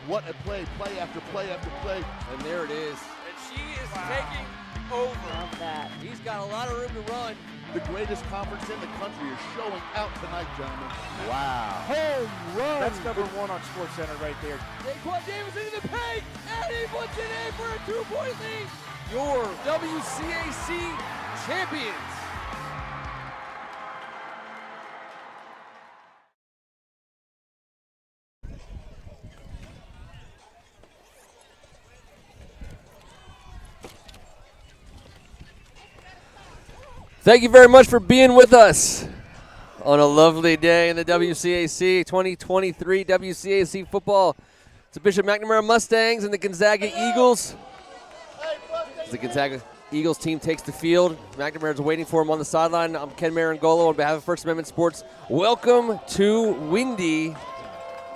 What a play, play after play after play. And there it is. And she is taking over. Love that. He's got a lot of room to run. The greatest conference in the country is showing out tonight, gentlemen. Wow. Home run. That's number one on SportsCenter right there. Daquan Davis into the paint, and he puts it in for a 2-point lead. Your WCAC champions. Thank you very much for being with us on a lovely day in the WCAC 2023 WCAC football. It's the Bishop McNamara Mustangs and the Gonzaga Eagles. As the Gonzaga Eagles team takes the field, McNamara's waiting for him on the sideline. I'm Ken Meringolo on behalf of First Amendment Sports. Welcome to windy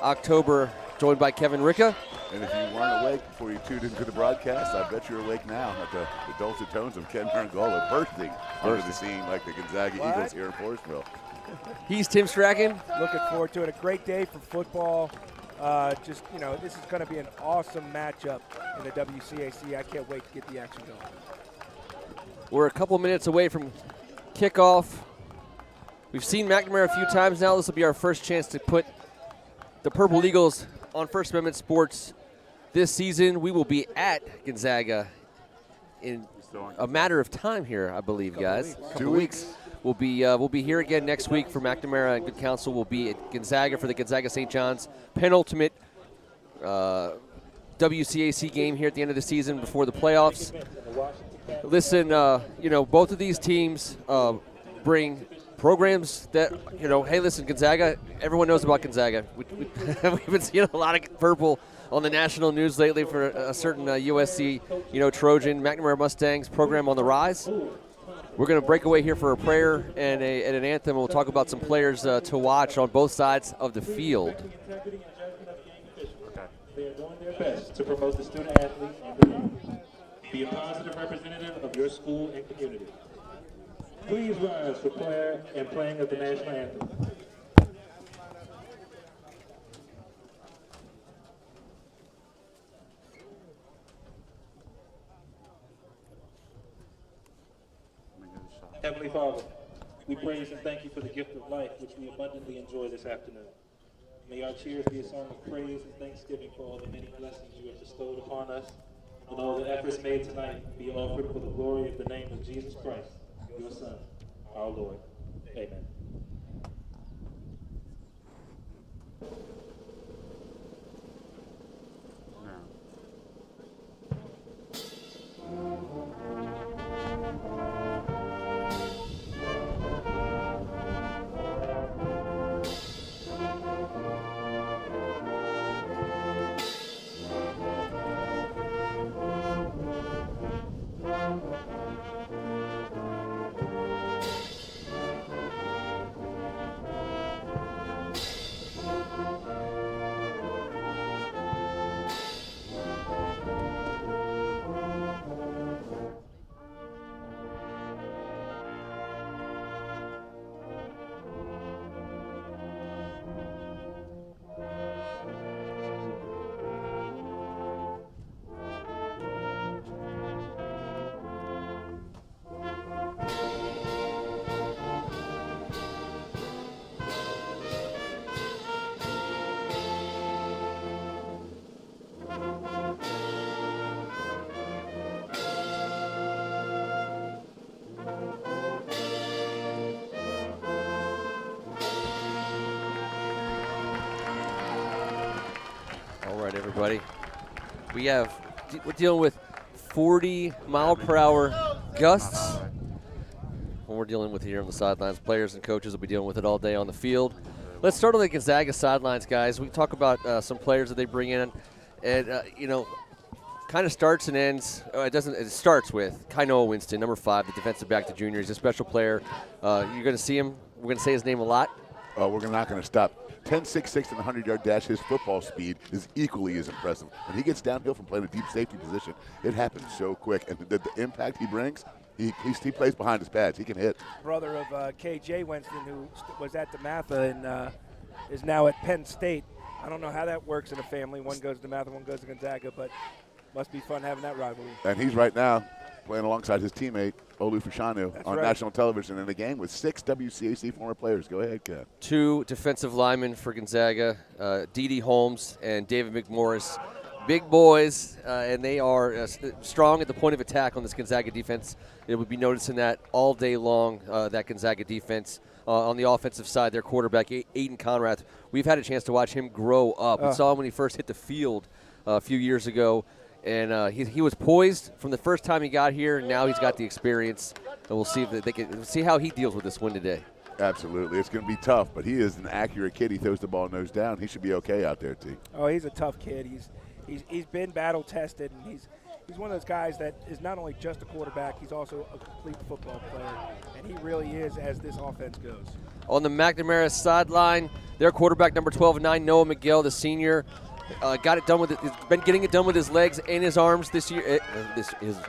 October, joined by Kevin Ricca. And if you weren't awake before you tuned into the broadcast, I bet you're awake now at the dulcet tones of Ken Meringolo bursting onto the scene like the Gonzaga Eagles here in Forestville. He's Tim Strachan. Looking forward to it. A great day for football. This is going to be an awesome matchup in the WCAC. I can't wait to get the action going. We're a couple minutes away from kickoff. We've seen McNamara a few times now. This will be our first chance to put the Purple Eagles on First Amendment Sports this season. We will be at Gonzaga in a matter of time here, I believe, guys. 2 weeks. We'll be here again next week for McNamara and Good Counsel. We'll be at Gonzaga for the Gonzaga St. John's penultimate WCAC game here at the end of the season before the playoffs. Listen, both of these teams bring programs that, hey, listen, Gonzaga, everyone knows about Gonzaga. We've been seeing a lot of purple on the national news lately for a certain USC, Trojan, McNamara Mustangs program on the rise. We're going to break away here for a prayer and an anthem. We'll talk about some players to watch on both sides of the field. They are doing their best to promote the student athlete and the youth. Be a positive representative of your school and community. Please rise for prayer and playing of the national anthem. Heavenly Father, we praise and thank you for the gift of life which we abundantly enjoy this afternoon. May our cheers be a song of praise and thanksgiving for all the many blessings you have bestowed upon us, and all the efforts made tonight be offered for the glory of the name of Jesus Christ, your Son, our Lord. Amen. Everybody, we're dealing with 40-mile-per-hour gusts when we're dealing with here on the sidelines. Players and coaches will be dealing with it all day on the field. Let's start on the Gonzaga sidelines, guys. We talk about some players that they bring in, and kind of starts and ends. It starts with Kainoa Winston, number 5, the defensive back, the junior. He's a special player. You're going to see him. We're going to say his name a lot. We're not going to stop. 10.66 and 100-yard dash. His football speed is equally as impressive. When he gets downhill from playing a deep safety position, it happens so quick. And the impact he brings, he plays behind his pads. He can hit. Brother of K.J. Winston, who was at DeMatha and is now at Penn State. I don't know how that works in a family. One goes to Math and one goes to Gonzaga, but must be fun having that rivalry. And he's right now playing alongside his teammate, Olu Fashanu, on national television in a game with 6 WCAC former players. Go ahead, Kev. 2 defensive linemen for Gonzaga, D.D. Holmes and David McMorris. Big boys, and they are strong at the point of attack on this Gonzaga defense. It would be noticing that all day long, that Gonzaga defense. On the offensive side, their quarterback, Aiden Conrath, we've had a chance to watch him grow up. We saw him when he first hit the field a few years ago. And he was poised from the first time he got here. Now he's got the experience, and we'll see if they can see how he deals with this win today. Absolutely, it's going to be tough, but he is an accurate kid. He throws the ball nose down. He should be okay out there, T. Oh, he's a tough kid. He's been battle tested, and he's one of those guys that is not only just a quarterback, he's also a complete football player, and he really is as this offense goes. On the McNamara sideline, their quarterback, number 12-9, Noah Miguel, the senior. Got it done with it. He's been getting it done with his legs and his arms this year.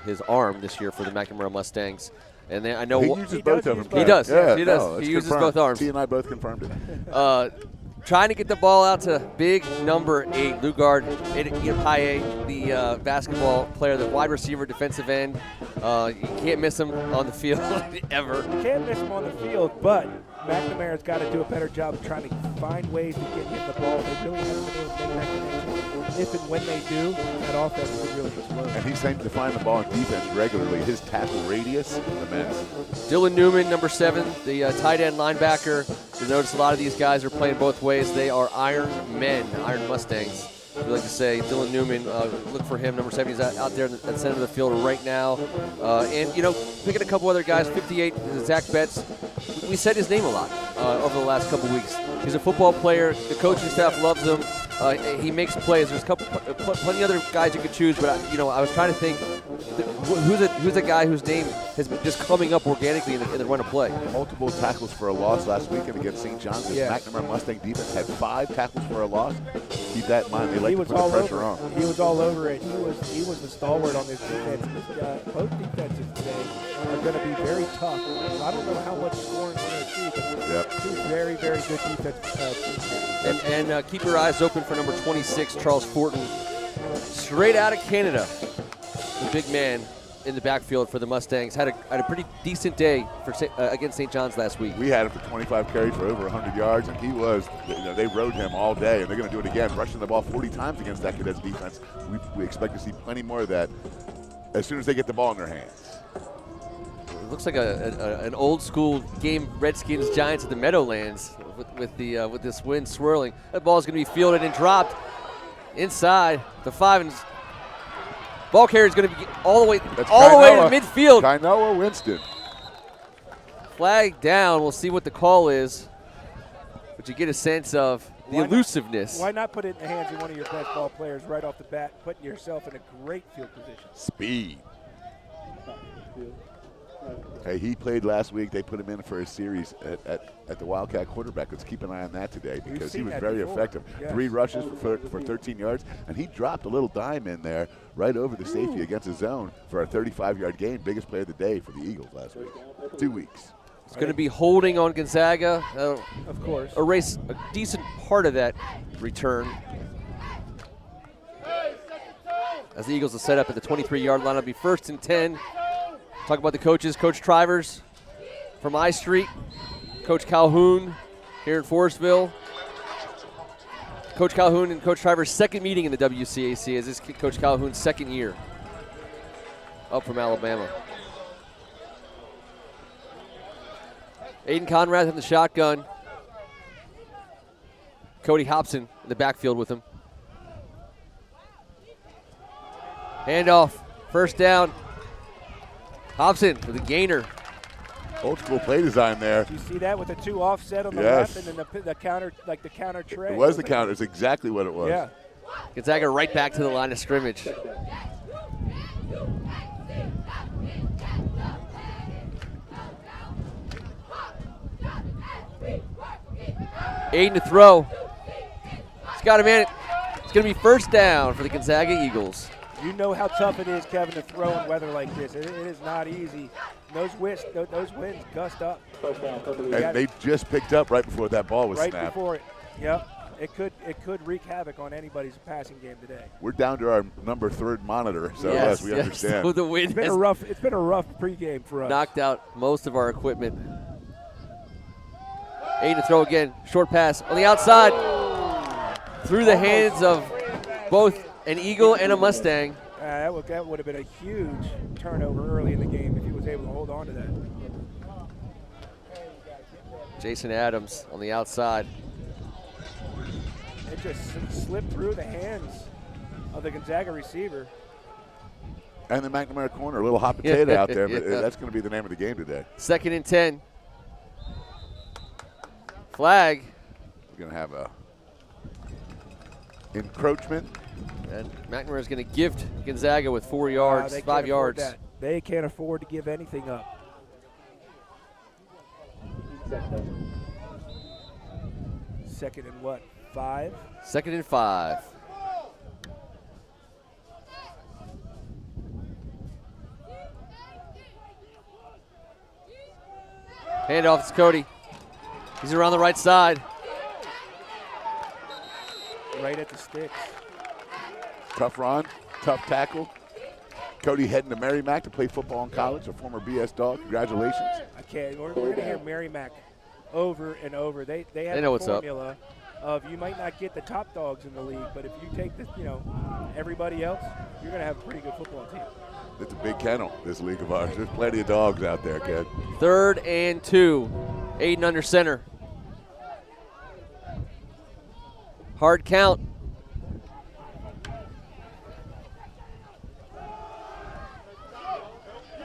His arm this year for the McNamara Mustangs. And then I know he uses both of them. He does. Yeah, he does. He uses both arms. T and I both confirmed it. Trying to get the ball out to big number 8, Lugard Ipaye, the basketball player, the wide receiver, defensive end. You can't miss him on the field ever. You can't miss him on the field, but McNamara's got to do a better job of trying to find ways to get him the ball. They really haven't been able to make that connection. If and when they do, that offense will really explode. And he seems to find the ball in defense regularly. His tackle radius, immense. Dylan Newman, number 7, the tight end linebacker. You notice a lot of these guys are playing both ways. They are Iron Men, Iron Mustangs. We like to say Dylan Newman, look for him, number 7. He's out there at the center of the field right now. And, picking a couple other guys, 58, Zach Betts. We said his name a lot over the last couple weeks. He's a football player. The coaching staff loves him. He makes plays. There's plenty other guys you could choose, but I was trying to think who's a guy whose name has been just coming up organically in the run of play. Multiple tackles for a loss last weekend against St. John's. McNamara Mustang defense had 5 tackles for a loss. Keep that in mind. They like to put the pressure on. He was all over it. He was the stalwart on this defense. Both defenses today are going to be very tough. I don't know how much scoring we're going to see, but two very, very good defense. And keep your eyes open for number 26, Charles Fortin, straight out of Canada. The big man in the backfield for the Mustangs had a pretty decent day for against St. John's last week. We had him for 25 carries for over 100 yards, and he was, they rode him all day, and they're going to do it again, rushing the ball 40 times against that Cadets defense. We expect to see plenty more of that as soon as they get the ball in their hands. It looks like an old school game, Redskins Giants at the Meadowlands with this wind swirling. That ball is going to be fielded and dropped inside the 5, and ball carrier is going to be all the way to midfield. Kainoa Winston. Flag down. We'll see what the call is, but you get a sense of the elusiveness. Why not put it in the hands of one of your best ball players right off the bat, putting yourself in a great field position? Speed. Hey, he played last week. They put him in for a series at the Wildcat quarterback. Let's keep an eye on that today because he was very effective. Yes. 3 rushes for 13 yards, and he dropped a little dime in there right over the safety against his zone for a 35-yard gain. Biggest play of the day for the Eagles last week. 2 weeks. It's going to be holding on Gonzaga. Of course. Erase a decent part of that return. As the Eagles are set up at the 23-yard line, it'll be 1st and 10. Talk about the coaches. Coach Trivers from I Street. Coach Calhoun here in Forestville. Coach Calhoun and Coach Trivers' second meeting in the WCAC as this Coach Calhoun's second year up from Alabama. Aiden Conrath in the shotgun. Cody Hobson in the backfield with him. Handoff. 1st down. Hobson with a gainer. Old school play design there. You see that with the 2 offset on the left and then the counter, like the counter tray. It was the counter. It's exactly what it was. Yeah. Gonzaga right back to the line of scrimmage. Aiden to throw. He's got a man. It's going to be 1st down for the Gonzaga Eagles. You know how tough it is, Kevin, to throw in weather like this. It is not easy. Those winds gust up. And they just picked up right before that ball was snapped. Right before it. Yep. It could wreak havoc on anybody's passing game today. We're down to our number 3rd monitor, so yes, we understand. So the wind has It's been a rough pregame for us. knocked out most of our equipment. Aiden to throw again. Short pass on the outside. Through the hands of both an Eagle and a Mustang. That would have been a huge turnover early in the game if he was able to hold on to that. Jason Adams on the outside. It just slipped through the hands of the Gonzaga receiver. And the McNamara corner, a little hot potato out there, but that's going to be the name of the game today. 2nd and 10. Flag. We're going to have a encroachment. And McNamara is going to gift Gonzaga with 4 yards, They 5 can't afford yards. that. They can't afford to give anything up. Second and what? 5? 2nd and 5. Handoff to Cody. He's around the right side. Right at the sticks. Tough run, tough tackle. Cody heading to Merrimack to play football in college, a former BS dog. Congratulations. We're going to hear Merrimack over and over. They have know a what's up. formula of you might not get the top dogs in the league, but if you take this, everybody else, you're going to have a pretty good football team. It's a big kennel, this league of ours. There's plenty of dogs out there, kid. 3rd and 2. Aiden under center. Hard count.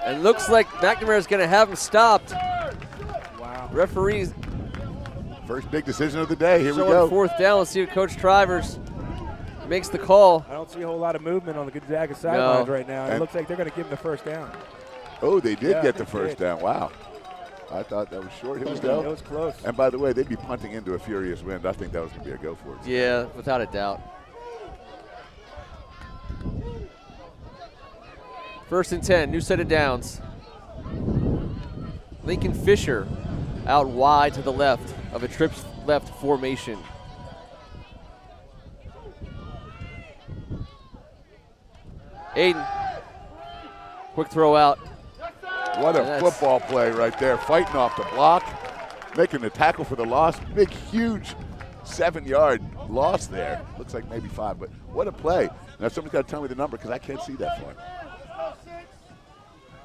And looks like McNamara is going to have him stopped. Wow. Referees First big decision of the day. Here we showing go. 4th down. Let's see if Coach Trivers makes the call. I don't see a whole lot of movement on the Gonzaga sidelines right now. It And- looks like they're going to give him the first down. Oh, they did Yeah, get the they first did. down. Wow. I thought that was short. Here we It go. was close. And by the way, they'd be punting into a furious wind. I think that was going to be a go for it. Yeah, without a doubt. 1st and 10, new set of downs. Lincoln Fisher out wide to the left of a trips left formation. Aiden, quick throw out. What a That's- football play right there. Fighting off the block, making the tackle for the loss. Big, huge 7-yard loss there. Looks like maybe 5, but what a play. Now somebody's got to tell me the number because I can't see that far.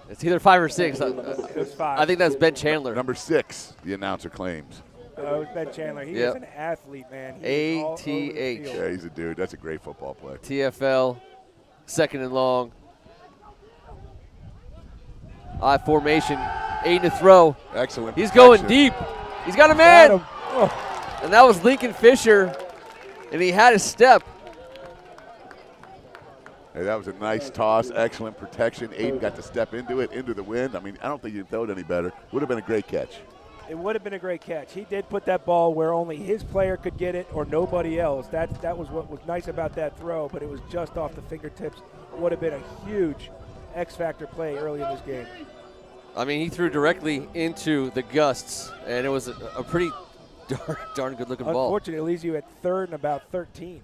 It's either 5 or 6. It was 5. I think that's Ben Chandler. Number 6, the announcer claims. It was Ben Chandler. He Yep. is an athlete, man. He is all over the ATH. field. Yeah, he's a dude. That's a great football play. TFL, 2nd and long. I formation, Aiden to throw. Excellent. He's going protection. deep. He's got a man. Got him. Oh, And that was Lincoln Fisher. And he had a step. Hey, that was a nice toss. Excellent protection. Aiden got to step into it, into the wind. I mean, I don't think you can throw it any better. Would have been a great catch. it would have been a great catch. He did put that ball where only his player could get it or nobody else. That was what was nice about that throw, but it was just off the fingertips. Would have been a huge X-factor play early in this game. I mean, he threw directly into the gusts. And it was a pretty darn good looking ball. Unfortunately, it leaves you at 3rd and about 13.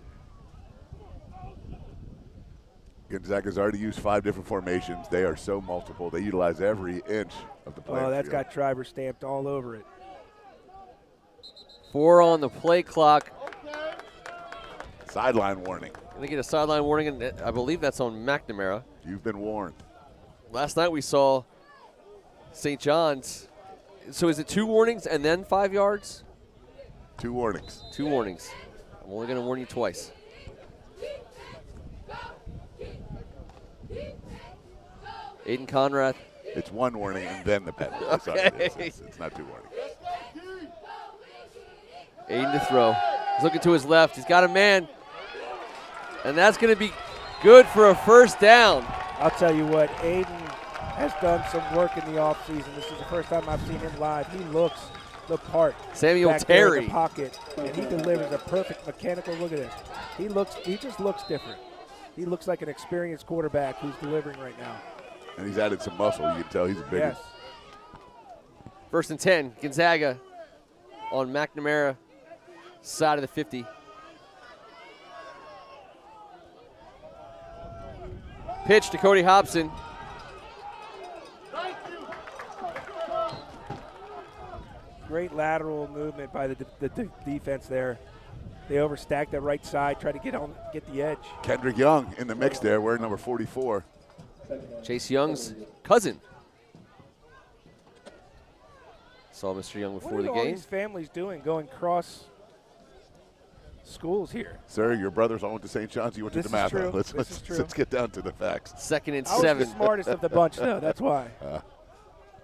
Gonzaga's already used 5 different formations. They are so multiple. They utilize every inch of the play. Oh, that's got Trivers stamped all over it. 4 on the play clock. Sideline warning. Gonna get a sideline warning, and I believe that's on McNamara. You've been warned. Last night we saw St. John's. So is it 2 warnings and then 5 yards? 2 warnings. 2 warnings. I'm only gonna warn you twice. Aiden Conrad. It's 1 warning and then the penalty. Okay. It's not 2 warnings. Aiden to throw. He's looking to his left. He's got a man. And that's going to be good for a first down. I'll tell you what, Aiden has done some work in the offseason. This is the first time I've seen him live. He looks the part. Samuel back there in Terry. the pocket, and he delivers a perfect mechanical. Look at this. He just looks different. He looks like an experienced quarterback who's delivering right now. And he's added some muscle. You can tell he's a bigger. Yes. 1st and 10. Gonzaga on McNamara side of the 50. Pitch to Cody Hobson. Great lateral movement by the defense there. They overstacked that right side, try to get the edge. Kendrick Young in the mix there, wearing number 44. Chase Young's cousin. Saw Mr. Young before the What are all game. these families doing, going cross schools here? Sir, your brothers all went to St. John's. You went to This is DeMatha. true. Let's get down to the facts. 2nd and I was 7. the smartest of the bunch, though. That's why.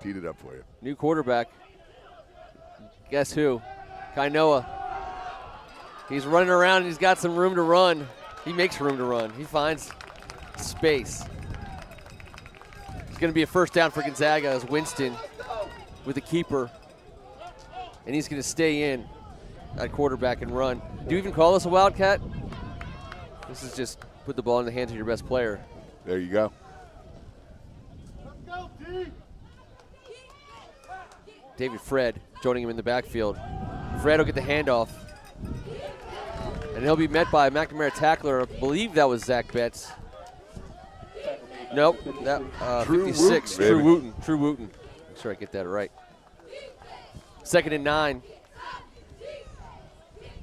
Teed it up for you. New quarterback. Guess who? Kainoa. He's running around and he's got some room to run. He makes room to run. He finds space. It's going to be a first down for Gonzaga as Winston with the keeper. And he's going to stay in at quarterback and run. Do you even call this a wildcat? This is just put the ball in the hands of your best player. There you go. David Fred joining him in the backfield. Fred will get the handoff. And he'll be met by a McNamara tackler. I believe that was Zach Betts. Nope, that 56. Wooten, True Wooten. True Wooten. Make sure I get that right. 2nd and 9.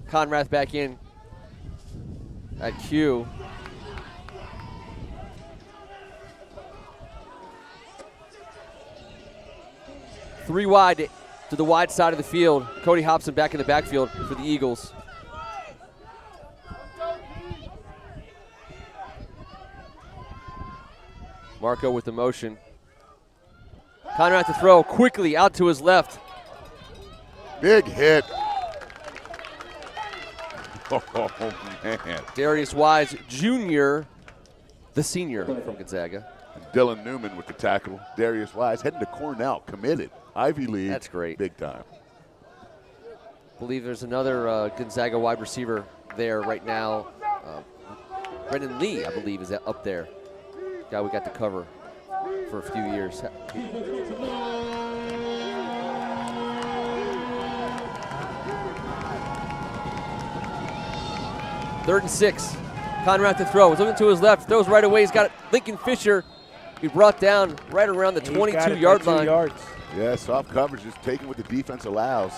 Conrath back in at Q. Three wide to the wide side of the field. Cody Hobson back in the backfield for the Eagles. Marco with the motion. Conrad to throw quickly out to his left. Big hit. Oh, man. Darius Wise Jr., the senior from Gonzaga. Dylan Newman with the tackle. Darius Wise heading to Cornell, committed. Ivy League. That's great. Big time. Believe there's another Gonzaga wide receiver there right now. Brendan Lee, I believe, is up there. Guy we got to cover for a few years. Third and 6. Conrad to throw. He's looking to his left. Throws right away. He's got Lincoln Fisher. He brought down right around the 22-yard line. 2 yards. Yeah, soft coverage, just taking what the defense allows.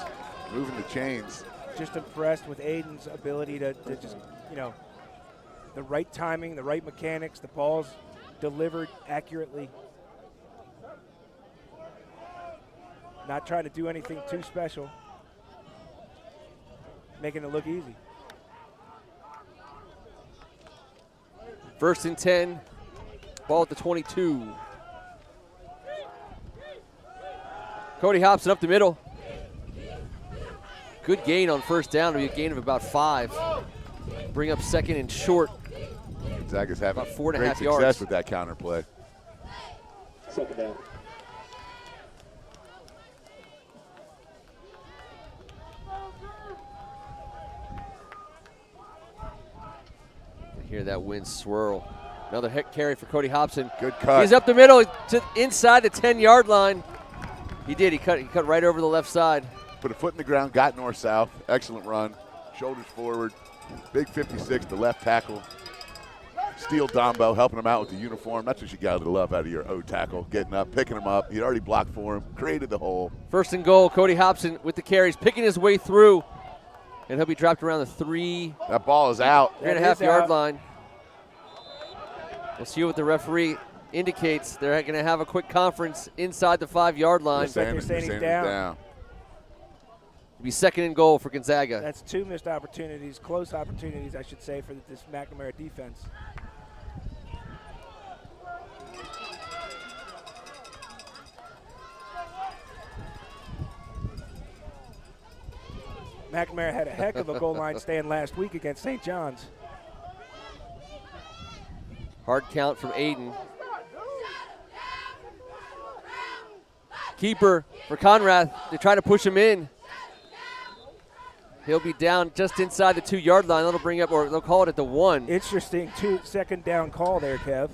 Moving the chains. Just impressed with Aiden's ability to just, the right timing, the right mechanics, the balls delivered accurately. Not trying to do anything too special. Making it look easy. 1st and 10. Ball at the 22. Cody Hobson up the middle. Good gain on first down. It'll be a gain of about 5. Bring up 2nd and short. Gonzaga's having About 4.5 great success yards. with that counter play. 2nd down. Hear that wind swirl. Another hit carry for Cody Hobson. Good cut. He's up the middle to inside the 10-yard line. He did. He cut right over the left side. Put a foot in the ground, got north-south. Excellent run. Shoulders forward. Big 56, the left tackle. Steele Dombo helping him out with the uniform. That's what you got to love out of your O tackle. Getting up, picking him up. He'd already blocked for him, created the hole. 1st and goal. Cody Hobson with the carries, picking his way through. And he'll be dropped around the 3. That ball is out. 3.5 yard line. We'll see what the referee indicates. They're going to have a quick conference inside the 5-yard line. They're saying he's down. It'll be 2nd and goal for Gonzaga. That's 2 missed opportunities, close opportunities, I should say, for this McNamara defense. McNamara had a heck of a goal line stand last week against St. John's. Hard count from Aiden. Keeper for Conrad. They try to push him in. He'll be down just inside the 2-yard line. That'll bring up, or they'll call it at the 1. Interesting 2-second down call there, Kev.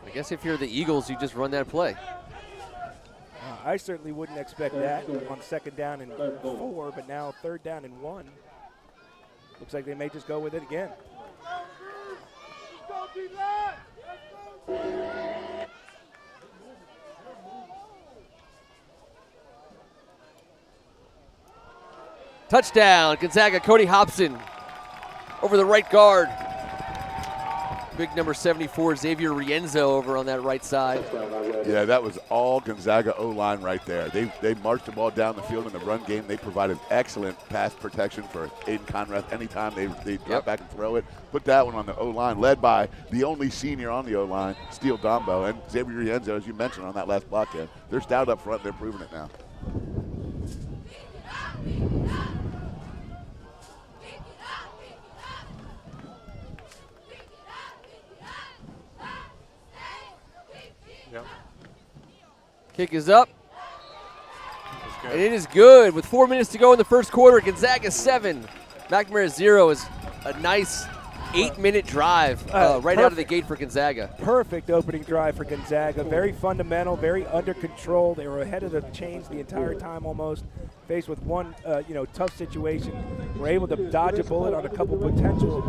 I guess if you're the Eagles, you just run that play. I certainly wouldn't expect that on 2nd down and 4, but now 3rd down and 1. Looks like they may just go with it again. Touchdown, Gonzaga. Cody Hobson over the right guard. Big number 74, Xavier Rienzo over on that right side. Yeah, that was all Gonzaga O-line right there. They marched the ball down the field in the run game. They provided excellent pass protection for Aiden Conrath. Anytime they drop back and throw it, put that one on the O-line, led by the only senior on the O-line, Steele Dombo, and Xavier Rienzo, as you mentioned on that last block in. They're stout up front. They're proving it now. Kick is up. And it is good with 4 minutes to go in the first quarter. Gonzaga 7, McNamara 0 is a nice 8-minute drive right out of the gate for Gonzaga. Perfect opening drive for Gonzaga. Very fundamental, very under control. They were ahead of the chains the entire time almost. Faced with one tough situation. Were able to dodge a bullet on a couple potential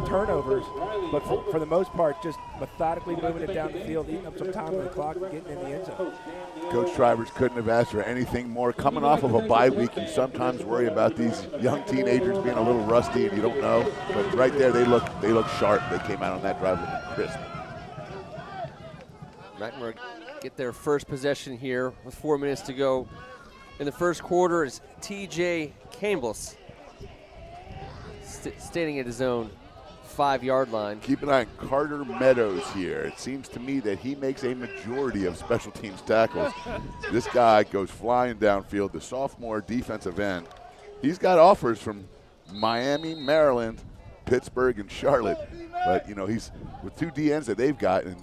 turnovers. But for the most part, just methodically moving it down the field, eating up some time on the clock and getting in the end zone. Coach Trivers couldn't have asked for anything more. Coming off of a bye week, you sometimes worry about these young teenagers being a little rusty and you don't know. But right there, they look sharp. They came out on that drive looking crisp. McNamara get their first possession here with 4 minutes to go. In the first quarter is TJ Campbell's standing at his own 5-yard line. Keep an eye on Carter Meadows here. It seems to me that he makes a majority of special teams tackles. This guy goes flying downfield, the sophomore defensive end. He's got offers from Miami, Maryland, Pittsburgh, and Charlotte. But, he's with 2 DNs that they've got, and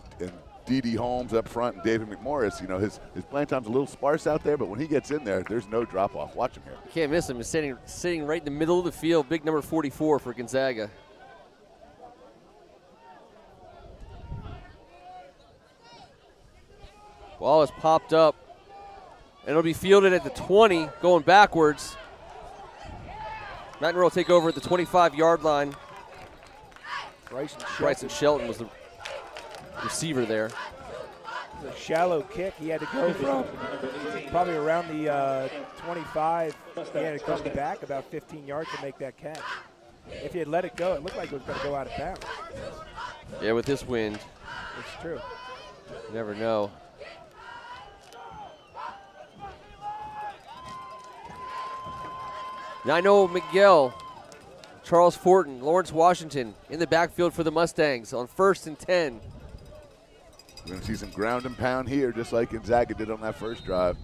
D.D. Holmes up front and David McMorris, his playing time's a little sparse out there, but when he gets in there, there's no drop-off. Watch him here. You can't miss him. He's sitting right in the middle of the field, big number 44 for Gonzaga. Ball is popped up, and it'll be fielded at the 20, going backwards. McNamara will take over at the 25-yard line. Bryson Shelton was the receiver there. A shallow kick. He had to go from probably around the 25. He had to come back about 15 yards to make that catch. If he had let it go, it looked like it was going to go out of bounds. Yeah, with this wind. It's true. You never know. Nino Miguel, Charles Fortin, Lawrence Washington in the backfield for the Mustangs on 1st and 10. We're going to see some ground and pound here, just like Gonzaga did on that first drive.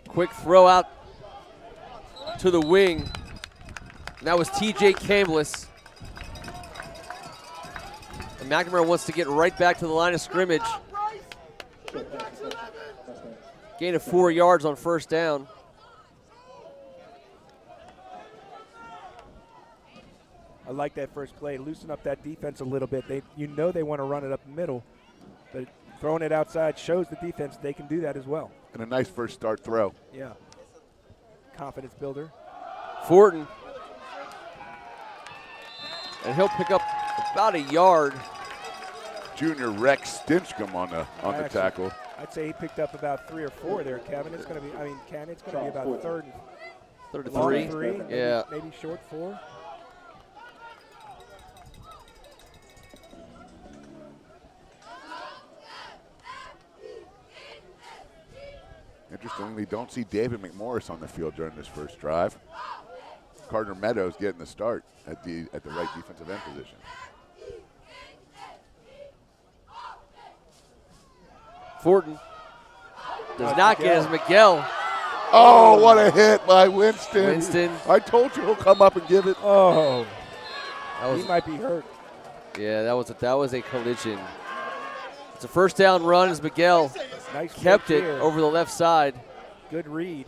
Quick throw out to the wing. And that was TJ Cambless. And McNamara wants to get right back to the line of scrimmage. Gain of 4 yards on 1st down. I like that first play. Loosen up that defense a little bit. They want to run it up the middle, but throwing it outside shows the defense they can do that as well. And a nice first start throw. Yeah. Confidence builder. Fortin. And he'll pick up about a yard. Junior Rex Stinchcomb on the tackle. I'd say he picked up about 3 or 4 there, Kevin. It's going to be, Ken, it's going to be about third and 3. Yeah. Maybe short 4. Interestingly, don't see David McMorris on the field during this first drive. Carter Meadows getting the start at the right defensive end position. Fortin does not get his Miguel. Oh, what a hit by Winston. I told you he'll come up and give it. Oh, he might be hurt. Yeah, that was a collision. It's a 1st down run as Miguel kept it over the left side. Good read.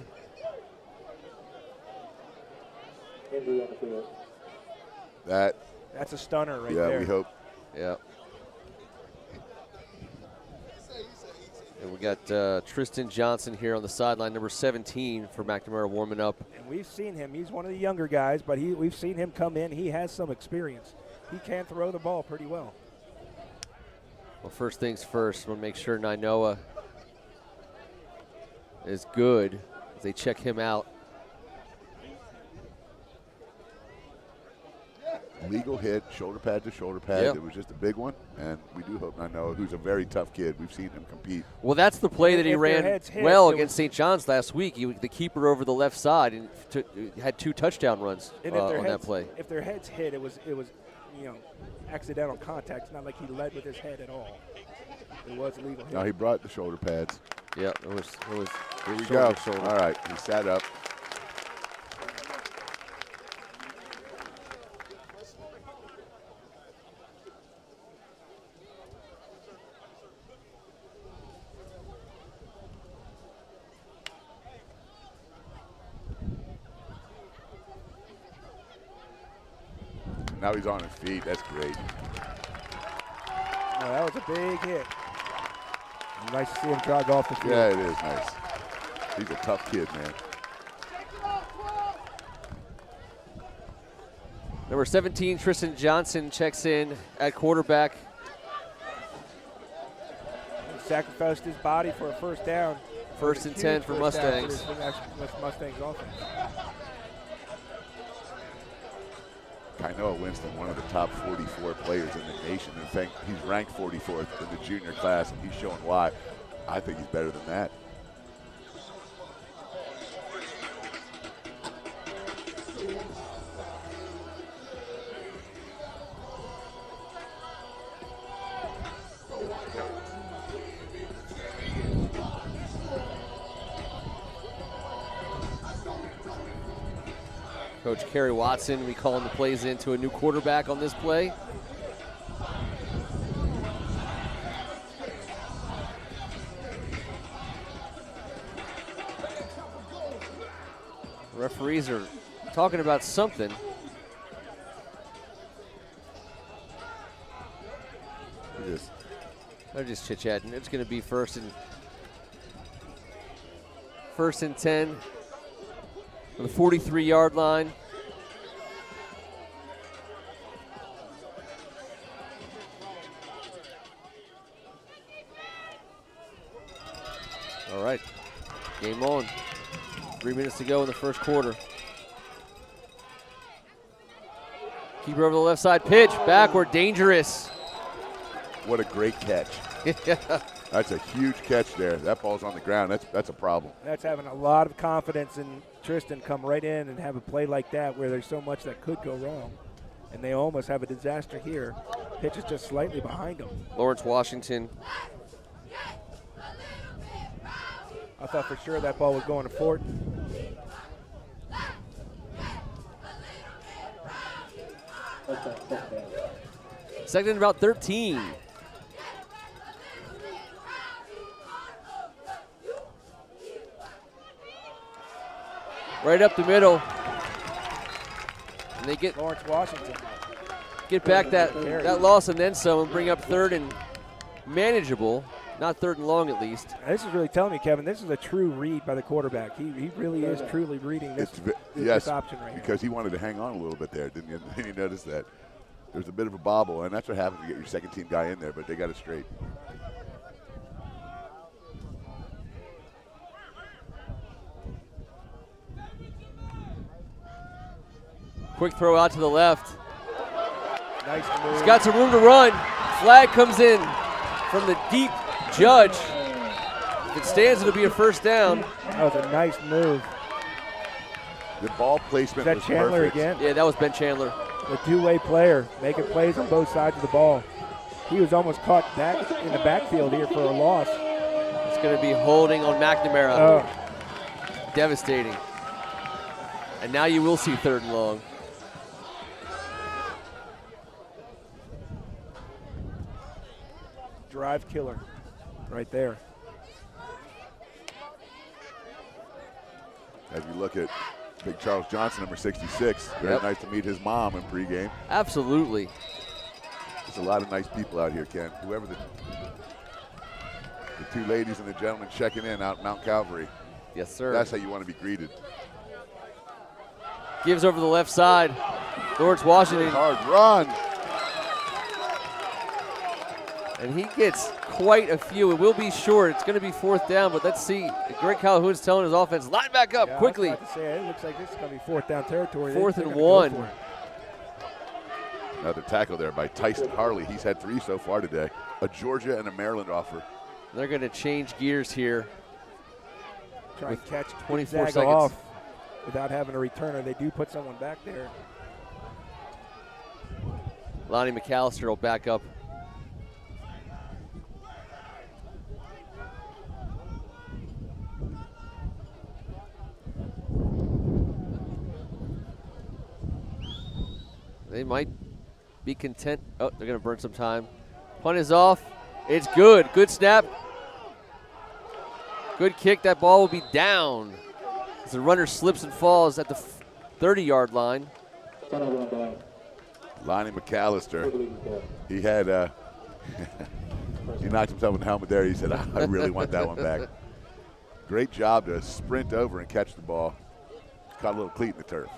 That's a stunner right there. there. Yeah, we hope. Yeah. We got Tristan Johnson here on the sideline, number 17 for McNamara, warming up. And we've seen him. He's one of the younger guys, but we've seen him come in. He has some experience. He can throw the ball pretty well. Well, first things first, we'll make sure Nainoa is good as they check him out. Legal hit, shoulder pad to shoulder pad. Yep. It was just a big one, and we do hope Nainoa, who's a very tough kid. We've seen him compete. Well, that's the play that he If their ran heads hit, well it against St. John's last week. The keeper over the left side and had 2 touchdown runs And if their on that play. If their heads hit, it was accidental contact. It's not like he led with his head at all. It was a legal hit. Now he brought the shoulder pads. Yeah, it was. Here we shoulder go. to shoulder. All right, he sat up. Now he's on his feet. That's great. No, that was a big hit. Nice to see him jog off the field. Yeah, it is nice. He's a tough kid, man. Number 17, Tristan Johnson checks in at quarterback. He sacrificed his body for a first down. First and 10 for Mustangs. Mustangs offense. Kainoa Winston, one of the top 44 players in the nation. In fact, he's ranked 44th in the junior class, and he's showing why. I think he's better than that. Coach Kerry Watson, we calling the plays into a new quarterback on this play. Referees are talking about something. They're just chit-chatting. It's going to be first and 10 on the 43-yard line. All right, game on. 3 minutes to go in the first quarter. Keeper over the left side, pitch, backward, dangerous. What a great catch. That's a huge catch there. That ball's on the ground. That's a problem. That's having a lot of confidence in Tristan come right in and have a play like that where there's so much that could go wrong. And they almost have a disaster here. Pitch is just slightly behind him. Lawrence Washington. I thought for sure that ball was going to Fortin. Second and about 13. Right up the middle. And they get Lawrence Washington. Get back that loss and then some and bring up third and manageable. Not third and long, at least. This is really telling me, Kevin, this is a true read by the quarterback. He really is truly reading this option right here. Because he wanted to hang on a little bit there, didn't you? Didn't you notice that? There's a bit of a bobble, and that's what happens when you get your second-team guy in there, but they got it straight. Quick throw out to the left. Nice move. He's got some room to run. Flag comes in from the deep judge. If it stands, it'll be a first down. That was a nice move. The ball placement was was Chandler perfect. again? Yeah, that was Ben Chandler. The two-way player, making plays on both sides of the ball. He was almost caught back in the backfield here for a loss. It's going to be holding on McNamara. Oh. Devastating. And now you will see third and long. Drive killer right there. As you look at Big Charles Johnson, number 66. Very nice to meet his mom in pregame. Absolutely. There's a lot of nice people out here, Ken. Whoever the two ladies and the gentleman checking in out at Mount Calvary. Yes, sir. That's how you want to be greeted. Gives over the left side. Lawrence Washington. Hard run. And he gets quite a few. It will be short. It's going to be 4th down, but let's see. Greg Calhoun's telling his offense, line back up quickly. I was about to say, it looks like this is going to be 4th down territory. 4th and 1. Another tackle there by Tyson Harley. He's had 3 so far today. A Georgia and a Maryland offer. They're going to change gears here. Try and catch 24 Gonzaga seconds off without having a returner. They do put someone back there. Lonnie McAllister will back up. They might be content. Oh, they're going to burn some time. Punt is off. It's good. Good snap. Good kick. That ball will be down as the runner slips and falls at the 30-yard line. Lonnie McAllister. He had, he knocked himself in the helmet there. He said, I really want that one back. Great job to sprint over and catch the ball. Caught a little cleat in the turf.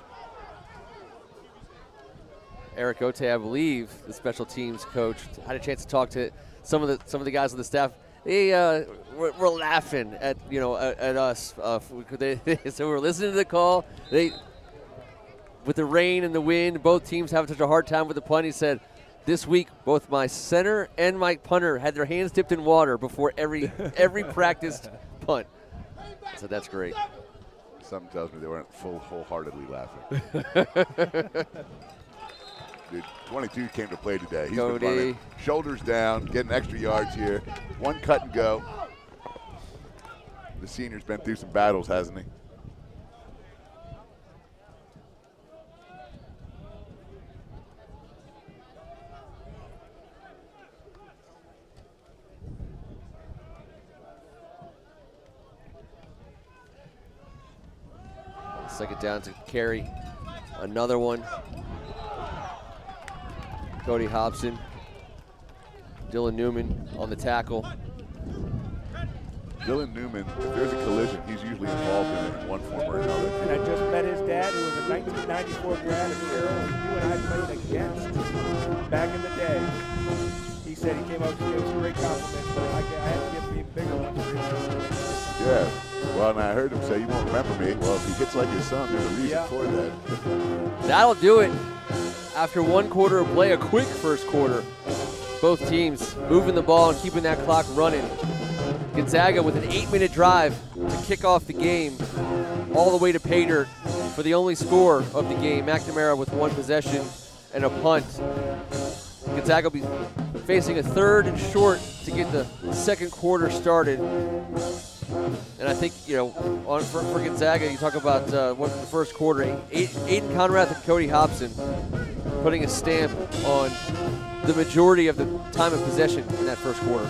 Eric Ote, I believe, the special teams coach, had a chance to talk to some of the guys on the staff. They were laughing at at us. So we're listening to the call. With the rain and the wind, both teams having such a hard time with the punt. He said, this week both my center and my punter had their hands dipped in water before every practiced punt. So that's great. Something tells me they weren't wholeheartedly laughing. Dude, 22 came to play today. He's been running shoulders down, getting extra yards here. One cut and go. The senior's been through some battles, hasn't he? Second down to carry. Another one. Cody Hobson. Dylan Newman on the tackle. Dylan Newman, if there's a collision, he's usually involved in it in one form or another. And I just met his dad, who was a 1994 grad of Carroll, who you and I played against back in the day. He said he came up to me, it was a great compliment, but I had to give him bigger ones for him. Yeah. Well, and I heard him say, you won't remember me. Well, if he hits like his son, there's a reason for that. That'll do it. After one quarter of play, a quick first quarter. Both teams moving the ball and keeping that clock running. Gonzaga with an 8-minute drive to kick off the game all the way to pay dirt for the only score of the game. McNamara with one possession and a punt. Gonzaga will be facing a 3rd and short to get the second quarter started. And I think, for Gonzaga, you talk about what the first quarter, Aiden Conrath and Cody Hobson putting a stamp on the majority of the time of possession in that first quarter.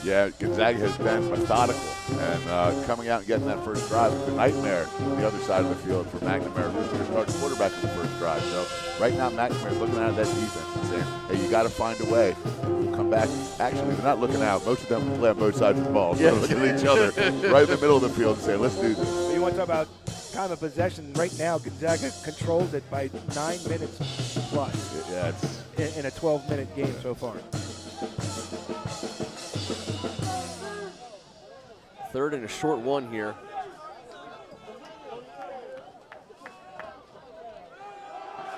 Yeah, Gonzaga has been methodical, and coming out and getting that first drive was a nightmare on the other side of the field for McNamara, who's going to start the quarterback in the first drive. So right now, McNamara's looking at that defense and saying, hey, you got to find a way. We'll come back. Actually, they're not looking out. Most of them play on both sides of the ball. So they're looking at each other right in the middle of the field and saying, let's do this. You want to talk about time of possession? Right now, Gonzaga controls it by 9 minutes plus. Yeah, it's in a 12-minute game so far. 3rd and a short one here.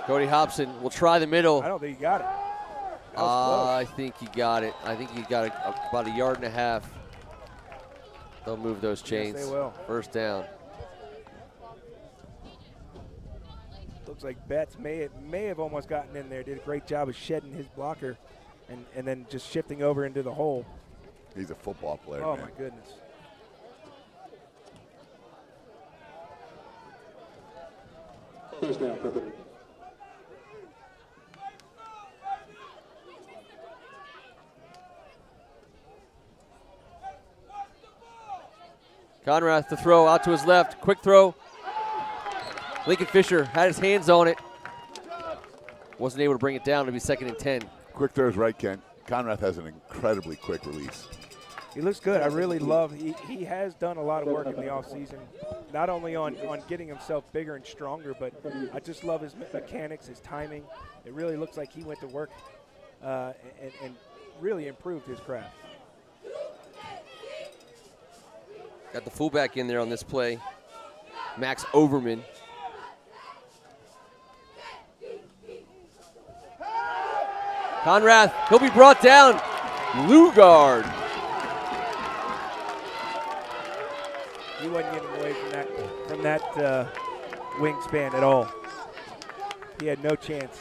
Cody Hobson will try the middle. I don't think he got it. That was close. I think he got it. I think he got it about 1.5 yards. They'll move those chains. Yes, they will. First down. Looks like Betts may have almost gotten in there. Did a great job of shedding his blocker and then just shifting over into the hole. He's a football player, Oh, man. my goodness. First down, Purple. Conrath to throw out to his left. Quick throw. Lincoln Fisher had his hands on it. Wasn't able to bring it down to be 2nd and 10. Quick throws right, Ken. Conrath has an incredibly quick release. He looks good. I really love. He has done a lot of work in the offseason, not only on getting himself bigger and stronger, but I just love his mechanics, his timing. It really looks like he went to work and really improved his craft. Got the fullback in there on this play, Max Overman. Conrath, he'll be brought down. Lugard. He wasn't getting away from that wingspan at all. He had no chance.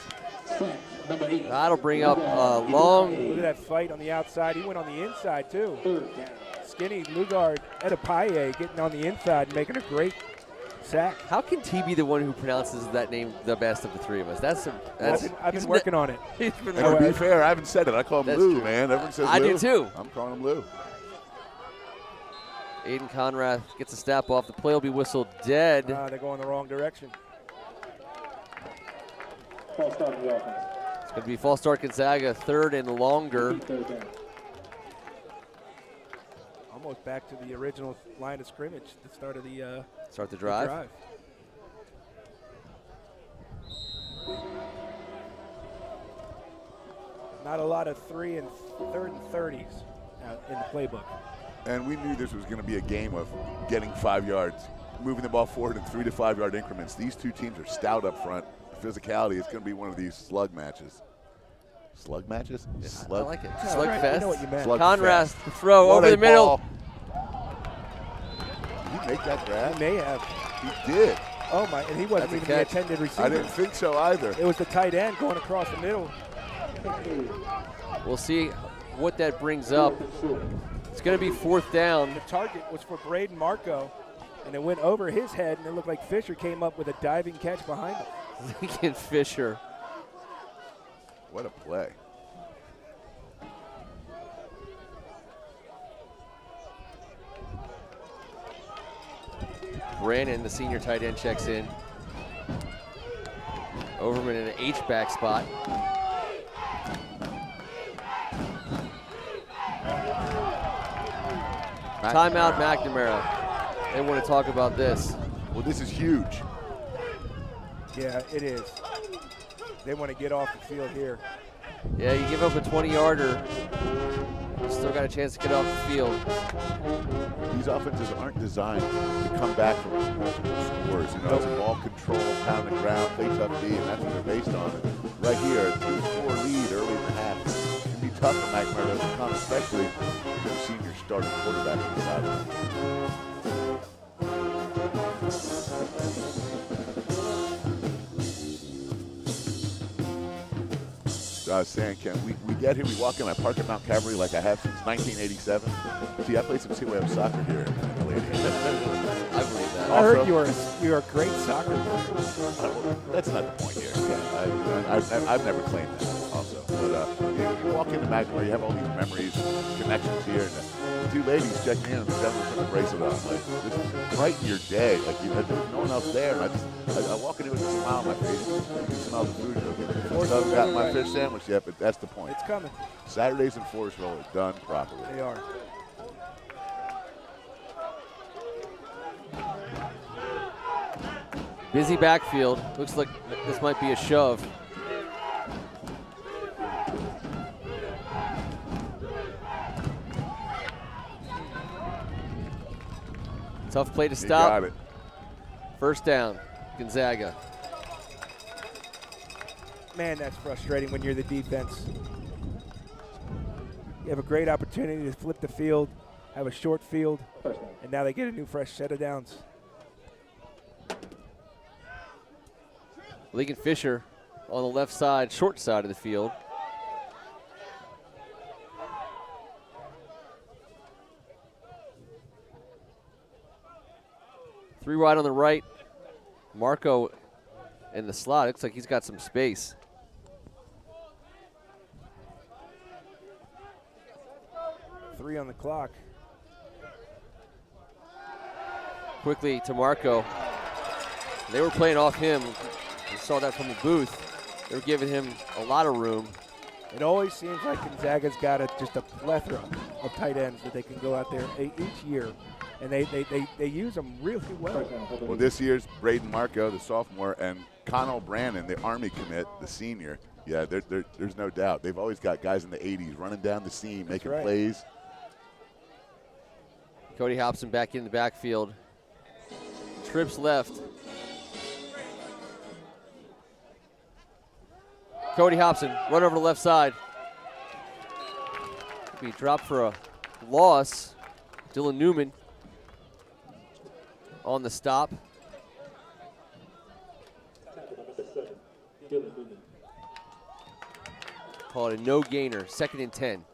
That'll bring up long. Look at that fight on the outside. He went on the inside, too. Skinny Lugard Edepaye getting on the inside and making a great sack. How can T be the one who pronounces that name the best of the three of us? I've been working on it. And to be fair, I haven't said it. I call him Lou, true. man. Everyone says I Lou. do too. I'm calling him Lou. Aiden Conrath gets a snap off. The play will be whistled dead. They're going the wrong direction. False start of the offense. It's going to be false start Gonzaga, 3rd and longer. Almost back to the original line of scrimmage, the start of the Start the drive. Not a lot of 3rd and 30s in the playbook. And we knew this was going to be a game of getting 5 yards, moving the ball forward in 3 to 5 yard increments. These two teams are stout up front. Physicality, it's going to be one of these slug matches. Slug matches? I like it. Yeah, Slugfest. right. You know what you meant. Conrath, the throw What over a the middle. ball. Did he make that grab? He may have. He did. Oh, my. And he wasn't That's a even the catch. intended receiver. I didn't think so either. It was the tight end going across the middle. We'll see what that brings up. It's going to be 4th down. The target was for Braden Marco, and it went over his head, and it looked like Fisher came up with a diving catch behind him. Lincoln Fisher. What a play. Brandon, the senior tight end, checks in. Overman in an H-back spot. Timeout McNamara. They want to talk about this. Well, this is huge. Yeah, it is. They want to get off the field here. Yeah, you give up a 20-yarder, you still got a chance to get off the field. These offenses aren't designed to come back from multiple scores. You know, it's ball control, pound the ground, play tough D, and that's what they're based on. And right here, a 2-score lead early in the half. It can be tough for McNamara to overcome, especially with their senior starting quarterback on the sideline. I was saying, Ken, we get here, we walk in, I park at Mount Calvary like I have since 1987. See, I played some CWF soccer here in the late 80s. I believe that. I heard you were a great soccer player. That's not the point here. Yeah, I've never claimed that also. But you walk into McNamara, you have all these memories, connections here. And the two ladies checked me in and the gentleman put the bracelet on. Like, this brightened your day. Like, there was no one else there. And I walk into it with a smile on my face. You can smell the food. I've got my fish sandwich yet, but that's the point. It's coming. Saturdays in Forestville are done properly. They are. Busy backfield. Looks like this might be a shove. Tough play to stop. Got it. 1st down, Gonzaga. Man, that's frustrating when you're the defense. You have a great opportunity to flip the field, have a short field, and now they get a new fresh set of downs. Lincoln Fisher on the left side, short side of the field. Three wide on the right. Marco in the slot. Looks like he's got some space. Three on the clock. Quickly to Marco. They were playing off him. We saw that from the booth. They were giving him a lot of room. It always seems like Gonzaga's got just a plethora of tight ends that they can go out there each year, and they use them really well. Well, this year's Braden Marco, the sophomore, and Connell Brannon, the Army commit, the senior. Yeah, there's no doubt. They've always got guys in the 80s running down the seam, making plays. Cody Hobson back in the backfield. Trips left. Cody Hobson, run over the left side. Be dropped for a loss. Dylan Newman on the stop. Call it a no gainer, 2nd and 10.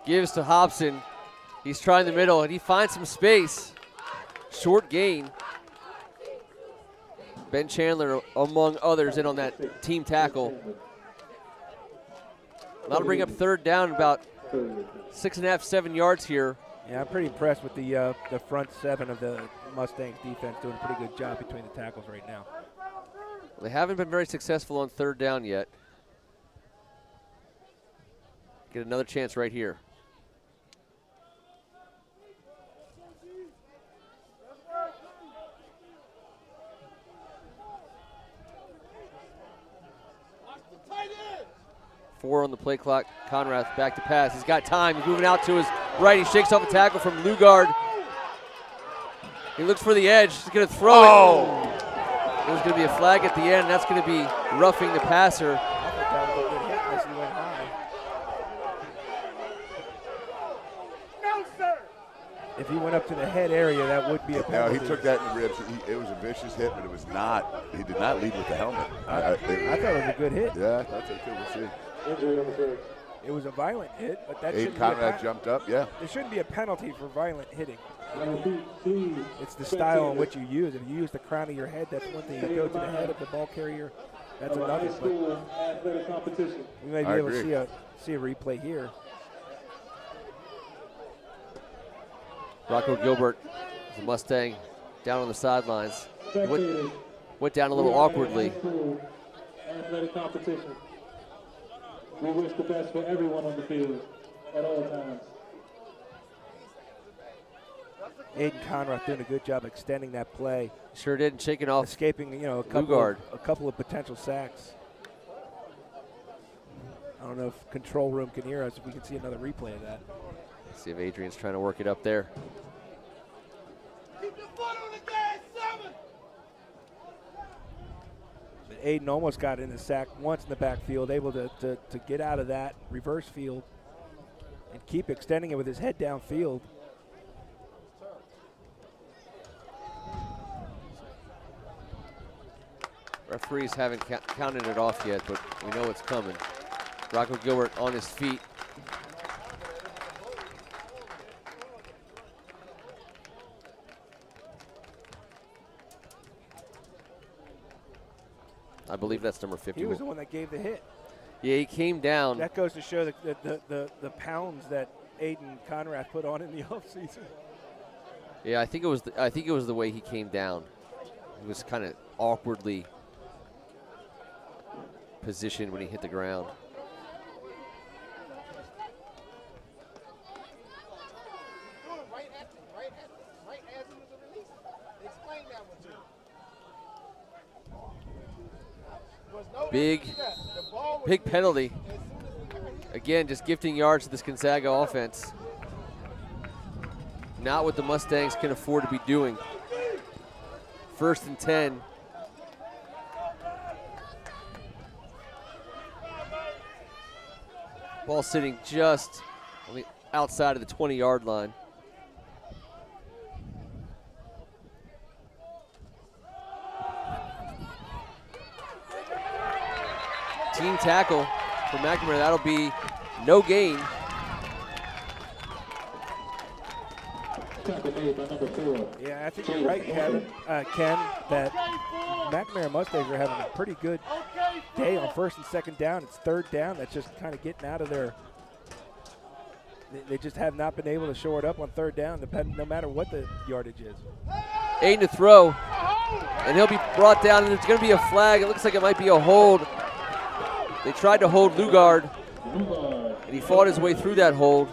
Gives to Hobson. He's trying the middle, and he finds some space. Short gain. Ben Chandler, among others, in on that team tackle. That'll bring up 3rd down, about 6.5, 7 yards here. Yeah, I'm pretty impressed with the front 7 of the Mustangs defense, doing a pretty good job between the tackles right now. They haven't been very successful on 3rd down yet. Get another chance right here. Four on the play clock. Conrath back to pass. He's got time. He's moving out to his right. He shakes off a tackle from Lugard. He looks for the edge. He's going to throw it. There's going to be a flag at the end. That's going to be roughing the passer. If he went up to the head area, that would be a penalty. No, he took that in the ribs. It was a vicious hit, but it was not. He did not lead with the helmet. I thought it was a good hit. Yeah, I thought so too. We'll see. It was a violent hit, but that Aiden shouldn't Conrad be jumped up, yeah. There shouldn't be a penalty for violent hitting. It's the style in which you use. If you use the crown of your head, that's one thing. You go to the head of the ball carrier, that's another. But we may be able to see a replay here. Rocco Gilbert, the Mustang, down on the sidelines. Went down a little awkwardly. Athletic competition. We wish the best for everyone on the field at all times. Aiden Conrath doing a good job extending that play. Sure did, shaking off. Escaping, a couple of potential sacks. I don't know if control room can hear us. If we can see another replay of that. See if Adrian's trying to work it up there. Keep your foot on the gas, 7. But Aiden almost got in the sack once in the backfield, able to get out of that reverse field and keep extending it with his head downfield. Referees haven't counted it off yet, but we know it's coming. Rocco Gilbert on his feet. I believe that's number 50. He was the one that gave the hit. Yeah, he came down. That goes to show the pounds that Aiden Conrath put on in the offseason. Yeah, I think it was the way he came down. He was kind of awkwardly positioned when he hit the ground. Big penalty. Again, just gifting yards to this Gonzaga offense. Not what the Mustangs can afford to be doing. 1st and 10. Ball sitting just on the outside of the 20-yard line. Team tackle for McNamara. That'll be no gain. Yeah, I think you're right, Kevin, Ken, that McNamara Mustangs are having a pretty good day on first and second down. It's third down. That's just kind of getting out of their – they just have not been able to shore it up on third down, no matter what the yardage is. Aiden to throw, and he'll be brought down, and there's going to be a flag. It looks like it might be a hold. They tried to hold Lugard, and he fought his way through that hold.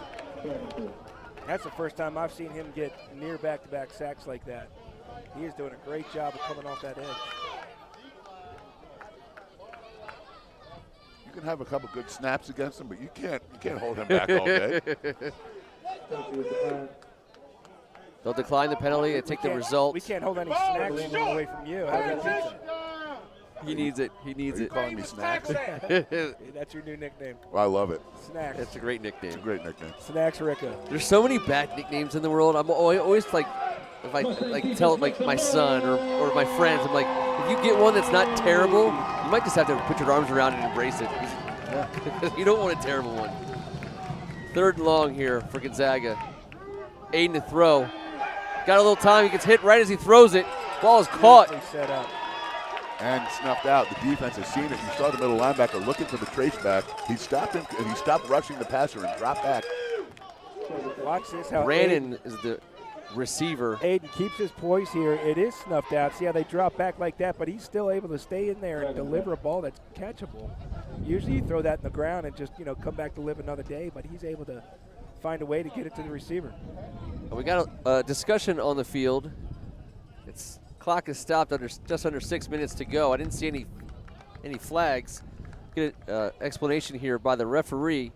That's the first time I've seen him get near back-to-back sacks like that. He is doing a great job of coming off that edge. You can have a couple good snaps against him, but you can't hold him back all day. They'll decline the penalty and take the result. We can't hold any snacks away from you. How's that pizza? He needs it. He needs Are you it. calling me Snacks? That's your new nickname. Well, I love it. Snacks. That's a great nickname. It's a great nickname. Snacks Ricca. There's so many bad nicknames in the world. I'm always like, if I like tell like my son or my friends, I'm like, if you get one that's not terrible, you might just have to put your arms around it and embrace it. You don't want a terrible one. Third and long here for Gonzaga. Aiden to throw. Got a little time. He gets hit right as he throws it. Ball is caught. Set up. And snuffed out. The defense has seen it. You saw the middle linebacker looking for the trace back. He stopped him, and he stopped rushing the passer and dropped back. Watch this. How Brandon is the receiver. Aiden keeps his poise here. It is snuffed out. See how they drop back like that, but he's still able to stay in there and deliver a ball that's catchable. Usually you throw that in the ground and just, come back to live another day, but he's able to find a way to get it to the receiver. We got a discussion on the field. Clock is stopped just under 6 minutes to go. I didn't see any flags. Get an explanation here by the referee.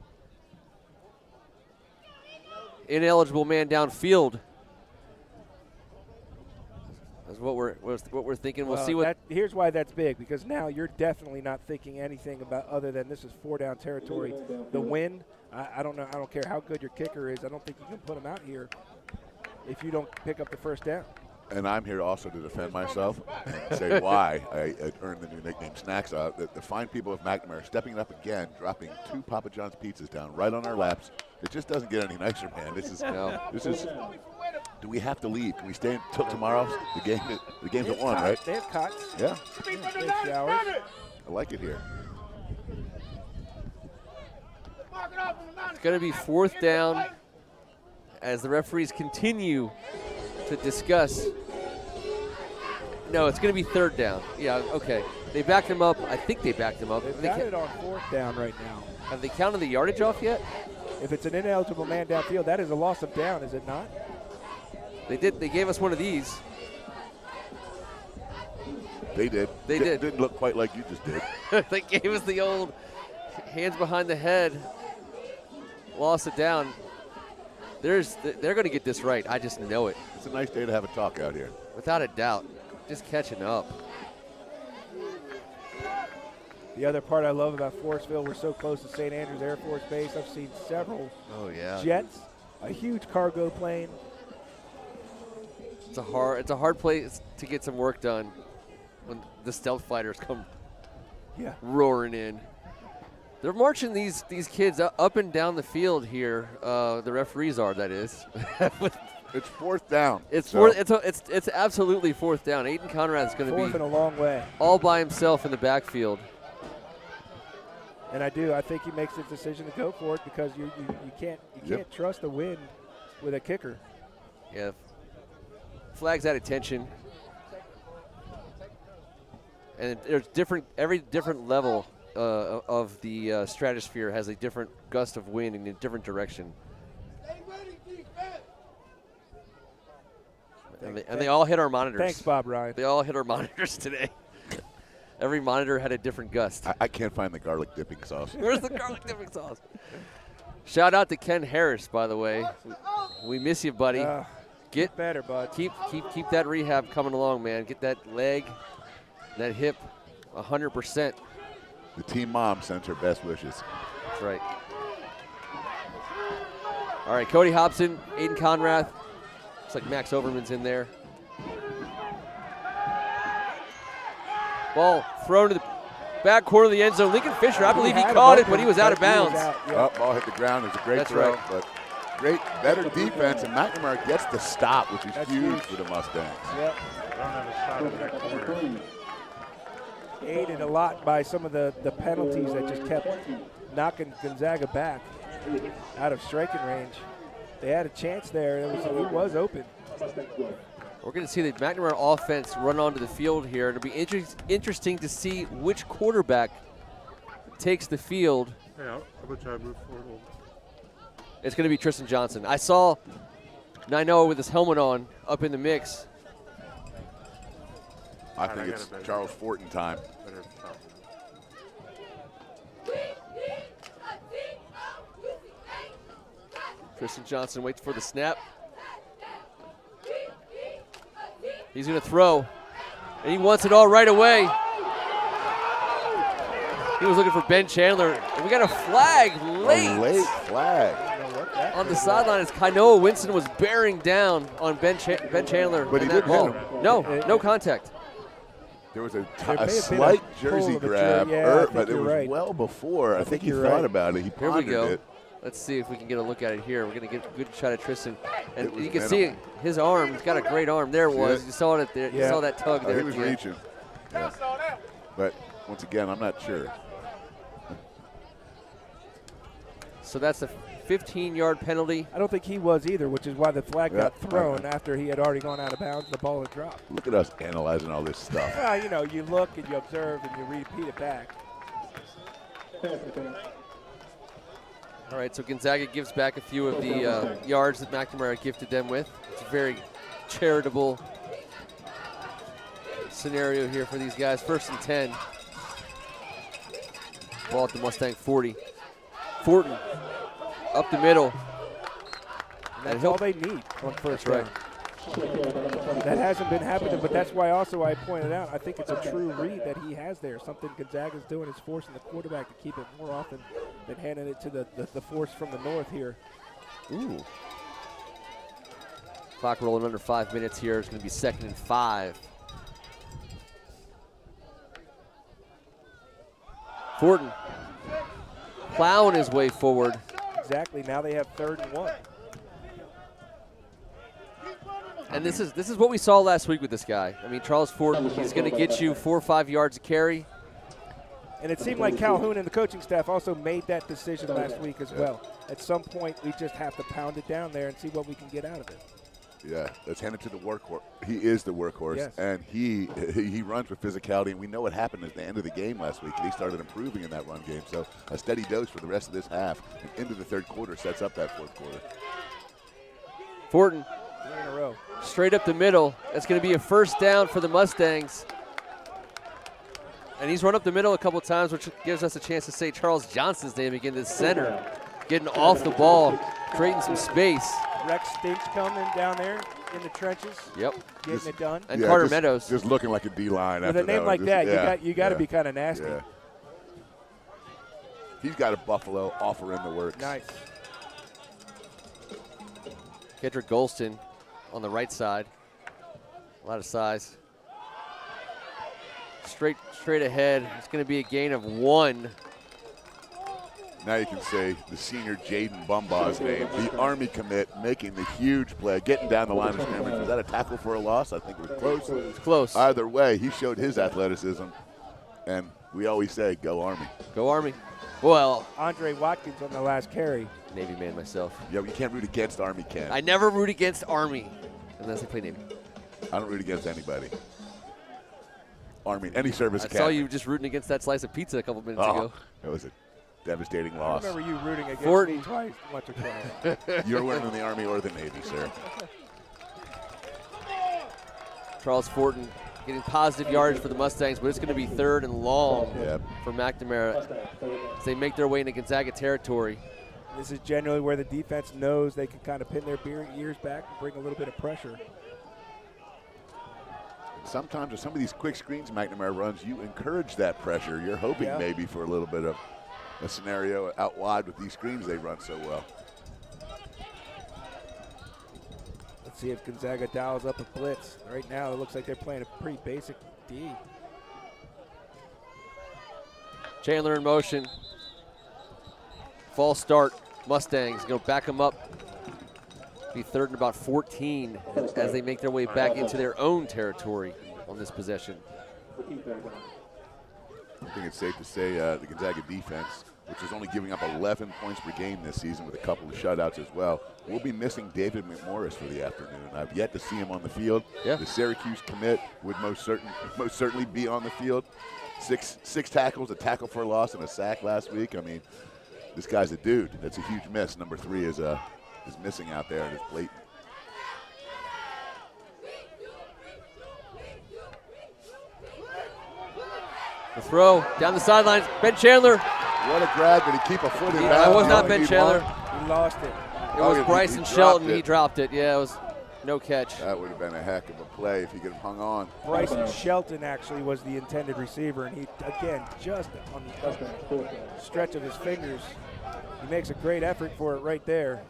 Ineligible man downfield. That's what we're thinking. We'll see what. Here's why that's big, because now you're definitely not thinking anything about other than this is 4-down territory. The wind, I don't know. I don't care how good your kicker is. I don't think you can put him out here if you don't pick up the first down. And I'm here also to defend myself and say why I earned the new nickname Snacks. The fine people of McNamara stepping up again, dropping 2 Papa John's pizzas down right on our laps. It just doesn't get any nicer, man. This is. Do we have to leave? Can we stay until tomorrow? The game's at 1, right? They have cots. Yeah. They have showers. I like it here. It's going to be 4th down as the referees continue to discuss. No, it's going to be 3rd down. Yeah, okay. They backed him up. I think they backed him up. They've got it on 4th down right now. Have they counted the yardage off yet? If it's an ineligible man downfield, that is a loss of down, is it not? They did. They gave us one of these. They did. They did. Didn't look quite like you just did. They gave us the old hands behind the head. Lost it down. They're going to get this right. I just know it. It's a nice day to have a talk out here. Without a doubt. Just catching up. The other part I love about Forestville, we're so close to St. Andrews Air Force Base. I've seen several jets, a huge cargo plane. It's a hard place to get some work done when the stealth fighters come roaring in. They're marching these kids up and down the field here. The referees are, that is. It's 4th down. It's absolutely 4th down. Aiden Conrad's going to be 4th and a long way, all by himself in the backfield. And I think he makes the decision to go for it because you can't trust the wind with a kicker. Yeah. Flags at attention. And there's every different level of the stratosphere has a different gust of wind in a different direction. And they all hit our monitors. Thanks, Bob Ryan. They all hit our monitors today. Every monitor had a different gust. I can't find the garlic dipping sauce. Where's the garlic dipping sauce? Shout out to Ken Harris, by the way. We miss you, buddy. Get better, bud. Keep that rehab coming along, man. Get that leg, that hip, 100%. The team mom sends her best wishes. That's right. All right, Cody Hobson, Aiden Conrath. Looks like Max Overman's in there. Ball thrown to the back corner of the end zone. Lincoln Fisher, I believe he caught it, but he was out of bounds. Ball hit the ground. It was a great throw, but Great, better defense, and McNamara gets the stop, which is That's huge huge. for the Mustangs. Yep. Aided a lot by some of the penalties that just kept knocking Gonzaga back out of striking range. They had a chance there. It was open. We're going to see the McNamara offense run onto the field here. It'll be interesting to see which quarterback takes the field. Yeah, how about I move forward a little? It's going to be Tristan Johnson. I saw Nainoa with his helmet on up in the mix. I think it's Charles Fortin time. Tristan Johnson waits for the snap. He's going to throw, and he wants it all right away. He was looking for Ben Chandler, and we got a flag late. A late flag. On the sideline as Kainoa Winston was bearing down on Ben Chandler. But he that didn't ball. hit him. No contact. There was a may have been slight a jersey pull of a grab, jersey. Yeah, I think but it you're was right. well before. I think he you're thought right. about it. He Here we pondered go. it. Let's see if we can get a look at it here. We're going to get a good shot at Tristan. And It was you can minimal. see his arm. He's got a great arm. There it was. it? You saw it there. You Yeah. saw that tug Oh, there. he at was the end. reaching. Yeah. But once again, I'm not sure. So that's a 15-yard penalty. I don't think he was either, which is why the flag Yeah. got thrown after he had already gone out of bounds. The ball had dropped. Look at us analyzing all this stuff. You know, you look and you observe and you repeat it back. All right, so Gonzaga gives back a few of the yards that McNamara gifted them with. It's a very charitable scenario here for these guys. 1st and 10. Ball at the Mustang 40. Fortin up the middle. And that's all they need on first That's down. That hasn't been happening, but that's why also I pointed out, I think it's a true read that he has there. Something Gonzaga's doing is forcing the quarterback to keep it more often than handing it to the force from the north here. Ooh. Clock rolling under 5 minutes here. It's going to be 2nd and 5. Fortin plowing his way forward. Exactly. Now they have 3rd and 1. And this is what we saw last week with this guy. I mean, Charles Fortin, he's going to get you 4 or 5 yards a carry. And it seemed like Calhoun and the coaching staff also made that decision last week as well. At some point, we just have to pound it down there and see what we can get out of it. Yeah, let's hand it to the workhorse. He is the workhorse, Yes. and he runs with physicality, and we know what happened at the end of the game last week. He started improving in that run game, so a steady dose for the rest of this half and into the 3rd quarter sets up that 4th quarter. Fortin 3 in a row. straight up the middle. That's going to be a 1st down for the Mustangs. And he's run up the middle a couple times, which gives us a chance to say Charles Johnson's name again, the center, getting off the ball, creating some space. Rex Stinks coming down there in the trenches, Yep. getting it done. And Carter just, Meadows. just looking like a D-line. With after a name one. like Just- that, you got to yeah, be kind of nasty. Yeah. He's got a Buffalo offer in the works. Nice. Kendrick Golston on the right side. A lot of size. Straight ahead. It's going to be a gain of 1. Now you can say the senior Jaden Bumbaugh's name, the Army commit, making the huge play, getting down the line of scrimmage. Was that a tackle for a loss? I think it was close. It's close. Either way, he showed his athleticism, and we always say, go Army. Go Army. Well, Andre Watkins on the last carry. Navy man myself. Yeah, you can't root against Army, Ken. I never root against Army unless I play Navy. I don't root against anybody. Army, any service I can. saw you just rooting against that slice of pizza a couple minutes ago. That was a devastating I loss. remember you rooting against Fortin. me twice, once or twice. You're winning in the Army or the Navy, sir. Charles Fortin getting positive yardage for the Mustangs, but it's going to be 3rd and long Yep. for McNamara as they make their way into Gonzaga territory. This is generally where the defense knows they can kind of pin their ears back and bring a little bit of pressure. Sometimes with some of these quick screens McNamara runs, you encourage that pressure. You're hoping maybe for a little bit of a scenario out wide with these screens they run so well. Let's see if Gonzaga dials up a blitz. Right now, it looks like they're playing a pretty basic D. Chandler in motion. False start. Mustangs going to back him up Be third and about 14 as they make their way back into their own territory on this possession. I think it's safe to say the Gonzaga defense, which is only giving up 11 points per game this season with a couple of shutouts as well, we'll be missing David McMorris for the afternoon. I've yet to see him on the field. Yeah. The Syracuse commit would most certainly be on the field. Six tackles, a tackle for a loss, and a sack last week. I mean, this guy's a dude. That's a huge miss. Number 3 is missing out there, and it's blatant. The throw down the sidelines. Ben Chandler. What a grab. Did he keep a foot in bounds? That was not Ben Chandler. He lost it. It was Bryson Shelton. He dropped it. Yeah, it was no catch. That would have been a heck of a play if he could have hung on. Bryson Shelton actually was the intended receiver, and he, again, just on the stretch of his fingers, he makes a great effort for it right there.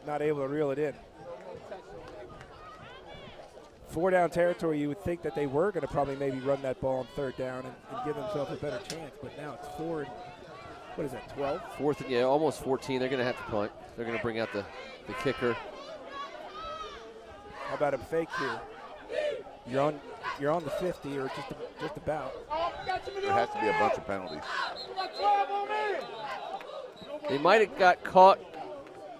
Not able to reel it in. 4-down territory, you would think that they were going to probably maybe run that ball on 3rd down and give themselves a better chance, but now it's 4 and, what is that, 12? 4th, yeah, almost 14. They're going to have to punt. They're going to bring out the kicker. How about a fake here? You're on the 50 or just about. There has to be a bunch of penalties. They might have got caught.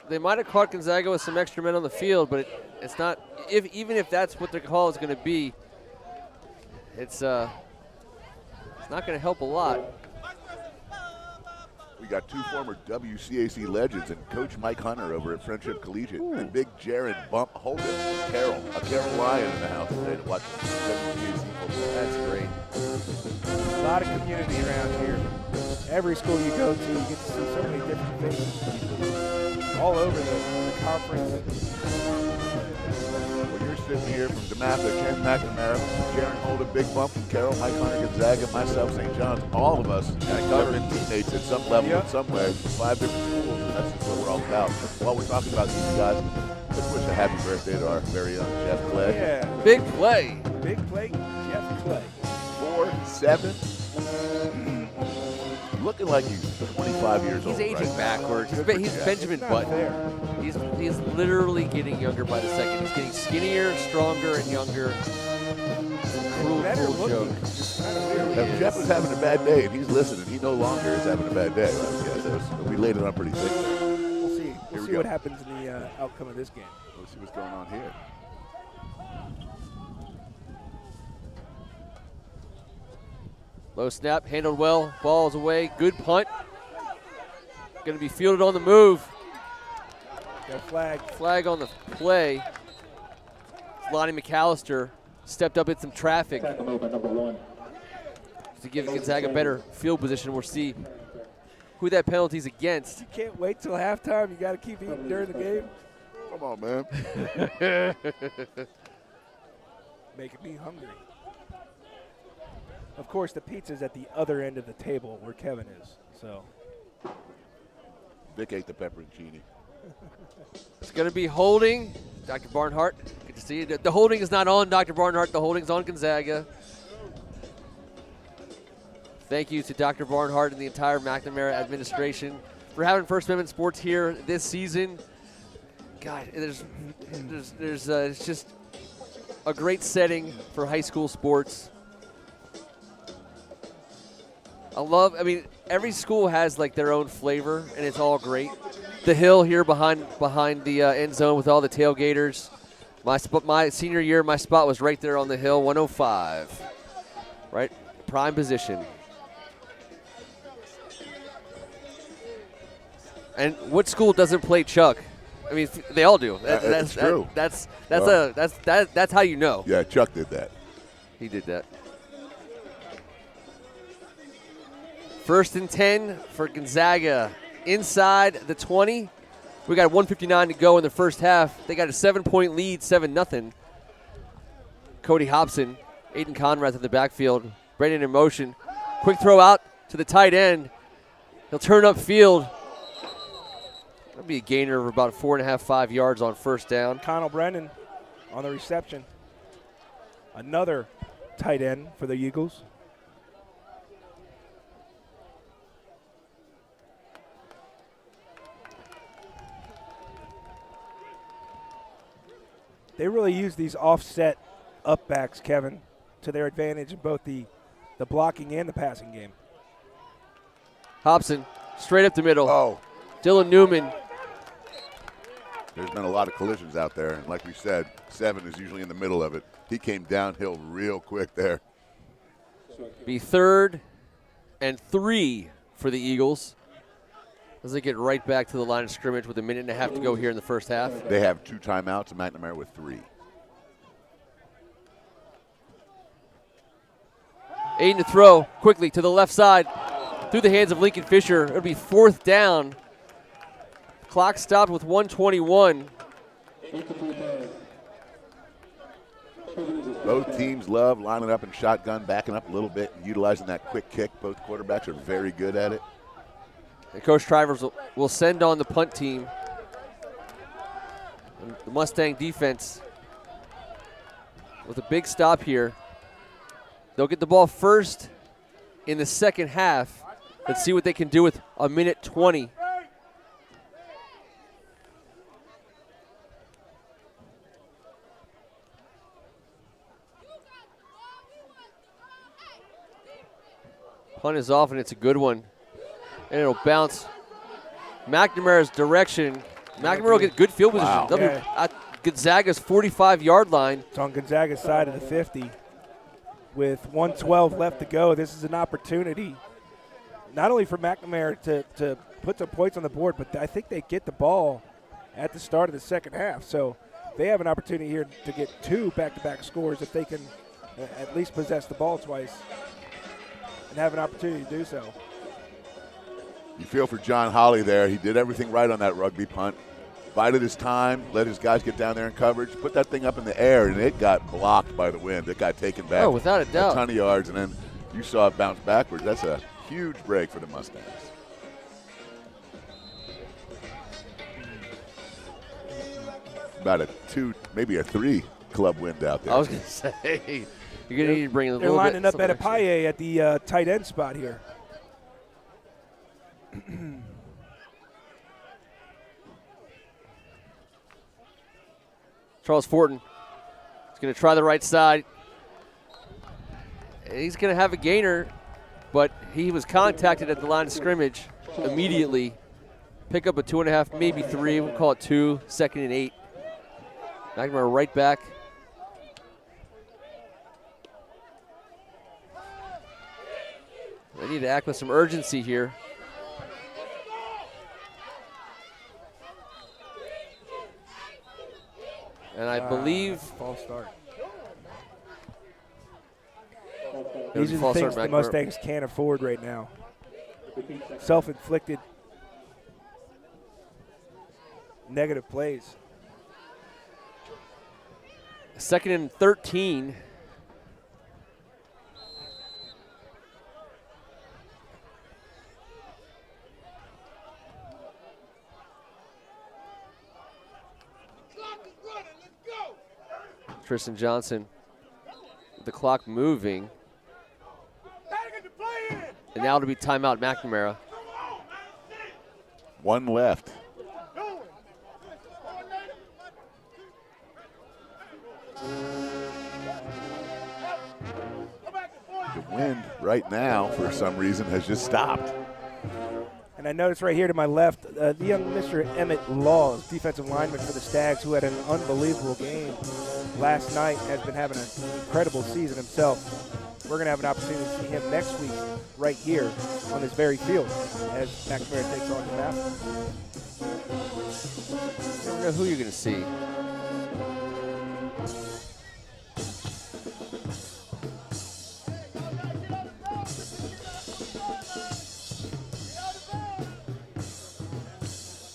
They might have caught Gonzaga with some extra men on the field, but it's not. Even if that's what the call is going to be, it's not going to help a lot. We got 2 former WCAC legends and Coach Mike Hunter over at Friendship Collegiate, and Big Jared Bump Holden, Carol, a Carol Lion in the house today to watch WCAC football. That's great. A lot of community around here. Every school you go to, you get to see so many different faces all over the conference. Well, you're sitting here from DeMatha, Ken McNamara, Jaron Holden, Big Bump, and Carol, Mike Hunter, Gonzaga, myself, St. John's. All of us have been teammates at some level, in some way, from 5 different schools, and that's just what we're all about. While we're talking about these guys, let's wish a happy birthday to our very own Jeff Clay. Yeah. Big play. Big play, Jeff Clay. 4'7". Looking like he's 25 years old. He's aging right? backwards. He's Benjamin Button. He's literally getting younger by the second. He's getting skinnier, stronger, and younger. Cruel joke. If Jeff was having a bad day and he's listening, he no longer is having a bad day. We laid it on pretty thick. We'll see. We'll see what happens in the outcome of this game. Let's see what's going on here. Low snap, handled well, ball's away, good punt. Going to be fielded on the move. Got flag. Flag on the play. Lonnie McAllister stepped up in some traffic to give Gonzaga better field position. We'll see who that penalty's against. You can't wait till halftime. You got to keep eating during the game. Come on, man. Making me hungry. Of course, the pizza's at the other end of the table where Kevin is. So Vic ate the pepperoncini. It's going to be holding. Dr. Barnhart, good to see you. The holding is not on Dr. Barnhart. The holding's on Gonzaga. Thank you to Dr. Barnhart and the entire McNamara administration for having First Amendment Sports here this season. God, it's just a great setting for high school sports. I mean, every school has like their own flavor, and it's all great. The hill here behind the end zone with all the tailgaters. My senior year, my spot was right there on the hill, 105, right, prime position. And what school doesn't play Chuck? I mean, they all do. That's true. That's how you know. Yeah, Chuck did that. He did that. 1st and 10 for Gonzaga inside the 20. We got 1:59 to go in the first half. They got a 7-point lead, 7-0. Cody Hobson, Aiden Conrad in the backfield. Brennan in motion. Quick throw out to the tight end. He'll turn upfield. That'll be a gainer of about 4.5, 5 yards on first down. Connell Brennan on the reception. Another tight end for the Eagles. They really use these offset up backs, Kevin, to their advantage in both the blocking and the passing game. Hobson, straight up the middle. Oh, Dylan Newman. there's been a lot of collisions out there, and like we said, 7 is usually in the middle of it. He came downhill real quick there. Be 3rd and 3 for the Eagles as they get right back to the line of scrimmage with a minute and a half to go here in the first half. They have 2 timeouts, and McNamara with 3. Aiden to throw quickly to the left side through the hands of Lincoln Fisher. It'll be 4th down. Clock stopped with 1:21. Both teams love lining up in shotgun, backing up a little bit, and utilizing that quick kick. Both quarterbacks are very good at it. And Coach Trivers will send on the punt team. And the Mustang defense with a big stop here. They'll get the ball first in the second half. Let's see what they can do with a minute 20. Punt is off, and it's a good one. And it'll bounce McNamara's direction. McNamara will get good field position. Wow. At Gonzaga's 45-yard line. It's on Gonzaga's side of the 50. With 1:12 left to go, this is an opportunity not only for McNamara to put some points on the board, but I think they get the ball at the start of the second half. So they have an opportunity here to get 2 back-to-back scores if they can at least possess the ball twice and have an opportunity to do so. You feel for John Holly there. He did everything right on that rugby punt. Bided his time, let his guys get down there in coverage, put that thing up in the air, and it got blocked by the wind. It got taken back. Oh, without a doubt. A ton of yards, and then you saw it bounce backwards. That's a huge break for the Mustangs. About a 2, maybe a 3 club wind out there. I was going to say, you're going to need to bring a They're little bit. lining up at Apaye at the tight end spot here. Charles Fortin is going to try the right side. He's going to have a gainer, but he was contacted at the line of scrimmage immediately. Pick up a 2.5, maybe 3. We'll call it 2, 2nd and 8. McNamara right back. They need to act with some urgency here. And I believe false start. it was These a are the false things start. the McNamara. Mustangs can't afford right now. Self-inflicted negative plays. 2nd and 13. Tristan Johnson with the clock moving. And now it'll be timeout McNamara. 1 left. The wind right now, for some reason, has just stopped. And I notice right here to my left, the young Mr. Emmett Laws, defensive lineman for the Stags, who had an unbelievable game last night, has been having an incredible season himself. We're going to have an opportunity to see him next week right here on this very field as McNamara takes on the map. You never know who you're going to see.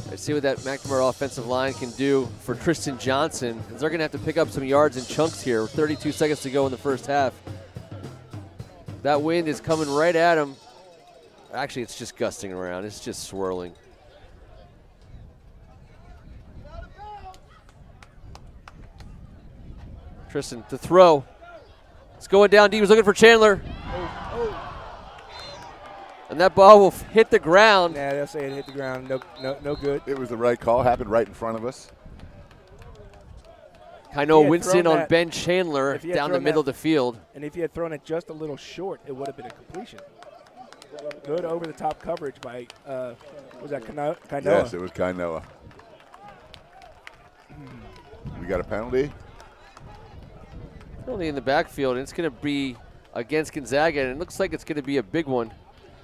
Let's see what that McNamara offensive line can do for Tristan Johnson. They're going to have to pick up some yards in chunks here. 32 seconds to go in the first half. That wind is coming right at him. Actually, it's just gusting around. It's just swirling. Tristan to throw. It's going down deep. He's looking for Chandler. And that ball will hit the ground. Yeah, they'll say it hit the ground. No good. It was the right call. Happened right in front of us. Kainoa Winston on Ben Chandler down the middle of the field. And if he had thrown it just a little short, it would have been a completion. Good over-the-top coverage by, was that Kainoa? Yes, it was Kainoa. We got a penalty? Penalty in the backfield, and it's going to be against Gonzaga, and it looks like it's going to be a big one.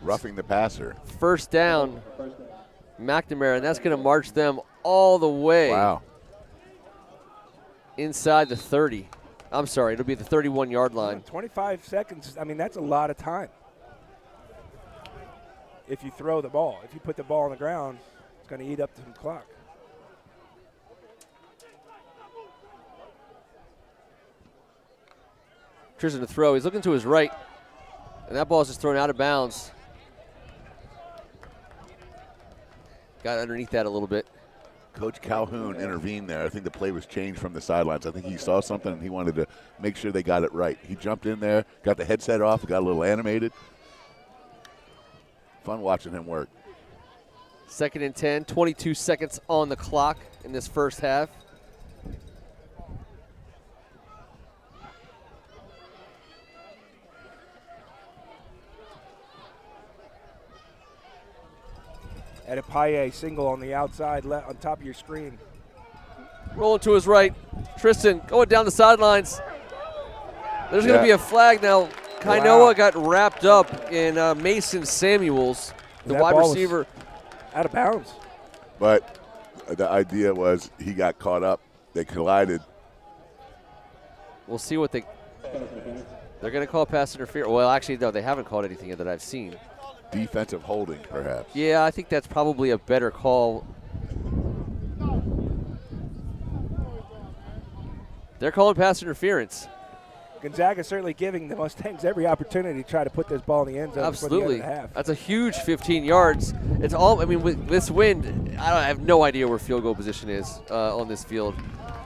Roughing the passer. First down, McNamara, and that's going to march them all the way. Wow. Inside the 30. I'm sorry, it'll be the 31-yard line. 25 seconds, I mean, that's a lot of time. If you throw the ball. If you put the ball on the ground, it's going to eat up some clock. Tristan to throw. He's looking to his right, and that ball is just thrown out of bounds. Got underneath that a little bit. Coach Calhoun intervened there. I think the play was changed from the sidelines. I think he saw something and he wanted to make sure they got it right. He jumped in there, got the headset off, got a little animated. Fun watching him work. 2nd and 10, 22 seconds on the clock in this first half. Adepaye single on the outside on top of your screen. Rolling to his right. Tristan going down the sidelines. There's going to be a flag now. Kainoa got wrapped up in Mason Samuels, the wide receiver. Out of bounds. But the idea was he got caught up. They collided. We'll see what they're going to call pass interference. Well, actually, no, they haven't called anything that I've seen. Defensive holding, perhaps. Yeah, I think that's probably a better call. They're calling pass interference. Gonzaga certainly giving the Mustangs every opportunity to try to put this ball in the end zone. Absolutely. For the end of the half. That's a huge 15 yards. It's all, I mean, with this wind, I have no idea where field goal position is on this field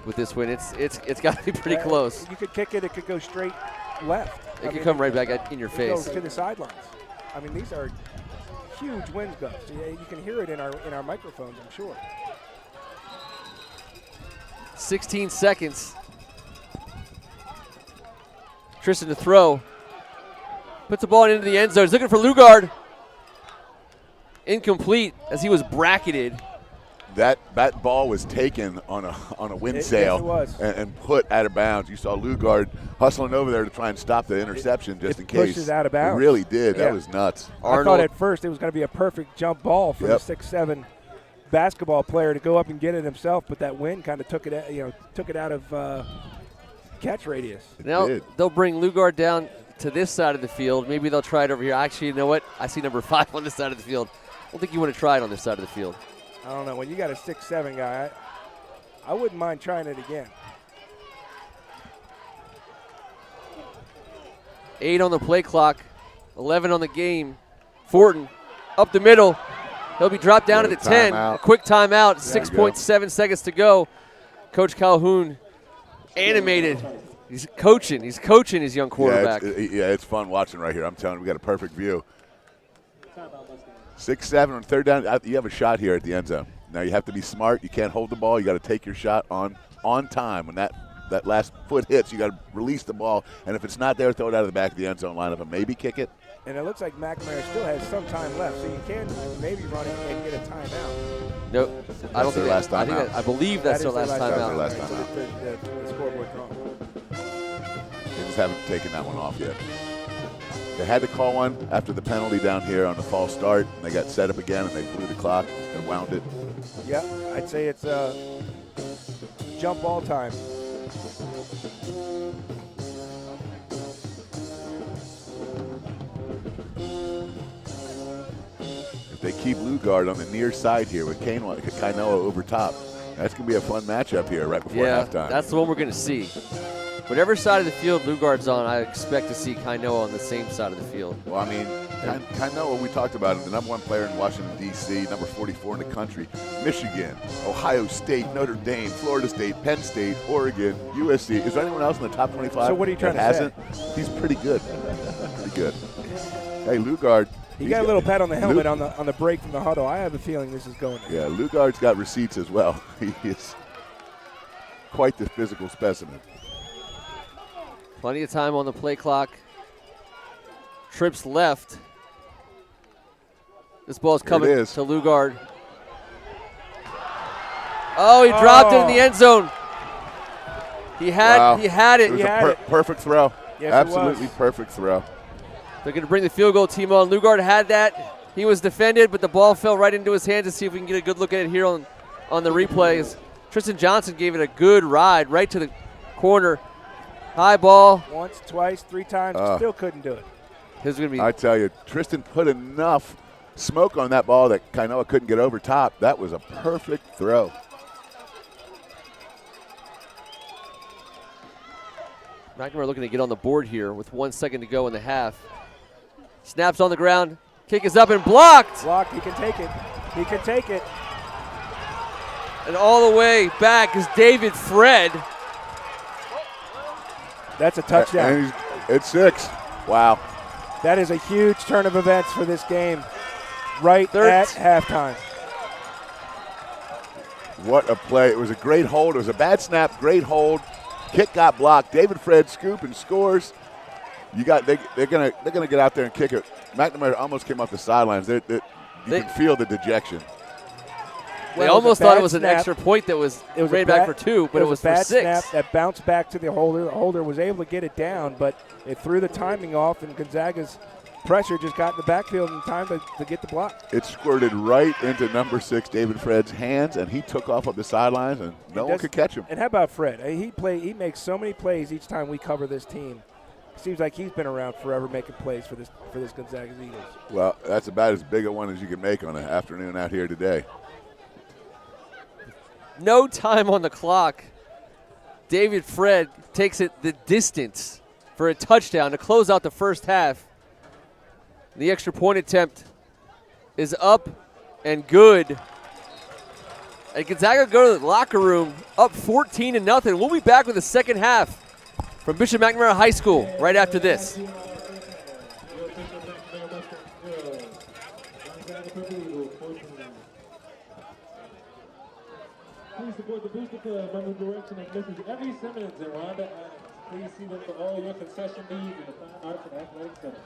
with this wind. It's got to be pretty close. You could kick it. It could go straight left. It could come right back in your face. Go to the sidelines. I mean, these are huge wind gusts. You can hear it in our microphones, I'm sure. 16 seconds. Tristan to throw. Puts the ball into the end zone. He's looking for Lugard. Incomplete as he was bracketed. That ball was taken on a wind sail and put out of bounds. You saw Lugard hustling over there to try and stop the interception just in case. Pushes out of bounds. He really did. Yeah. That was nuts. I thought at first it was going to be a perfect jump ball for the 6'7" basketball player to go up and get it himself, but that wind kind of took it out of catch radius. Now they'll bring Lugard down to this side of the field. Maybe they'll try it over here. Actually, you know what? I see number 5 on this side of the field. I don't think you want to try it on this side of the field. I don't know. When you got a 6'7" guy, I wouldn't mind trying it again. 8 on the play clock, 11 on the game. Fortin up the middle. He'll be dropped down to the 10. A quick timeout, 6.7 seconds to go. Coach Calhoun animated. He's coaching his young quarterback. It's fun watching right here. I'm telling you, we got a perfect view. 6-7 on third down. You have a shot here at the end zone. Now you have to be smart. You can't hold the ball. You got to take your shot on time. When that last foot hits, you got to release the ball. And if it's not there, throw it out of the back of the end zone lineup and maybe kick it. And it looks like McNamara still has some time left, so you can maybe run it and get a timeout. Nope, I don't think last time out. I believe that's their last time out. Last time out. The scoreboard wrong. They just haven't taken that one off yet. They had to call one after the penalty down here on the false start, and they got set up again, and they blew the clock and wound it. Yeah, I'd say it's jump ball time. If they keep Lugard on the near side here with Kainoa over top, that's going to be a fun matchup here right before halftime. That's the one we're going to see. Whatever side of the field Lugard's on, I expect to see Kainoa on the same side of the field. Well, I mean, Kainoa, we talked about him, the number 1 player in Washington, D.C., number 44 in the country. Michigan, Ohio State, Notre Dame, Florida State, Penn State, Oregon, USC. Is there anyone else in the top 25 so what are you trying that to hasn't? He's pretty good. Pretty good. Hey, Lugard. He got a little pat on the helmet on the break from the huddle. I have a feeling this is going there. Yeah, Lugard's got receipts as well. He is. quite the physical specimen. Plenty of time on the play clock. Trips left. This ball's coming to Lugard. Oh, he dropped it in the end zone. He had it. It was a perfect throw. Yes, absolutely perfect throw. They're going to bring the field goal team on. Lugard had that. He was defended, but the ball fell right into his hands. To see if we can get a good look at it here on the replays. Tristan Johnson gave it a good ride right to the corner. High ball. Once, twice, 3 times, still couldn't do it. I tell you, Tristan put enough smoke on that ball that Kainoa couldn't get over top. That was a perfect throw. McNamara looking to get on the board here with 1 second to go in the half. Snaps on the ground. Kick is up and blocked. Blocked. He can take it. He can take it. And all the way back is David Fred. That's a touchdown. And it's 6. Wow. That is a huge turn of events for this game right at halftime. What a play. It was a great hold. It was a bad snap, great hold. Kick got blocked. David Fred scoop and scores. They're gonna get out there and kick it. McNamara almost came off the sidelines. You can feel the dejection. They almost thought it was an extra point that was ran back for 2, but it was for 6. Snap that bounced back to the holder. The holder was able to get it down, but it threw the timing off, and Gonzaga's pressure just got in the backfield in time to get the block. It squirted right into number 6, David Fred's hands, and he took off the sidelines, and no one could catch him. And how about Fred? He makes so many plays each time we cover this team. Seems like he's been around forever making plays for this Gonzaga Eagles. Well, that's about as big a one as you can make on an afternoon out here today. No time on the clock. David Fred takes it the distance for a touchdown to close out the first half. The extra point attempt is up and good. And Gonzaga go to the locker room up 14-0. We'll be back with the second half from Bishop McNamara High School right after this. Please support the Booster Club under the direction of Mrs. Evie Simmons and Rhonda Adams. Please see them for all your concession needs in the Fine Arts and Athletic Center.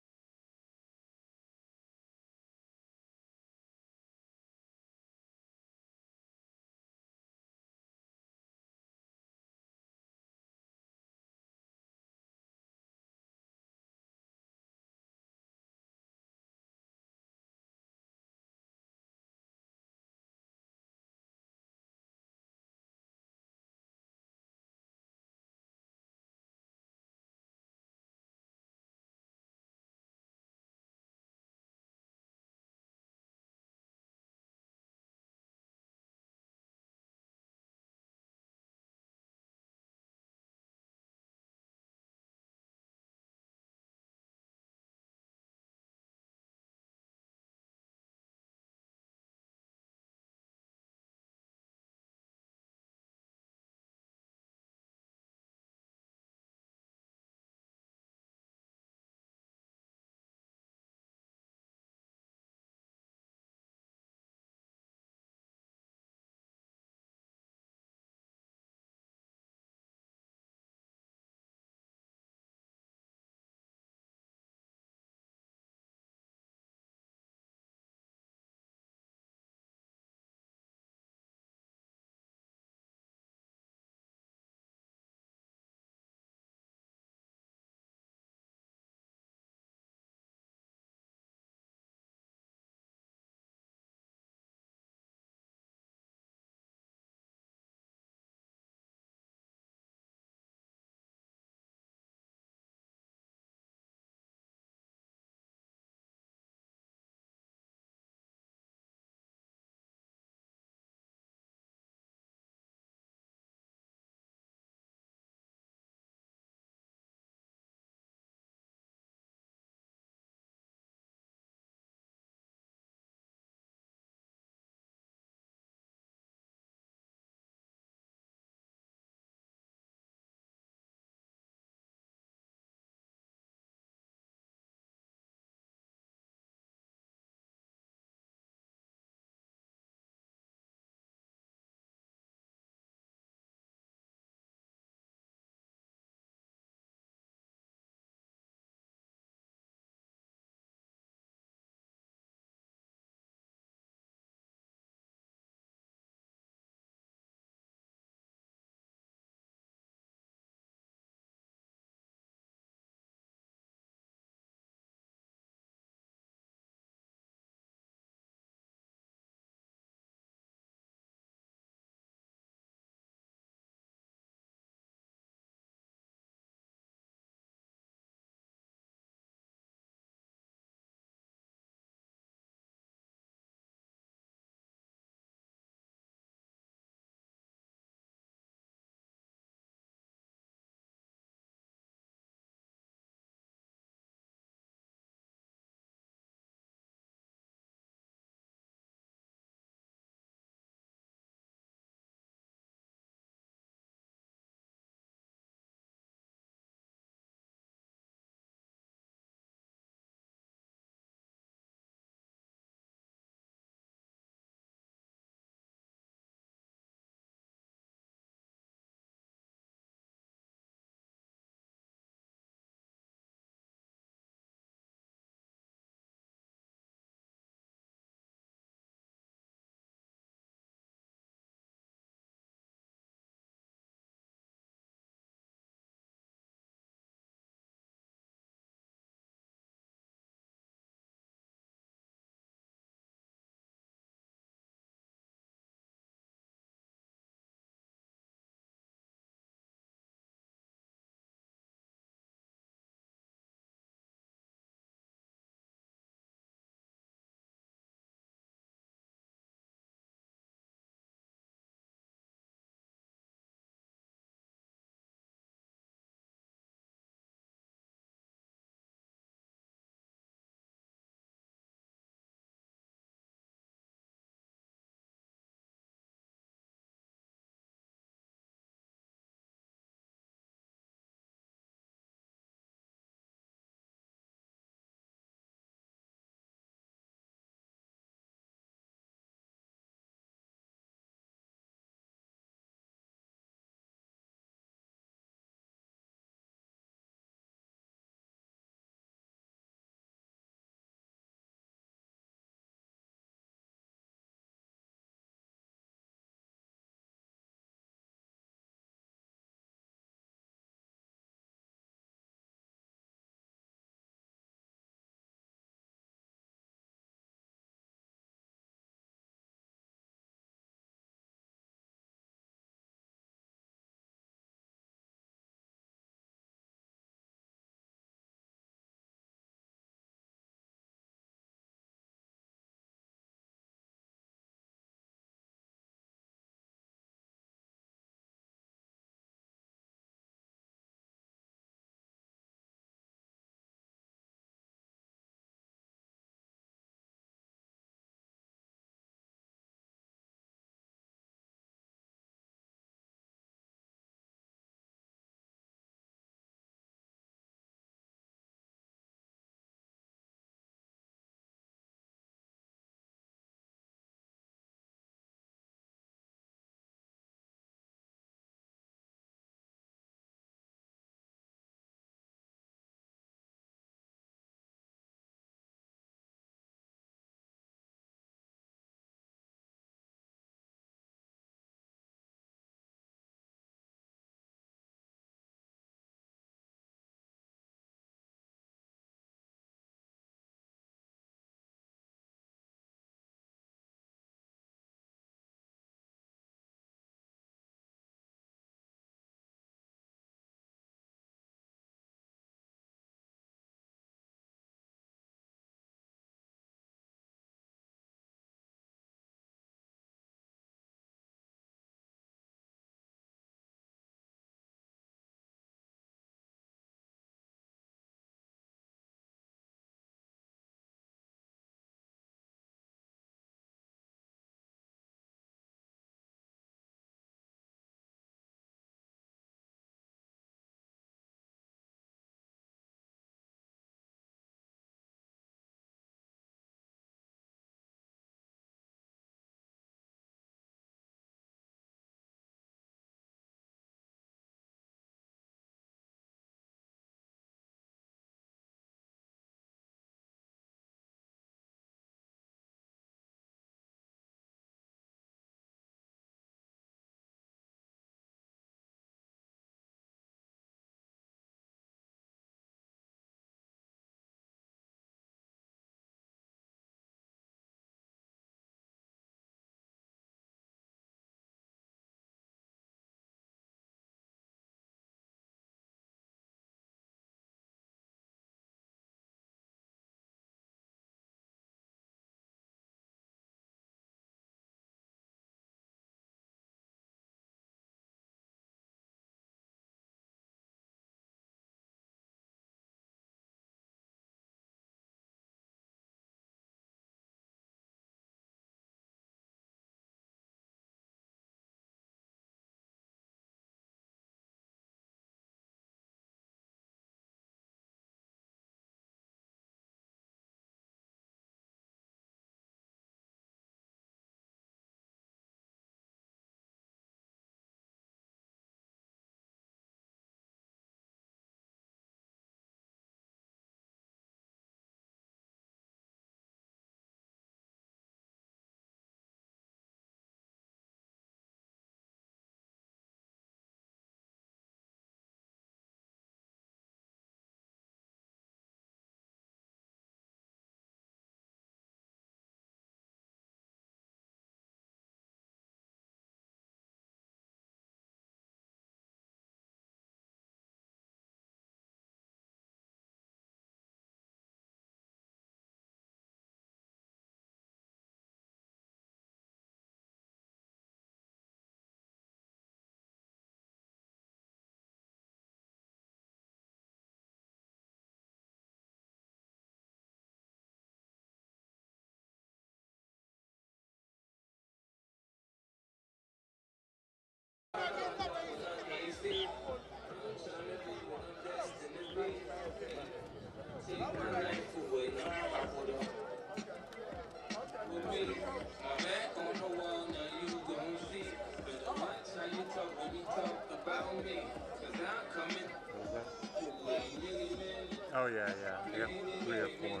Oh, yeah. They have 3 or 4.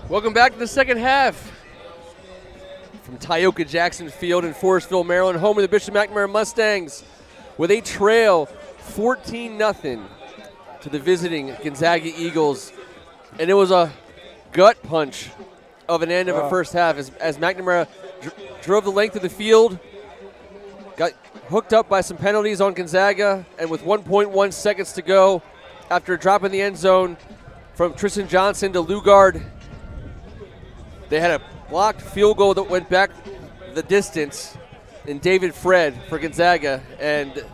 Welcome back to the second half from Tioga Jackson Field in Forestville, Maryland, home of the Bishop McNamara Mustangs, with a trail 14-0 to the visiting Gonzaga Eagles. And it was a gut punch of an end of a first half as McNamara drove the length of the field, got hooked up by some penalties on Gonzaga, and with 1.1 seconds to go, after dropping the end zone from Tristan Johnson to Lugard, they had a blocked field goal that went back the distance in David Fred for Gonzaga, and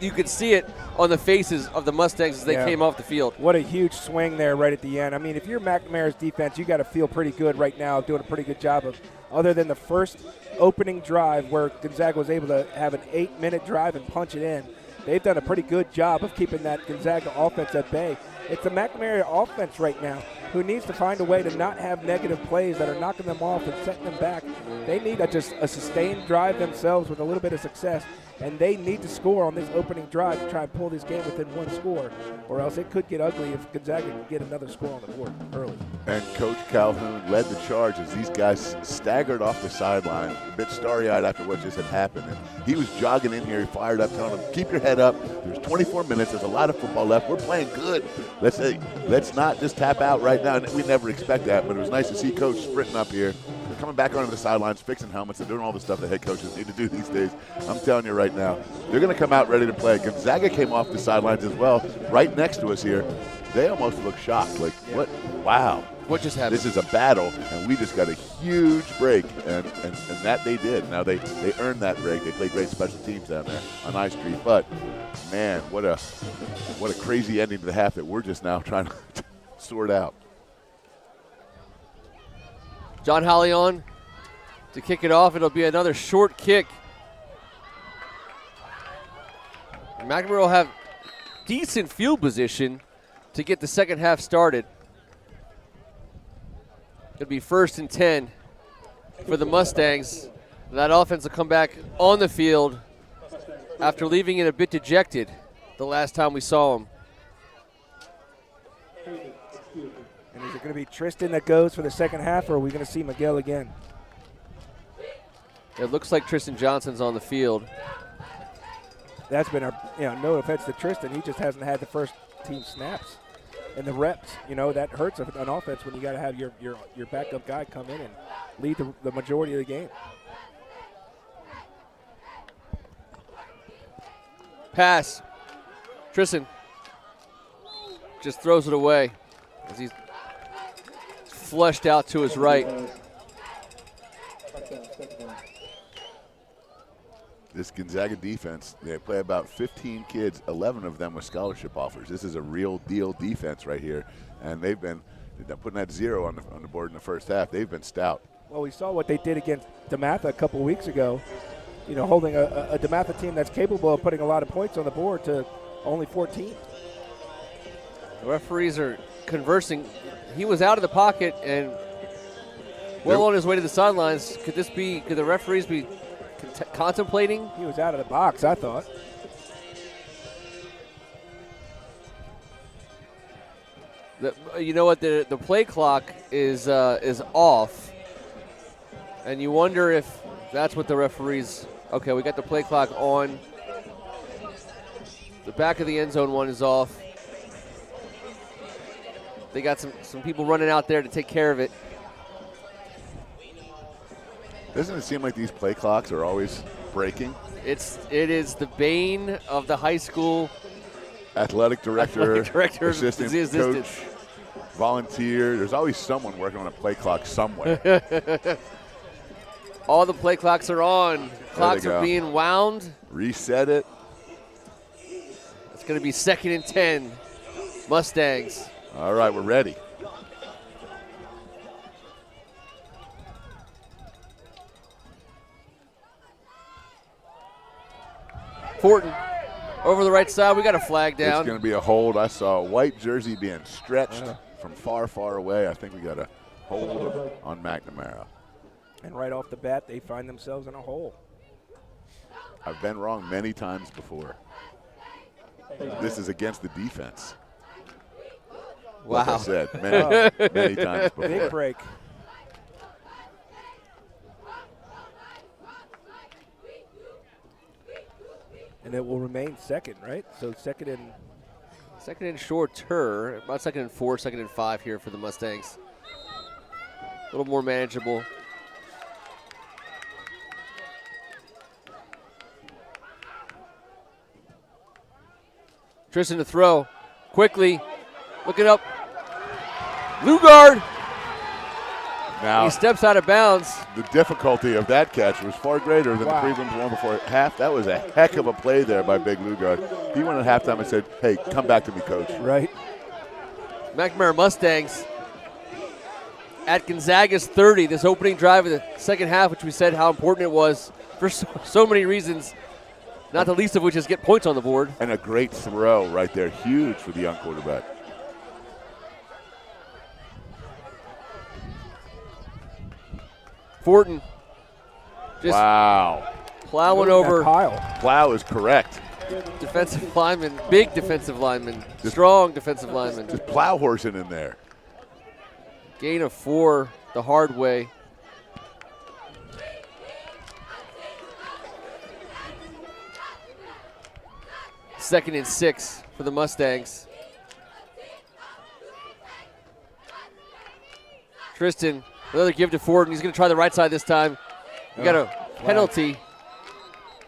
you could see it on the faces of the Mustangs as they came off the field. What a huge swing there right at the end. I mean, if you're McNamara's defense, you got to feel pretty good right now, doing a pretty good job of, other than the first opening drive where Gonzaga was able to have an 8-minute drive and punch it in. They've done a pretty good job of keeping that Gonzaga offense at bay. It's the McNamara offense right now who needs to find a way to not have negative plays that are knocking them off and setting them back. They need just a sustained drive themselves with a little bit of success, and they need to score on this opening drive to try and pull this game within one score, or else it could get ugly if Gonzaga can get another score on the board early. And Coach Calhoun led the charge as these guys staggered off the sideline, a bit starry-eyed after what just had happened. And he was jogging in here, fired up, telling them, keep your head up. There's 24 minutes. There's a lot of football left. We're playing good. Let's not just tap out right now. And we never expect that, but it was nice to see Coach sprinting up here. They're coming back onto the sidelines, fixing helmets. They're doing all the stuff that head coaches need to do these days. I'm telling you right now, they're going to come out ready to play. Gonzaga came off the sidelines as well, right next to us here. They almost look shocked. Like, what? Wow. What just happened? This is a battle, and we just got a huge break, and that they did. Now, they earned that break. They played great special teams down there on I Street. But, man, what a crazy ending to the half that we're just now trying to sort out. John Holly on to kick it off. It'll be another short kick. McNamara will have decent field position to get the second half started. It'll be 1st and 10 for the Mustangs. That offense will come back on the field after leaving it a bit dejected the last time we saw him. And is it going to be Tristan that goes for the second half, or are we going to see Miguel again? It looks like Tristan Johnson's on the field. That's been no offense to Tristan. He just hasn't had the first team snaps and the reps. That hurts an offense when you got to have your backup guy come in and lead the majority of the game. Pass. Tristan just throws it away. as he's flushed out to his right. This Gonzaga defense, they play about 15 kids, 11 of them with scholarship offers. This is a real deal defense right here, and they've been putting that 0 on the board in the first half. They've been stout. Well, we saw what they did against DeMatha a couple weeks ago, you know, holding a DeMatha team that's capable of putting a lot of points on the board to only 14. The referees are conversing. He was out of the pocket and well on his way to the sidelines. Could the referees be contemplating? He was out of the box, I thought. You know what? The play clock is off, and you wonder if that's what the referees. Okay, we got the play clock on. The back of the end zone one is off. They got some people running out there to take care of it. Doesn't it seem like these play clocks are always breaking? It is the bane of the high school athletic director, assistant assistant. coach, volunteer. There's always someone working on a play clock somewhere. All the play clocks are on. Clocks are being wound. Reset it. It's going to be 2nd and 10. Mustangs. All right, we're ready. Fortin over the right side. We got a flag down. It's going to be a hold. I saw a white jersey being stretched from far, far away. I think we got a hold on McNamara. And right off the bat, they find themselves in a hole. I've been wrong many times before. This is against the defense. Wow. Like I said, many times before. Big break. And it will remain second, right? So second and shorter, about 2nd and 4, 2nd and 5 here for the Mustangs. A little more manageable. Tristan to throw. Quickly. Look it up. Lugard. Now, he steps out of bounds. The difficulty of that catch was far greater than the previous one before half. That was a heck of a play there by Big Lugard. He went at halftime and said, hey, come back to me, coach. Right. McNamara Mustangs at Gonzaga's 30, this opening drive of the second half, which we said how important it was for so many reasons, not the least of which is get points on the board. And a great throw right there, huge for the young quarterback. Fortin just plowing over. Plow is correct. Defensive lineman, big defensive lineman, strong defensive lineman. Just plow horsing in there. Gain of 4 the hard way. Second and 6 for the Mustangs. Tristan, another give to Ford, and he's going to try the right side this time. We got a penalty.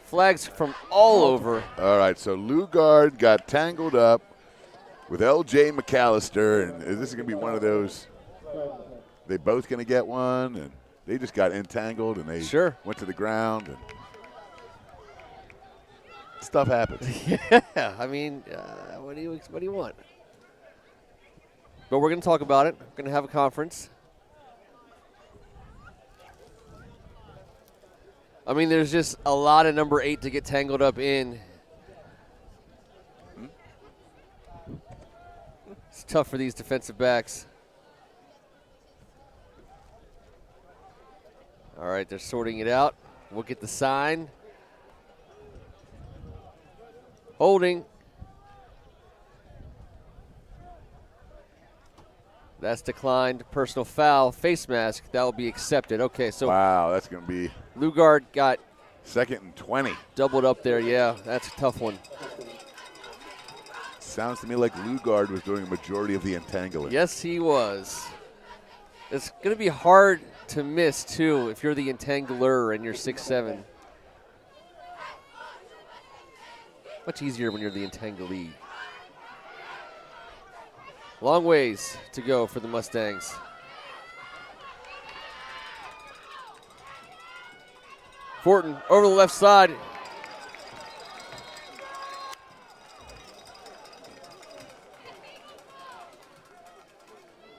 Flags from all over. All right, so Lugard got tangled up with L.J. McAllister, and this is going to be one of those, they both going to get one, and they just got entangled, and they went to the ground, and stuff happens. Yeah, I mean, what do you want? But we're going to talk about it. We're going to have a conference. I mean, there's just a lot of number 8 to get tangled up in. It's tough for these defensive backs. All right, they're sorting it out. We'll get the sign. Holding. That's declined. Personal foul. Face mask. That will be accepted. Okay, so. Wow, that's going to be. Lugard got. 2nd and 20. Doubled up there, yeah. That's a tough one. Sounds to me like Lugard was doing a majority of the entangling. Yes, he was. It's going to be hard to miss, too, if you're the entangler and you're 6'7". Much easier when you're the entanglee. Long ways to go for the Mustangs. Fortin over the left side.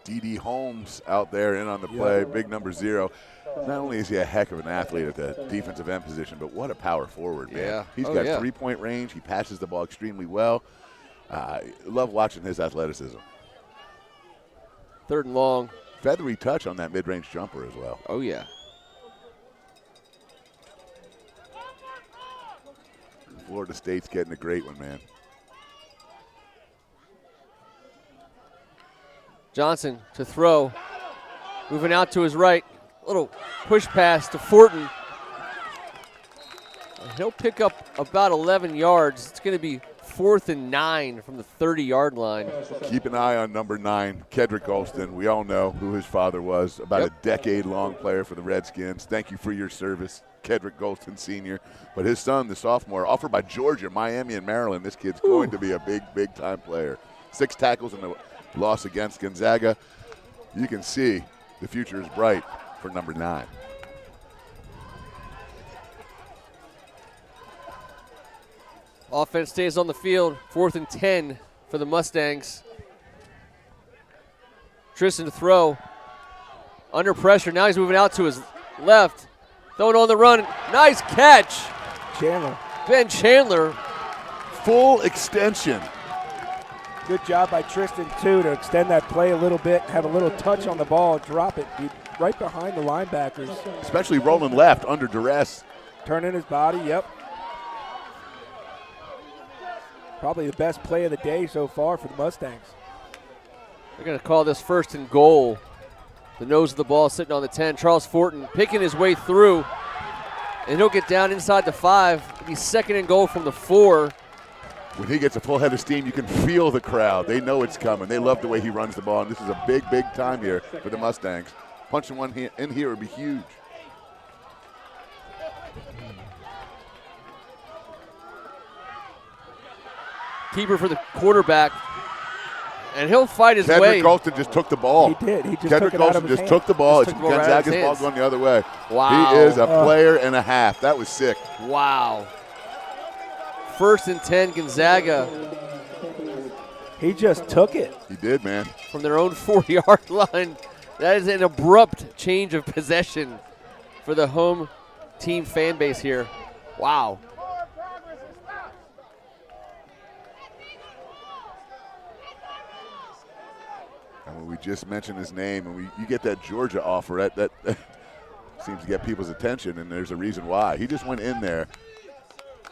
D.D. Holmes out there in on the play, big number 0. Not only is he a heck of an athlete at the defensive end position, but what a power forward, man. Yeah. He's got three-point range. He passes the ball extremely well. Love watching his athleticism. 3rd and long. Feathery touch on that mid-range jumper as well. Oh, yeah. Florida State's getting a great one, man. Johnson to throw. Moving out to his right. Little push pass to Fortin. He'll pick up about 11 yards. It's going to be 4th and 9 from the 30-yard line. Keep an eye on number 9, Kedrick Golston. We all know who his father was, about a decade-long player for the Redskins. Thank you for your service, Kedrick Golston Sr. But his son, the sophomore, offered by Georgia, Miami, and Maryland. This kid's going to be a big, big-time player. 6 tackles in the loss against Gonzaga. You can see the future is bright for number 9. Offense stays on the field. 4th and 10 for the Mustangs. Tristan to throw. Under pressure. Now he's moving out to his left. Throwing on the run. Nice catch. Chandler. Ben Chandler. Full extension. Good job by Tristan, too, to extend that play a little bit, have a little touch on the ball, drop it right behind the linebackers. Especially rolling left under duress. Turning his body, yep. Probably the best play of the day so far for the Mustangs. They're going to call this 1st and goal. The nose of the ball sitting on the 10. Charles Fortin picking his way through. And he'll get down inside the 5. It'll be 2nd and goal from the 4. When he gets a full head of steam, you can feel the crowd. They know it's coming. They love the way he runs the ball. And this is a big, big time here for the Mustangs. Punching one in here would be huge. Keeper for the quarterback. And he'll fight his Kedrick way. Golston just took the ball. He did. He just Kedrick took it out of Golston his just hand. took the ball. It's Just took the ball right out of his Gonzaga's ball hands. going the other way. Wow. He is a player and a half. That was sick. Wow. 1st and 10 Gonzaga He just took it. He did, man. from their own 4-yard line. That is an abrupt change of possession for the home team fan base here. Wow. And when we just mentioned his name, and you get that Georgia offer, that seems to get people's attention, and there's a reason why. He just went in there,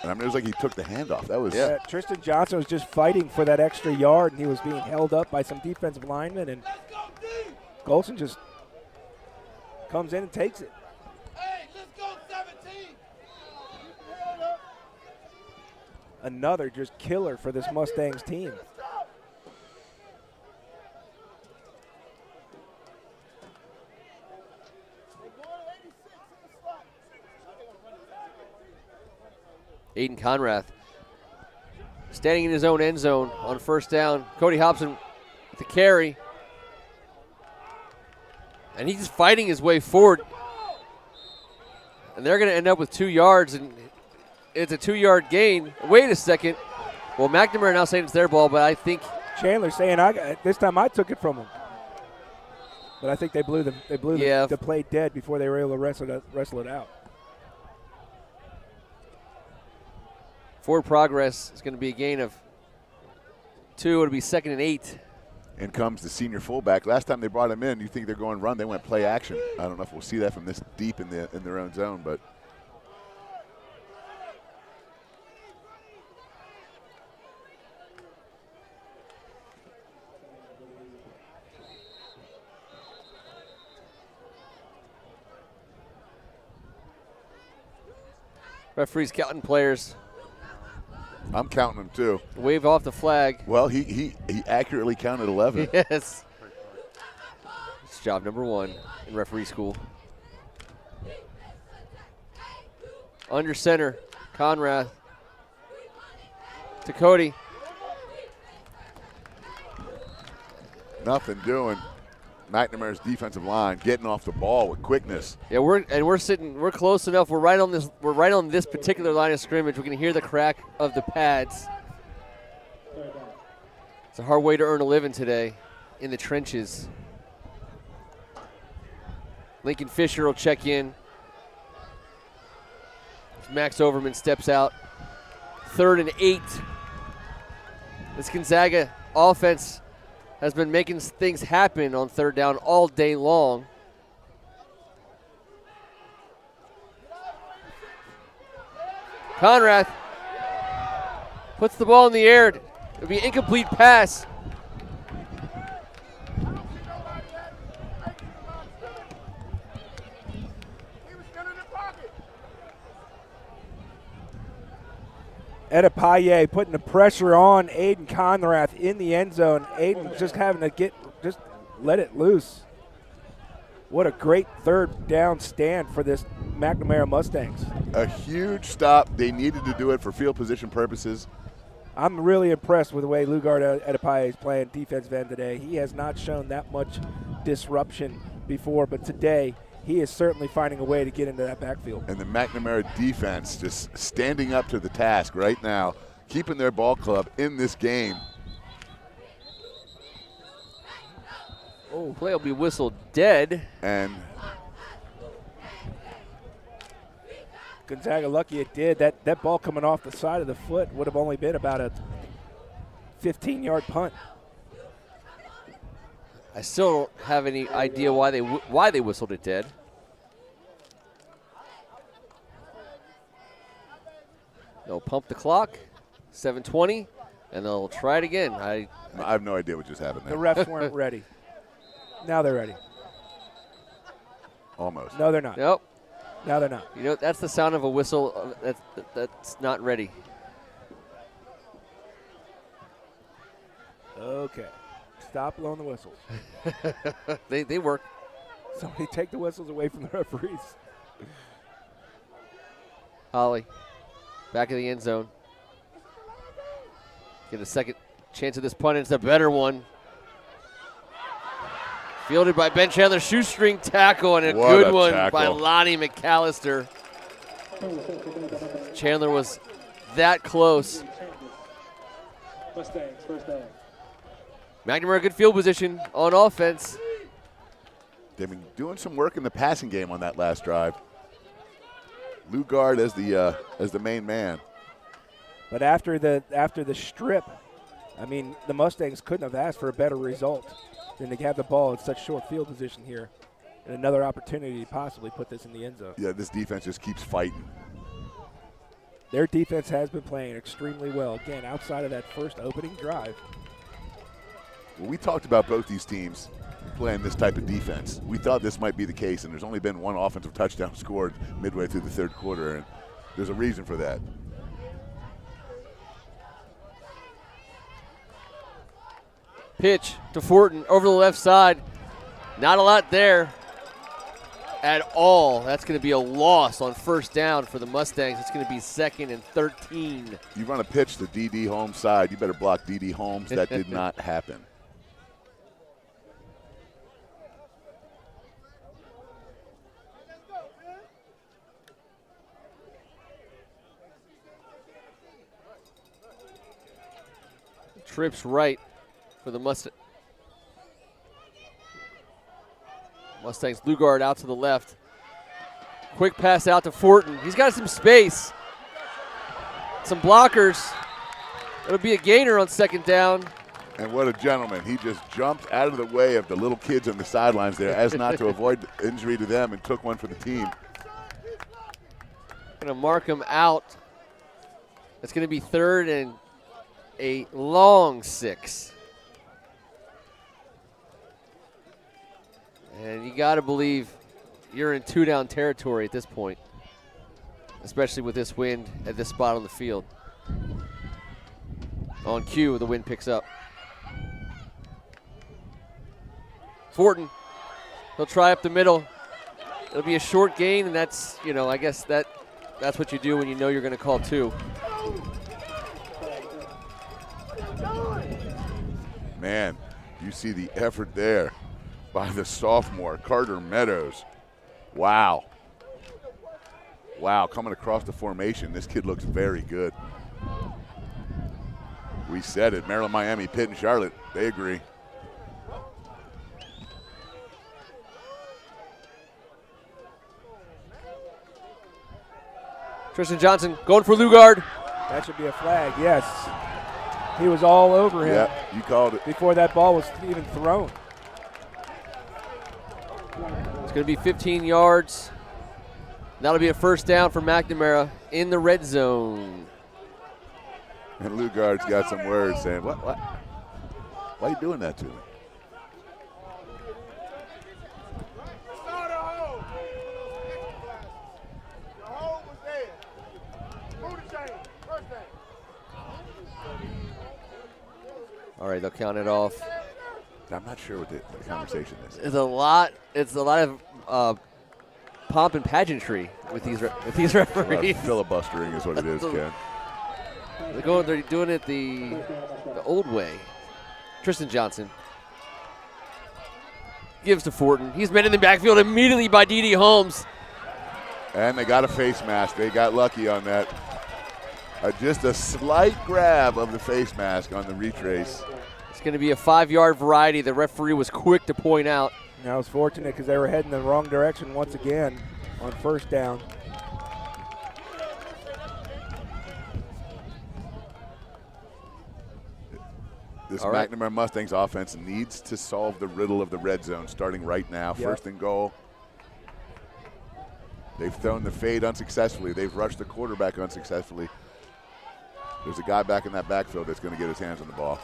and I mean, it was like he took the handoff. That was Tristan Johnson was just fighting for that extra yard, and he was being held up by some defensive linemen, and Golston just comes in and takes it. Hey, let's go 17. Another just killer for this Mustangs team. Aiden Conrath standing in his own end zone on 1st down. Cody Hobson with the carry. And he's fighting his way forward. And they're going to end up with 2 yards, and it's a 2-yard gain. Wait a second. Well, McNamara now saying it's their ball, but I think Chandler saying this time I took it from him. But I think they blew the play dead before they were able to wrestle it out. forward progress is going to be a gain of 2. It'll be 2nd and 8. In comes the senior fullback. Last time they brought him in, you think they're going run. They went play action. I don't know if we'll see that from this deep in their own zone, but Referee's counting players. I'm counting them too. Wave off the flag. Well, he accurately counted 11. Yes. It's job number 1 in referee school. Under center, Conrath to Cody. Nothing doing. McNamara's defensive line getting off the ball with quickness. Yeah, we're close enough. We're right on this particular line of scrimmage. We can hear the crack of the pads. It's a hard way to earn a living today in the trenches. Lincoln Fisher will check in. Max Overman steps out. 3rd and 8. This Gonzaga offense has been making things happen on 3rd down all day long. Conrath puts the ball in the air. It'll be an incomplete pass. Adepaye putting the pressure on Aiden Conrath in the end zone. Aiden just having to just let it loose. What a great 3rd down stand for this McNamara Mustangs. A huge stop. They needed to do it for field position purposes. I'm really impressed with the way Lugard Adepaye is playing defensive end today. He has not shown that much disruption before, but today he is certainly finding a way to get into that backfield. And the McNamara defense just standing up to the task right now, keeping their ball club in this game. Oh, play will be whistled dead. And Gonzaga lucky it did. That ball coming off the side of the foot would have only been about a 15-yard punt. I still don't have any idea why they whistled it dead. They'll pump the clock, 7:20, and they'll try it again. I have no idea what just happened there. The refs weren't ready. Now they're ready. Almost. No, they're not. Nope. Now they're not. You know, that's the sound of a whistle that's not ready. Okay. Stop blowing the whistles. They work. Somebody take the whistles away from the referees. Holly, back of the end zone. Get a second chance at this punt. It's a better one. Fielded by Ben Chandler, shoestring tackle, and a good one by Lonnie McAllister. Chandler was that close. Mustangs, 1st down. McNamara, good field position on offense. They've been doing some work in the passing game on that last drive. Lugard as the main man. But after the strip, I mean, the Mustangs couldn't have asked for a better result than to have the ball in such short field position here. And another opportunity to possibly put this in the end zone. Yeah, this defense just keeps fighting. Their defense has been playing extremely well. Again, outside of that first opening drive. Well, we talked about both these teams playing this type of defense. We thought this might be the case, and there's only been one offensive touchdown scored midway through the 3rd quarter, and there's a reason for that. Pitch to Fortin over the left side. Not a lot there at all. That's going to be a loss on 1st down for the Mustangs. It's going to be 2nd and 13. You run a pitch to D.D. Holmes' side, you better block D.D. Holmes. That did not happen. Trips right for the Mustangs. Lugard out to the left. Quick pass out to Fortin. He's got some space. Some blockers. It'll be a gainer on 2nd down. And what a gentleman. He just jumped out of the way of the little kids on the sidelines there as not to avoid injury to them and took one for the team. Going to mark him out. It's going to be 3rd and a long 6. And you got to believe you're in 2-down territory at this point, especially with this wind at this spot on the field. On cue, the wind picks up. Fortin, he'll try up the middle. It'll be a short gain, and that's, I guess that's what you do when you know you're going to call 2. Man, You see the effort there by the sophomore, Carter Meadows. Wow. Wow, coming across the formation, this kid looks very good. We said it, Maryland, Miami, Pitt, and Charlotte, they agree. Tristan Johnson going for Lugard. That should be a flag, yes. He was all over him. Yeah, you called it. Before that ball was even thrown. It's going to be 15 yards. That'll be a first down for McNamara in the red zone. And Lugard's got some words saying, what? Why are you doing that to me? All right, they'll count it off. I'm not sure what the conversation is. It's a lot of pomp and pageantry with these referees. Filibustering is what it is, Ken. They're doing it the old way. Tristan Johnson gives to Fortin. He's met in the backfield immediately by D.D. Holmes. And they got a face mask. They got lucky on that. Just a slight grab of the face mask on the retrace. It's going to be a 5-yard variety. The referee was quick to point out. That was fortunate because they were heading the wrong direction once again on first down. This McNamara Mustangs offense needs to solve the riddle of the red zone starting right now. Yep. First and goal. They've thrown the fade unsuccessfully. They've rushed the quarterback unsuccessfully. There's a guy back in that backfield that's going to get his hands on the ball.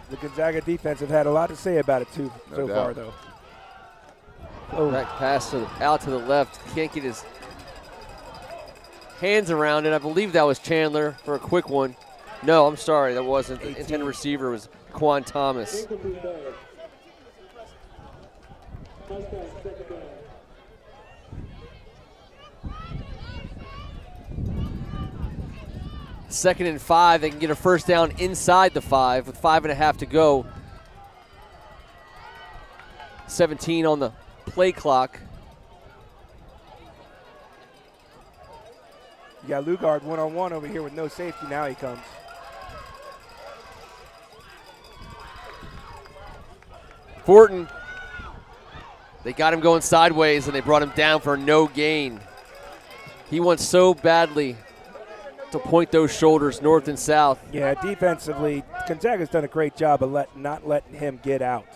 The Gonzaga defense have had a lot to say about it too so far, though. Oh. Back pass out to the left. Can't get his hands around it. I believe that was Chandler for a quick one. No, I'm sorry, that wasn't. The intended receiver was Quan Thomas. Second and 5, they can get a first down inside the 5 with 5.5 to go. 17 on the play clock. You got Lugard one-on-one over here with no safety. Now he comes. Fortin, they got him going sideways and they brought him down for no gain. He wants so badly to point those shoulders north and south. Yeah, defensively, Gonzaga's done a great job of not letting him get out.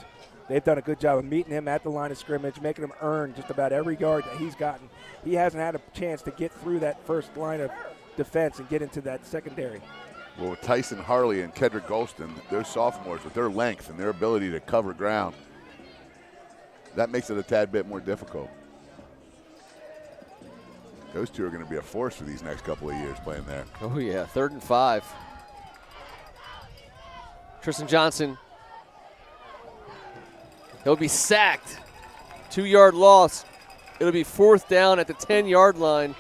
They've done a good job of meeting him at the line of scrimmage, making him earn just about every yard that he's gotten. He hasn't had a chance to get through that first line of defense and get into that secondary. Well, with Tyson Harley and Kedrick Golston, they're sophomores with their length and their ability to cover ground. That makes it a tad bit more difficult. Those two are going to be a force for these next couple of years playing there. Oh, yeah, 3rd and 5. Tristan Johnson, he'll be sacked. 2-yard loss. It'll be 4th down at the 10-yard line.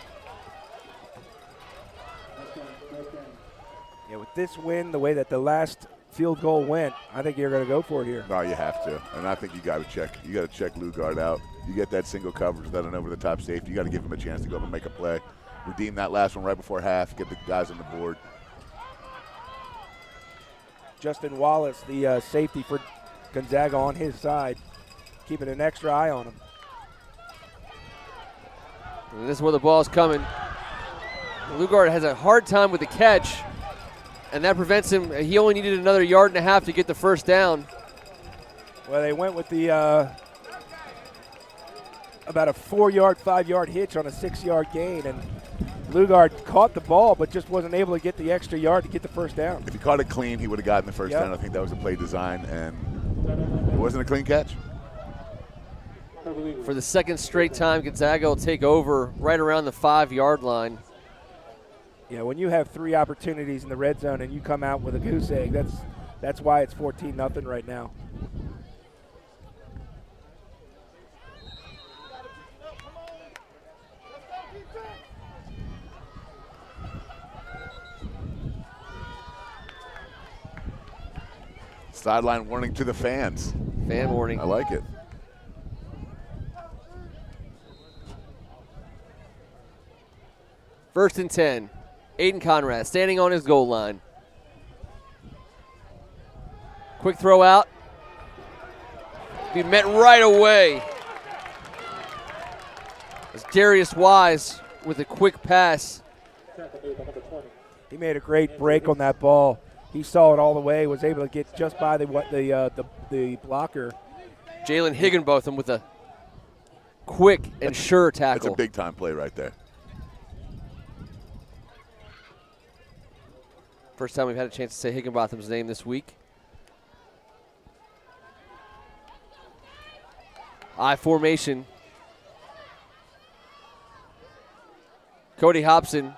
Yeah, with this win, the way that the last field goal went, I think you're going to go for it here. No, you have to, and I think you got to check. You got to check Lugard out. You get that single coverage, that an over-the-top safety. You got to give him a chance to go up and make a play. Redeem that last one right before half. Get the guys on the board. Justin Wallace, the safety for Gonzaga, on his side, keeping an extra eye on him. And this is where the ball's coming. Lugard has a hard time with the catch, and that prevents him. He only needed another 1.5 yards to get the first down. Well, they went with the about a 4-yard, 5-yard hitch on a 6-yard gain, and Lugard caught the ball but just wasn't able to get the extra yard to get the first down. If he caught it clean, he would have gotten the first down. I think that was the play design, and it wasn't a clean catch. For the second straight time, Gonzaga will take over right around the 5-yard line. Yeah, when you have 3 opportunities in the red zone and you come out with a goose egg, that's why it's 14-0 right now. Sideline warning to the fans. Fan warning. I like it. First and 10. Aiden Conrad standing on his goal line. Quick throw out. Be met right away. As Darius Wise with a quick pass. He made a great break on that ball. He saw it all the way, was able to get just by the blocker. Jalen Higginbotham with a quick and sure tackle. That's a big-time play right there. First time we've had a chance to say Higginbotham's name this week. I formation. Cody Hobson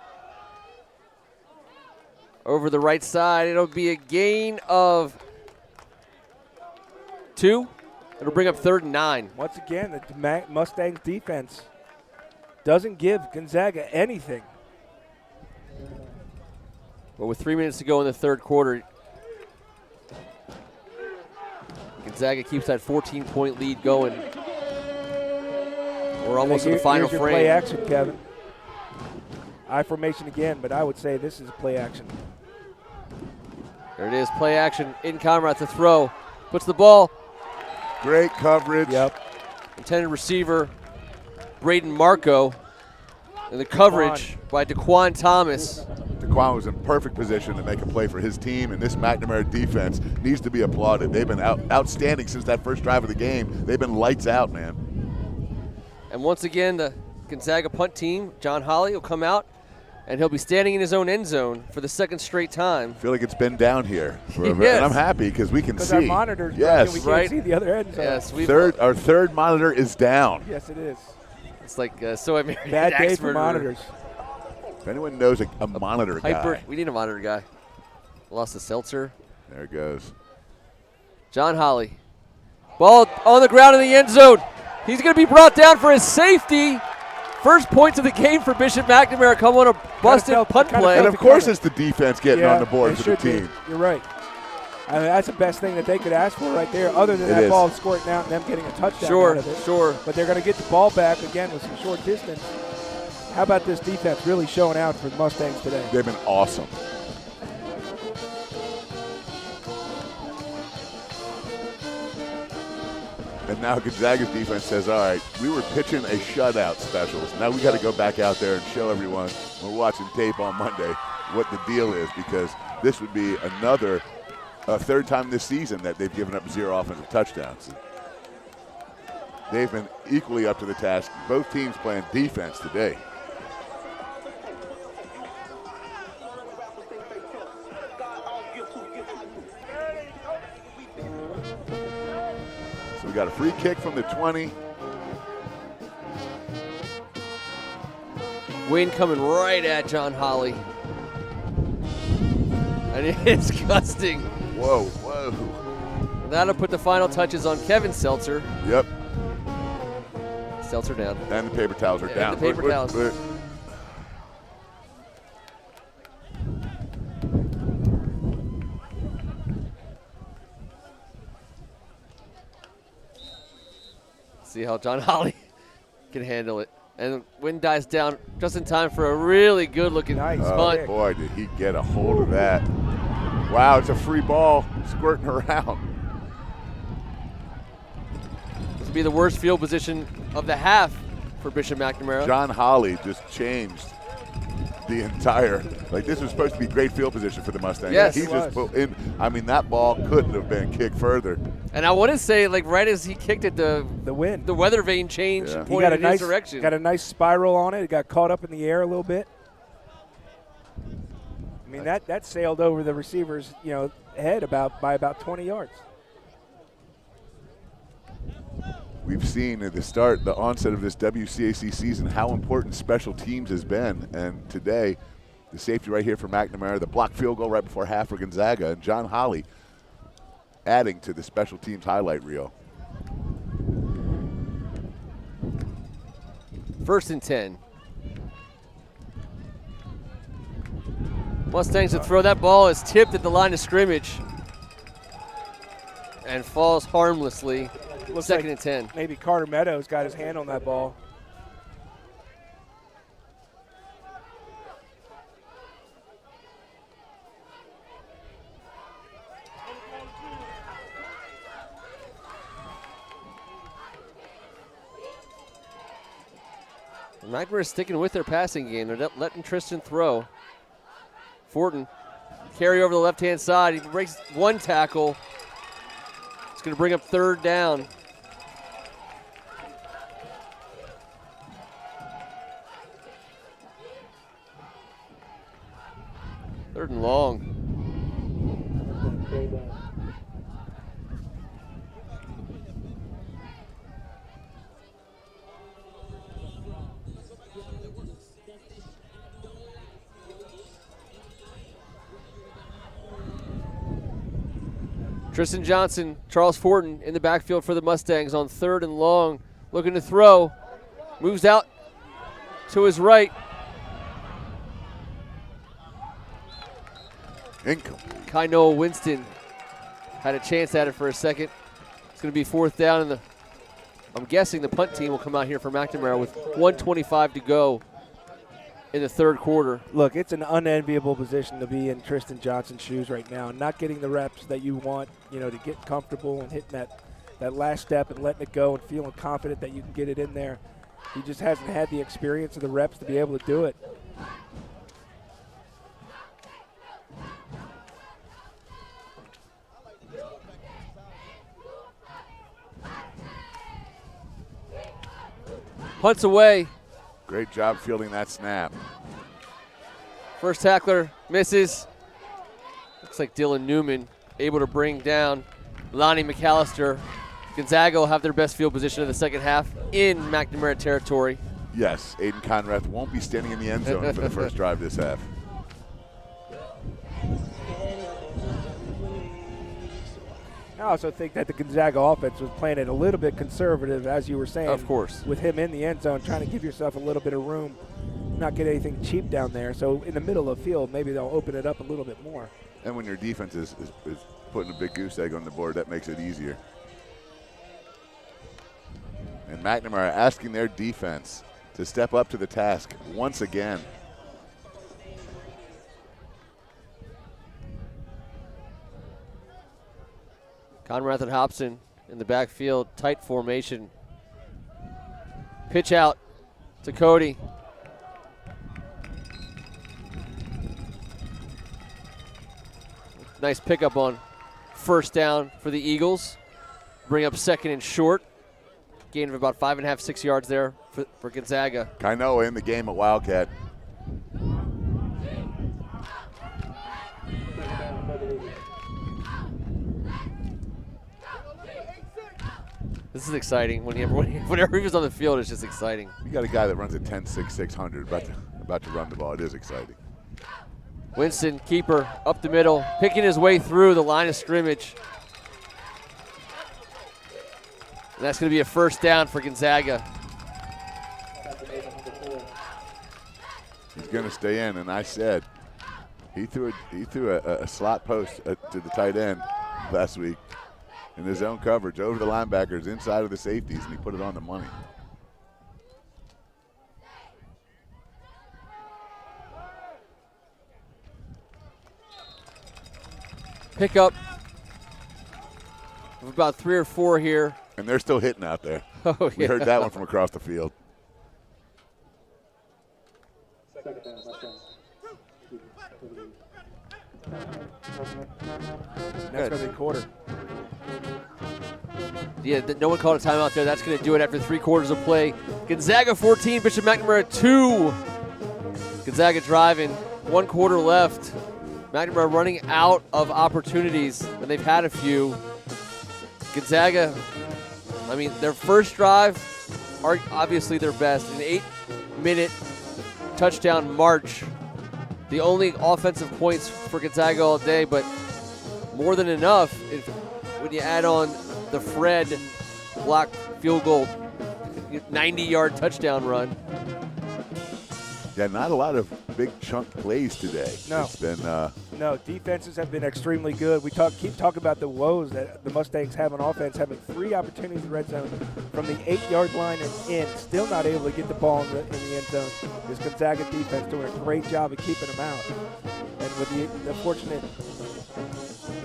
over the right side. It'll be a gain of 2. It'll bring up 3rd and 9. Once again, the Mustangs defense doesn't give Gonzaga anything. But with 3 minutes to go in the third quarter, Gonzaga keeps that 14-point lead going. We're almost in the final here's your frame. Play action, Kevin. I formation again, but I would say this is play action. There it is, play action. In Conrad to throw. Puts the ball. Great coverage. Yep. Intended receiver, Braden Marco. And the coverage by DeQuan Thomas. DeQuan was in perfect position to make a play for his team, and this McNamara defense needs to be applauded. They've been outstanding since that first drive of the game. They've been lights out, man. And once again, the Gonzaga punt team, John Holly, will come out, and he'll be standing in his own end zone for the second straight time. I feel like it's been down here. Yes. And I'm happy because we can see. Because our monitors, yes. we can't Right. see the other end zone. Yes, Our third monitor is down. Yes, it is. it's like so I married Bad day Axford for or monitors. If anyone knows a monitor Piper. guy. We need a monitor guy. Lost the seltzer. There it goes. John Holly. Ball on the ground in the end zone. He's going to be brought down for his safety. First points of the game for Bishop McNamara come on a busted punt play. And of course it's the defense getting on the board it for the should be. team. You're right. I mean, that's the best thing that they could ask for right there, other than It that is. ball squirting out and them getting a touchdown Sure, out of it. sure. But they're going to get the ball back again with some short distance. How about this defense really showing out for the Mustangs today? They've been awesome. And now Gonzaga's defense says, all right, we were pitching a shutout specials. Now we got to go back out there and show everyone when we're watching tape on Monday what the deal is, because this would be another third time this season that they've given up 0 offensive touchdowns. They've been equally up to the task. Both teams playing defense today. So we got a free kick from the 20. Wind coming right at John Holly. And it's gusting. Whoa, whoa. That'll put the final touches on Kevin Seltzer. Yep. Seltzer down. And the paper towels are Yeah, down. the paper towels. See how John Holly can handle it. And the wind dies down just in time for a really good-looking Nice. punt. Oh, boy, did he get a hold of that. Wow, it's a free ball squirting around. This will be the worst field position of the half for Bishop McNamara. John Holly just changed the entire, like this was supposed to be great field position for the Mustangs. Yes, he it just put in, I mean, that ball couldn't have been kicked further. And I want to say, like right as he kicked it, the wind, the weather vane changed Yeah. and he pointed got a in nice his direction. Got a nice spiral on it. It got caught up in the air a little bit. I mean, that sailed over the receiver's, head by about 20 yards. We've seen at the onset of this WCAC season how important special teams has been, and today the safety right here for McNamara, the blocked field goal right before half for Gonzaga, and John Holly adding to the special teams highlight reel. 1st and 10. Mustangs to throw. That ball is tipped at the line of scrimmage. and falls harmlessly. Looks Second like and 10. Maybe Carter Meadows got his hand on that ball. McNamara is sticking with their passing game. They're not letting Tristan throw. Fortin carry over the left-hand side. He breaks one tackle. It's going to bring up third down. Third and long. Tristan Johnson, Charles Fortin in the backfield for the Mustangs on third and long, looking to throw. Moves out to his right. Incomplete. Kainoa Winston had a chance at it for a second. It's going to be fourth down, and I'm guessing the punt team will come out here for McNamara with 1:25 to go in the third quarter. Look, it's an unenviable position to be in Tristan Johnson's shoes right now. Not getting the reps that you want, to get comfortable and hitting that last step and letting it go and feeling confident that you can get it in there. He just hasn't had the experience of the reps to be able to do it. Punts away. Great job fielding that snap. First tackler misses. Looks like Dylan Newman able to bring down Lonnie McAllister. Gonzaga will have their best field position in the second half in McNamara territory. Yes, Aiden Conrath won't be standing in the end zone for the first drive this half. I also think that the Gonzaga offense was playing it a little bit conservative, as you were saying. Of course. With him in the end zone, trying to give yourself a little bit of room, not get anything cheap down there. So in the middle of the field, maybe they'll open it up a little bit more. And when your defense is putting a big goose egg on the board, that makes it easier. And McNamara asking their defense to step up to the task once again. Conrad and Hobson in the backfield, tight formation. Pitch out to Cody. Nice pickup on first down for the Eagles. Bring up second and short. Gain of about 5.5, 6 yards there for Gonzaga. Kainoa in the game at Wildcat. This is exciting. Whenever he was on the field, it's just exciting. You got a guy that runs a 10.6, 600, about to run the ball. It is exciting. Winston, keeper, up the middle, picking his way through the line of scrimmage. And that's going to be a first down for Gonzaga. He's going to stay in, and I said he threw a slot post to the tight end last week in his own coverage over the linebackers inside of the safeties, and he put it on the money. Pickup of about 3 or 4 here. And they're still hitting out there. Oh, yeah. We heard that one from across the field. That's going to be a quarter. Yeah, no one called a timeout there. That's going to do it after 3 quarters of play. Gonzaga 14, Bishop McNamara 2. Gonzaga driving, 1 quarter left. McNamara running out of opportunities, and they've had a few. Gonzaga, I mean, their first drive are obviously their best. An 8-minute touchdown march. The only offensive points for Gonzaga all day, but more than enough when you add on the Fred block field goal, 90-yard touchdown run. Yeah, not a lot of big chunk plays today. No. It's been No, defenses have been extremely good. We keep talking about the woes that the Mustangs have on offense, having 3 opportunities in the red zone from the 8-yard line and in, still not able to get the ball in the end zone. This Gonzaga defense doing a great job of keeping them out. And with the fortunate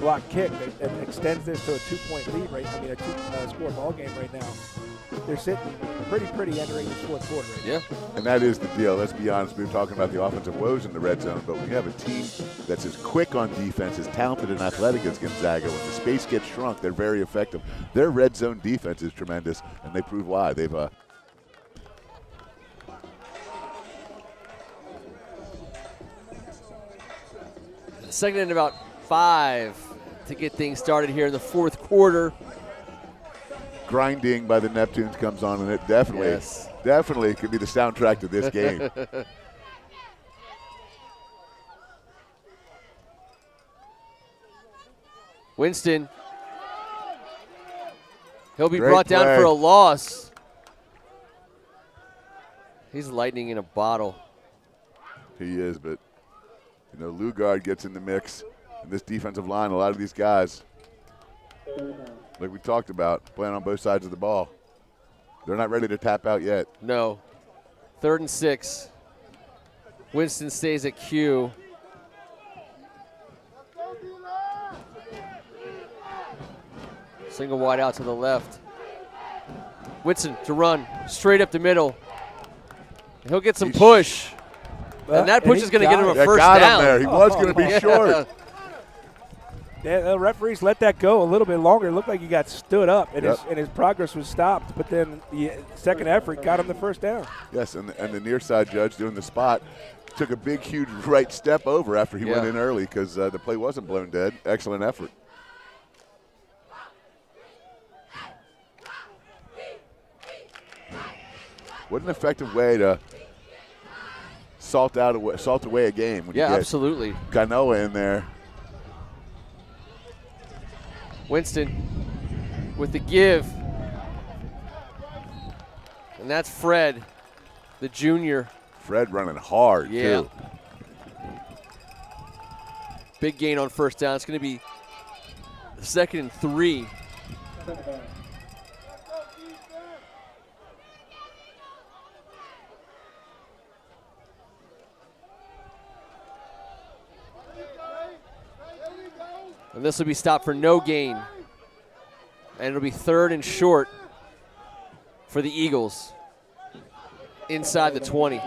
block kick that extends this to a 2-point lead right now, I mean a 2-score ball game right now. They're sitting pretty entering the 4th quarter right now. Yeah. And that is the deal. Let's be honest. We were talking about the offensive woes in the red zone, but when you have a team that's as quick on defense, as talented and athletic as Gonzaga, when the space gets shrunk, they're very effective. Their red zone defense is tremendous, and they prove why. They've Second and about 5 to get things started here in the 4th quarter. grinding by the Neptunes comes on, and it definitely could be the soundtrack to this game. Winston. He'll be Great brought down play. for a loss. He's lightning in a bottle. He is, but you know, Lugard gets in the mix. And this defensive line, a lot of these guys, like we talked about, playing on both sides of the ball. They're not ready to tap out yet. No. 3rd and 6. Winston stays at Q. Single wide out to the left. Winston to run straight up the middle. He'll get some push. And that push is going to get him a first got down. him there. He was going to be short. The referees let that go a little bit longer. It looked like he got stood up, and, his progress was stopped. But then the second effort got him the first down. Yes, and the near side judge doing the spot took a big, huge right step over after he went in early because the play wasn't blown dead. Excellent effort. What an effective way to salt away a game. When you get absolutely. Ganoa in there. Winston with the give. And that's Fred, the junior. Fred running hard, too. Big gain on first down. It's going to be 2nd and 3. And this will be stopped for no gain. And it'll be 3rd and short for the Eagles inside the 20.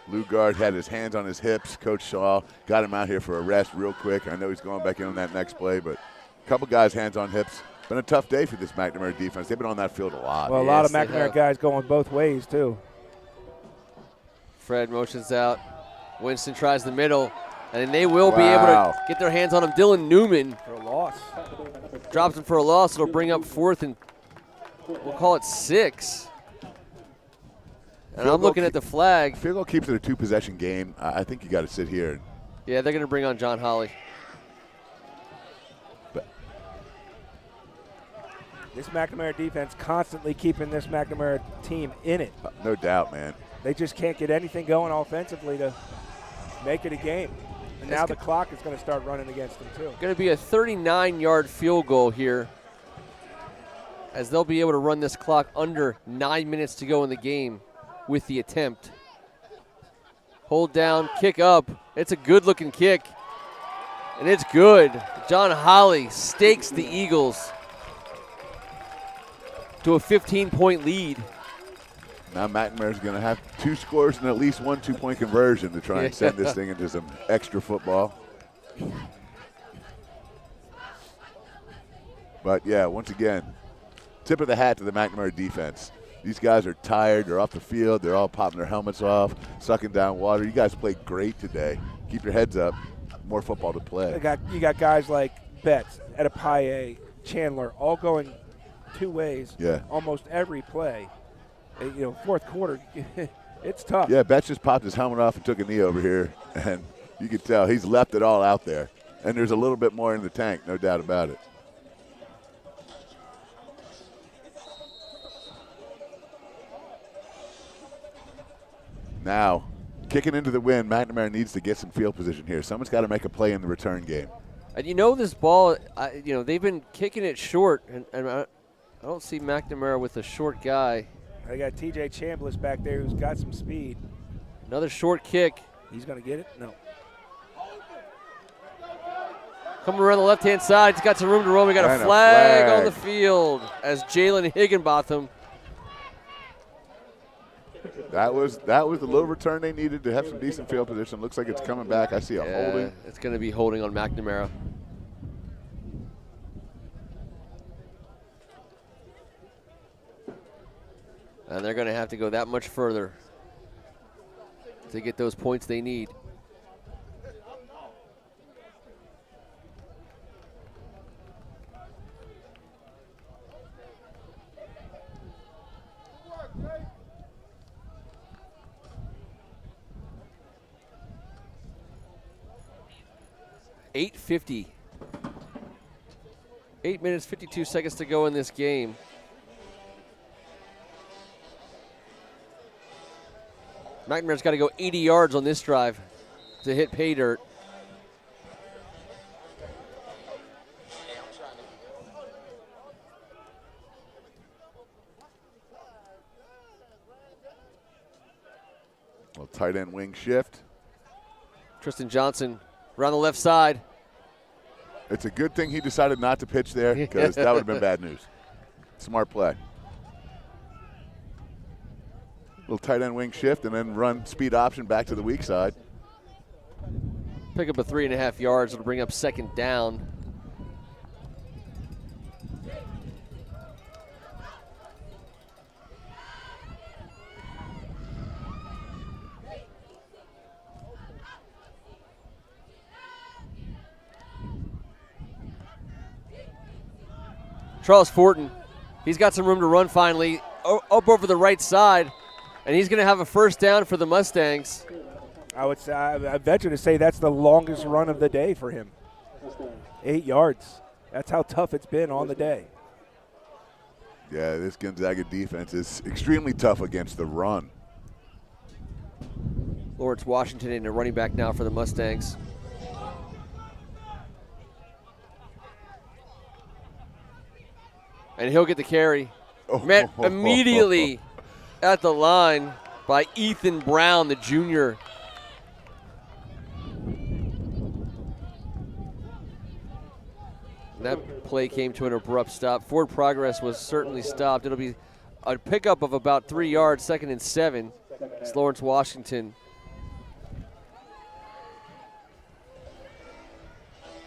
Lugard had his hands on his hips. Coach Shaw got him out here for a rest real quick. I know he's going back in on that next play, but a couple guys hands on hips. Been a tough day for this McNamara defense. They've been on that field a lot. Well, a lot of McNamara guys going both ways, too. Fred motions out. Winston tries the middle, and they will be able to get their hands on him. Dylan Newman for a loss. Drops him for a loss. It'll bring up 4th and we'll call it 6. And I'm looking at the flag. Field goal keeps it a 2-possession game. I think you got to sit here. Yeah, they're going to bring on John Holly. This McNamara defense constantly keeping this McNamara team in it. No doubt, man. They just can't get anything going offensively to make it a game. And now the clock is going to start running against them, too. Going to be a 39-yard field goal here, as they'll be able to run this clock under 9 minutes to go in the game with the attempt. Hold down, kick up. It's a good-looking kick, and it's good. John Holly stakes the Eagles to a 15-point lead. Now McNamara's going to have 2 scores and at least 1 2-point conversion to try and send this thing into some extra football. But, yeah, once again, tip of the hat to the McNamara defense. These guys are tired. They're off the field. They're all popping their helmets off, sucking down water. You guys played great today. Keep your heads up. More football to play. You got guys like Betts, Adepaye, Chandler, all going 2 ways almost every play. Fourth quarter, it's tough. Yeah, Betts just popped his helmet off and took a knee over here, and you can tell he's left it all out there. And there's a little bit more in the tank, no doubt about it. Now, kicking into the wind, McNamara needs to get some field position here. Someone's got to make a play in the return game. And this ball, they've been kicking it short, and I don't see McNamara with a short guy. I got T.J. Chambliss back there who's got some speed. Another short kick. He's going to get it? No. Coming around the left-hand side. He's got some room to roam. We got a flag on the field as Jalen Higginbotham. That was the low return they needed to have some decent field position. Looks like it's coming back. I see a holding. It's going to be holding on McNamara. And they're going to have to go that much further to get those points they need. .850. 8 minutes, 52 seconds to go in this game. McNamara's got to go 80 yards on this drive to hit pay dirt. Well, tight end wing shift. Tristan Johnson around the left side. It's a good thing he decided not to pitch there because that would have been bad news. Smart play. Little tight end wing shift and then run speed option back to the weak side. Pick up a 3.5 yards. It'll bring up second down. Charles Fortin, he's got some room to run finally, up over the right side, and he's going to have a first down for the Mustangs. I would say, I venture to say that's the longest run of the day for him. 8 yards. That's how tough it's been on the day. Yeah, this Gonzaga defense is extremely tough against the run. Lawrence Washington in a running back now for the Mustangs. And he'll get the carry. Met immediately at the line by Ethan Brown, the junior. That play came to an abrupt stop. Forward progress was certainly stopped. It'll be a pickup of about 3 yards, 2nd and 7. It's Lawrence Washington.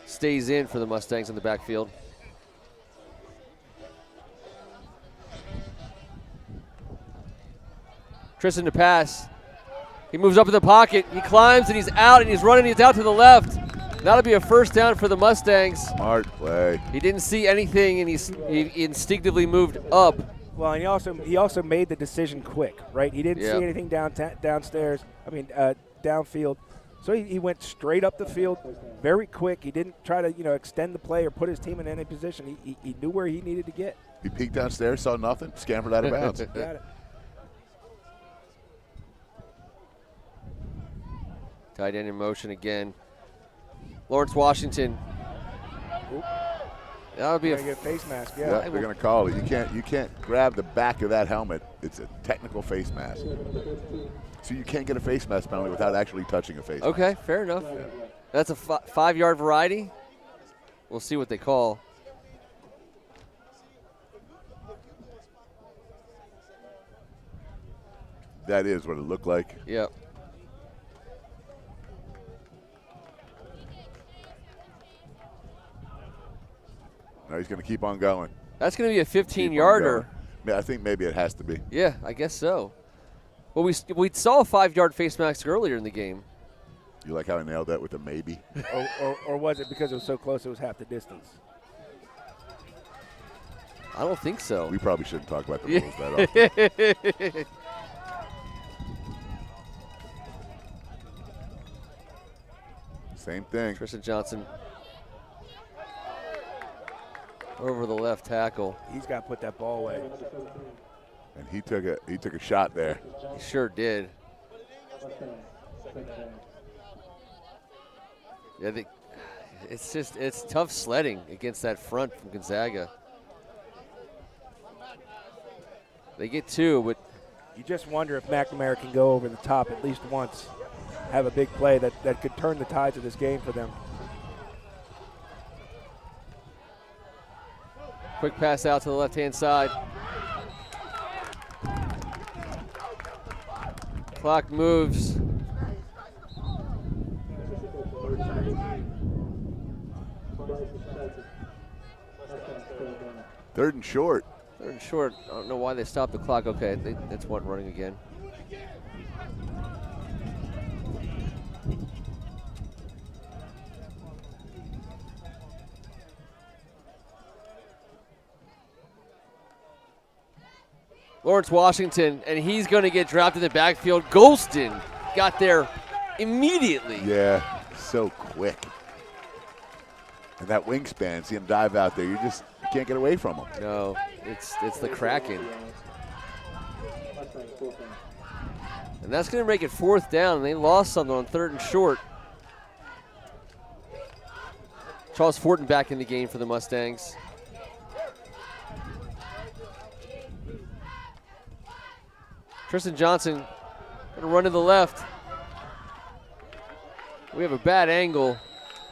Stays in for the Mustangs in the backfield. Tristan to pass. He moves up in the pocket. He climbs and he's out and he's running. He's out to the left. That'll be a first down for the Mustangs. Smart play. He didn't see anything and he instinctively moved up. Well, and he also made the decision quick, right? He didn't see anything downstairs. Downfield. So he went straight up the field, very quick. He didn't try to extend the play or put his team in any position. He knew where he needed to get. He peeked downstairs, saw nothing, scampered out of bounds. Got it. Tight end in motion again. Lawrence Washington. Oop. That'll be a face mask. Yeah, they're going to call it. You can't grab the back of that helmet. It's a technical face mask. So you can't get a face mask penalty without actually touching a face mask. Okay, fair enough. Yeah. That's a 5-yard variety. We'll see what they call. That is what it looked like. Yep. No, he's going to keep on going. That's going to be a 15-yarder. I think maybe it has to be. Yeah, I guess so. Well, we saw a 5-yard face mask earlier in the game. You like how I nailed that with a maybe? or was it because it was so close it was half the distance? I don't think so. We probably shouldn't talk about the rules that often. Same thing. Tristan Johnson over the left tackle. He's got to put that ball away. And he took a shot there. He sure did. Yeah, it's tough sledding against that front from Gonzaga. They get 2, but you just wonder if McNamara can go over the top at least once, have a big play that could turn the tides of this game for them. quick pass out to the left-hand side. Clock moves. Third and short. Third and short. I don't know why they stopped the clock. Okay, that's one running again. Lawrence Washington, and he's going to get dropped in the backfield. Golston got there immediately. Yeah, so quick. And that wingspan, see him dive out there, you can't get away from him. No, it's the Kraken. And that's going to make it 4th down, and they lost something on 3rd and short. Charles Fortin back in the game for the Mustangs. Tristan Johnson going to run to the left. We have a bad angle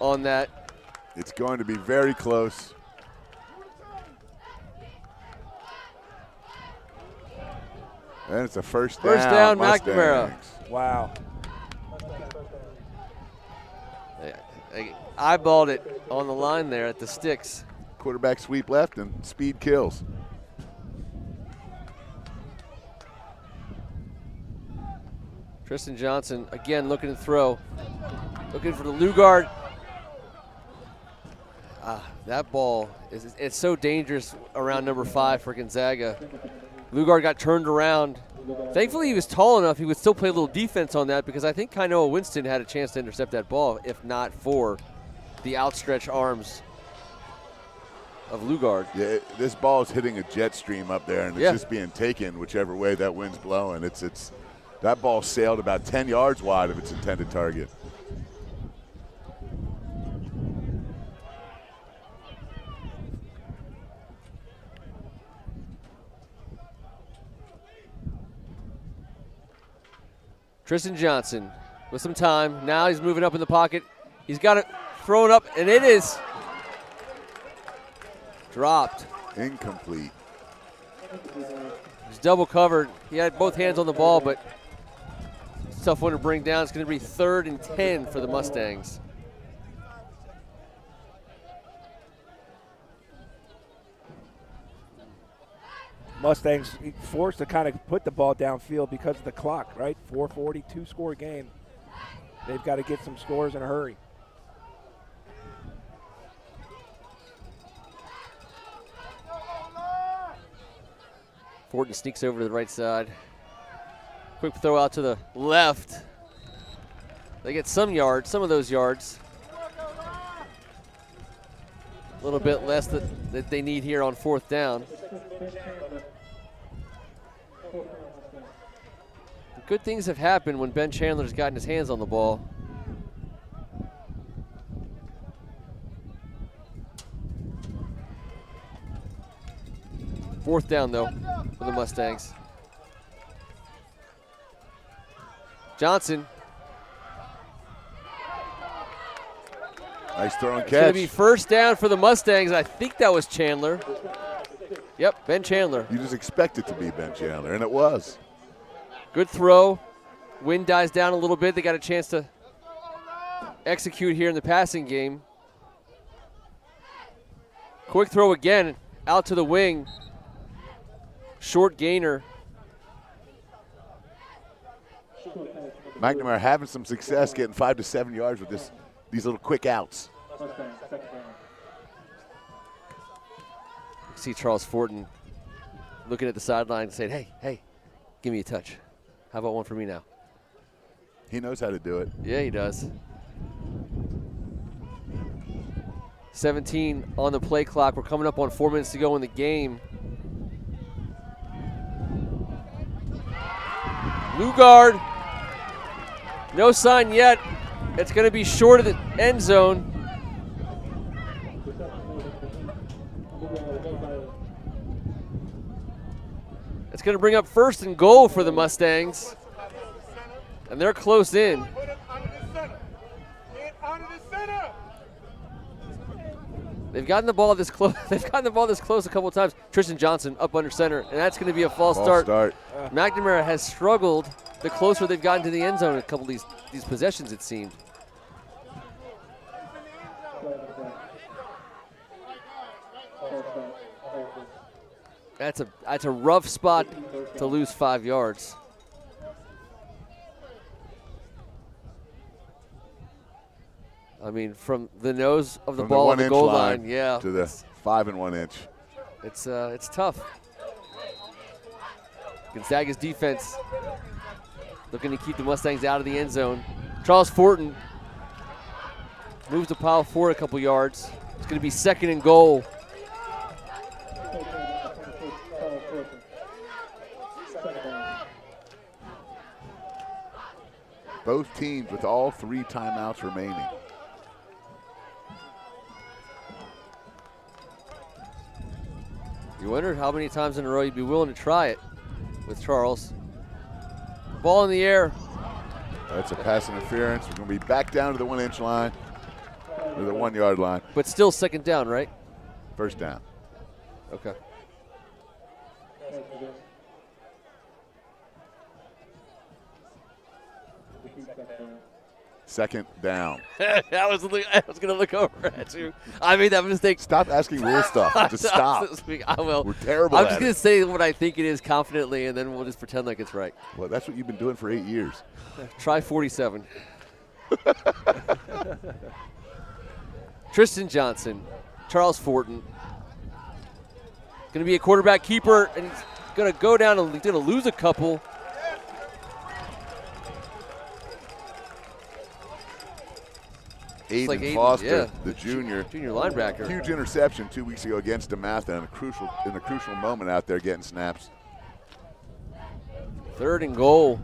on that. It's going to be very close. And it's a first down. First down, Mustangs. McNamara. Wow. I eyeballed it on the line there at the sticks. Quarterback sweep left and speed kills. Tristan Johnson, again, looking to throw. Looking for the Lugard. That ball, it's so dangerous around number 5 for Gonzaga. Lugard got turned around. Thankfully, he was tall enough he would still play a little defense on that, because I think Kainoa Winston had a chance to intercept that ball, if not for the outstretched arms of Lugard. Yeah, this ball is hitting a jet stream up there, and it's just being taken whichever way that wind's blowing. That ball sailed about 10 yards wide of its intended target. Tristan Johnson with some time. Now he's moving up in the pocket. He's got it thrown up, and it is dropped. Incomplete. He's double covered. He had both hands on the ball, but it's a tough one to bring down. It's going to be 3rd and 10 for the Mustangs. Mustangs forced to kind of put the ball downfield because of the clock, right? 4:40, 2-score game. They've got to get some scores in a hurry. Fortin sneaks over to the right side. Quick throw out to the left. They get some yards, some of those yards. A little bit less that they need here on 4th down. Good things have happened when Ben Chandler's gotten his hands on the ball. Fourth down, though, for the Mustangs. Johnson. Nice throw and It's going catch. to be first down for the Mustangs. I think that was Chandler. Yep, Ben Chandler. You just expect it to be Ben Chandler, and it was. Good throw. Wind dies down a little bit. They got a chance to execute here in the passing game. Quick throw again, out to the wing. Short gainer. McNamara having some success getting 5 to 7 yards with these little quick outs. See Charles Fortin looking at the sideline and saying, hey, give me a touch. How about one for me now? He knows how to do it. Yeah, he does. 17 on the play clock. We're coming up on 4 minutes to go in the game. Lugard No sign yet. It's going to be short of the end zone. It's going to bring up 1st and goal for the Mustangs. And they're close in. They've gotten the ball this close. They've gotten the ball this close a couple of times. Tristan Johnson up under center, and that's going to be a false start. McNamara has struggled the closer they've gotten to the end zone in a couple of these possessions, it seemed. That's a rough spot to lose 5 yards. I mean, from the nose of the ball on the goal line, yeah, to the 5 and 1 inch. It's tough. Gonzaga's defense looking to keep the Mustangs out of the end zone. Charles Fortin moves the pile forward a couple yards. It's going to be 2nd and goal. Both teams with all 3 timeouts remaining. You wonder how many times in a row you'd be willing to try it with Charles. Ball in the air. That's a pass interference. We're going to be back down to the 1 inch line, or the 1 yard line. But still 2nd down, right? 1st down. Okay. Second down. I was going to look over at you. I made that mistake. Stop asking rule stuff. Just stop. I will. We're terrible I'm at just going to say what I think it is confidently, and then we'll just pretend like it's right. Well, that's what you've been doing for 8 years. Try 47. Tristan Johnson, Charles Fortin. Going to be a quarterback keeper, and he's going to go down and he's going to lose a couple. Aiden Foster, yeah, the junior linebacker. Huge interception 2 weeks ago against DeMatha in a crucial moment out there getting snaps. 3rd and goal.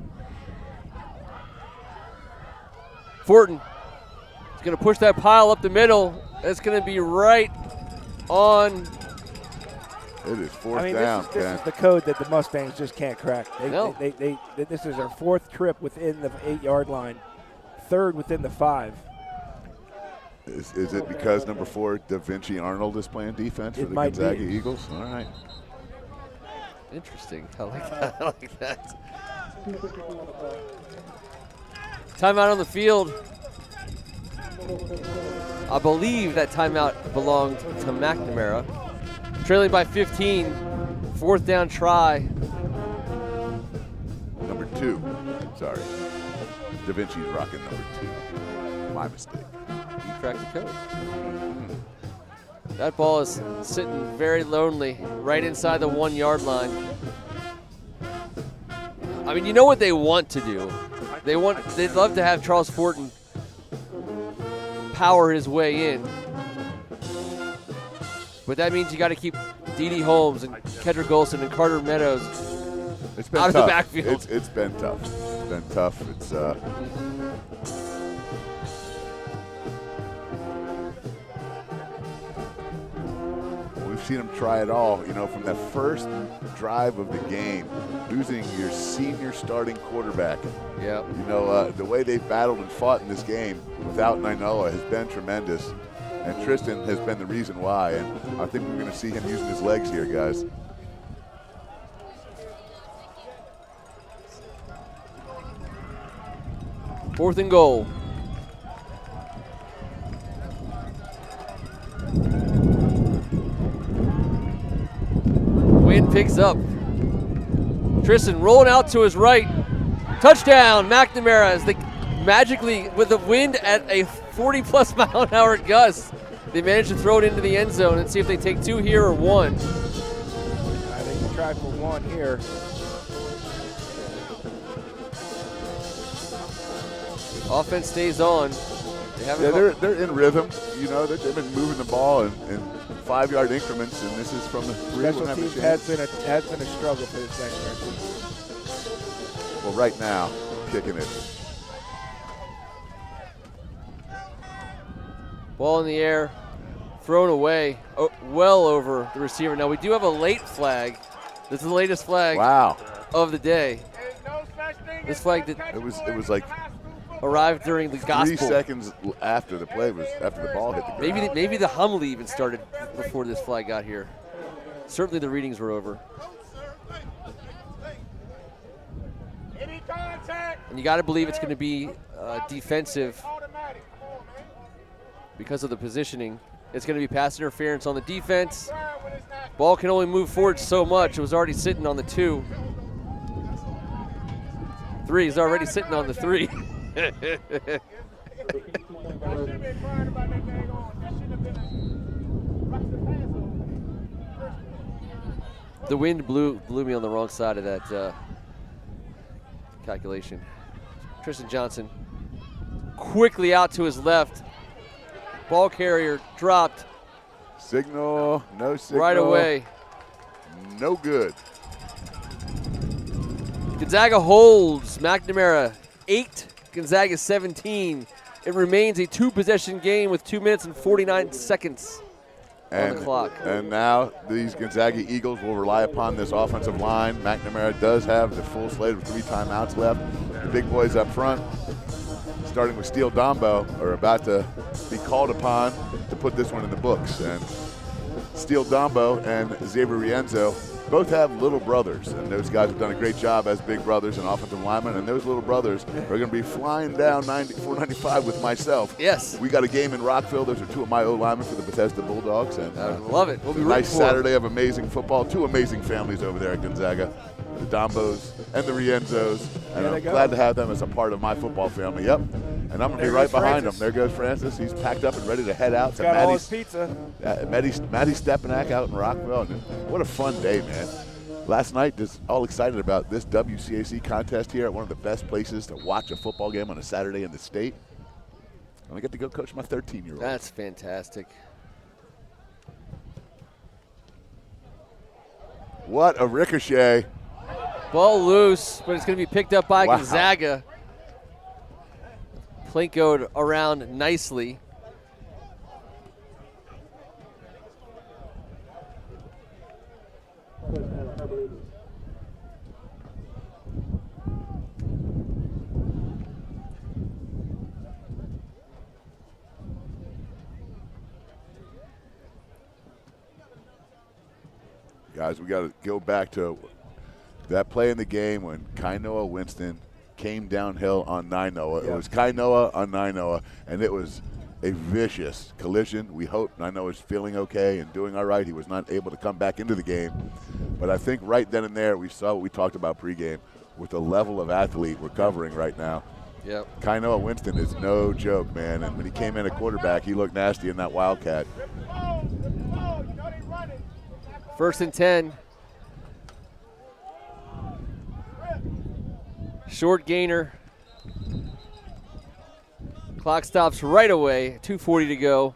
Fortin is going to push that pile up the middle. It's going to be right on. It is 4th down. This is the code that the Mustangs just can't crack. No. This is their 4th trip within the 8 yard line, 3rd within the 5. Is it because number 4, Da Vinci Arnold, is playing defense for the Gonzaga Eagles? All right. Interesting. I like that. I like that. Timeout on the field. I believe that timeout belonged to McNamara. Trailing by 15. 4th down try. Number 2. Sorry. Da Vinci's rocking number 2. My mistake. You cracked the code. That ball is sitting very lonely right inside the 1 yard line. I mean, you know what they want to do. They'd love to have Charles Fortin power his way in. But that means you got to keep D.D. Holmes and Kedrick Golson and Carter Meadows out of the backfield. It's been tough. It's been tough. It's we've seen them try it all. You know, from that first drive of the game, losing your senior starting quarterback. Yeah. You know, the way they battled and fought in this game without Nainoa has been tremendous. And Tristan has been the reason why. And I think we're going to see him using his legs here, guys. Fourth and goal. Wind picks up. Tristan rolling out to his right. Touchdown, McNamara, as they magically, with the wind at a 40-plus mile-an-hour gust, they managed to throw it into the end zone and see if they take two here or one. I think they tried for one here. Offense stays on. They're in rhythm. You know, they've been moving the ball in 5-yard increments, and this is from the special teams has been a struggle for this secondary. Well, right now, kicking it. Ball in the air, thrown away, well over the receiver. Now we do have a late flag. This is the latest flag of the day. This flag did It was like arrive during the 3 gospel. seconds after the play was after the ball hit the ground. Maybe the homily even started before this flag got here. Certainly the readings were over. And you got to believe it's going to be defensive because of the positioning. It's going to be pass interference on the defense. Ball can only move forward so much. It was already sitting on the 2. 3 is already sitting on the 3. The wind blew me on the wrong side of that calculation. Tristan Johnson quickly out to his left. Ball carrier dropped. Signal, no signal. Right away. No good. Gonzaga holds. McNamara 8, Gonzaga 17. It remains a 2-possession game with 2 minutes and 49 seconds on the clock. And now these Gonzaga Eagles will rely upon this offensive line. McNamara does have the full slate of 3 timeouts left. The big boys up front, starting with Steele Dombo, are about to be called upon to put this one in the books. And Steele Dombo and Xavier Rienzo both have little brothers, and those guys have done a great job as big brothers and offensive linemen, and those little brothers are going to be flying down 495 with myself. Yes. We got a game in Rockville. Those are 2 of my O-linemen for the Bethesda Bulldogs. And I love it. We'll be nice rooting for Saturday of amazing football. 2 amazing families over there at Gonzaga, the Dombos and the Rienzos, and I'm glad to have them as a part of my football family. Yep. And I'm going to be right behind him. There goes Francis. He's packed up and ready to head out to Maddie's pizza. Maddie Stepanak out in Rockville. And what a fun day, man. Last night, just all excited about this WCAC contest here at one of the best places to watch a football game on a Saturday in the state. And I get to go coach my 13-year-old. That's fantastic. What a ricochet. Ball loose, but it's going to be picked up by Gonzaga. Plinkoed around nicely. Guys, we got to go back to that play in the game when Kainoa Winston came downhill on Nainoa. It was Kainoa on Nainoa, and it was a vicious collision. We hope Nainoa's feeling okay and doing all right. He was not able to come back into the game. But I think right then and there we saw what we talked about pregame with the level of athlete we're covering right now. Yep. Kainoa Winston is no joke, man. And when he came in at quarterback, he looked nasty in that Wildcat. 1st and 10. Short gainer. Clock stops right away. 2:40 to go.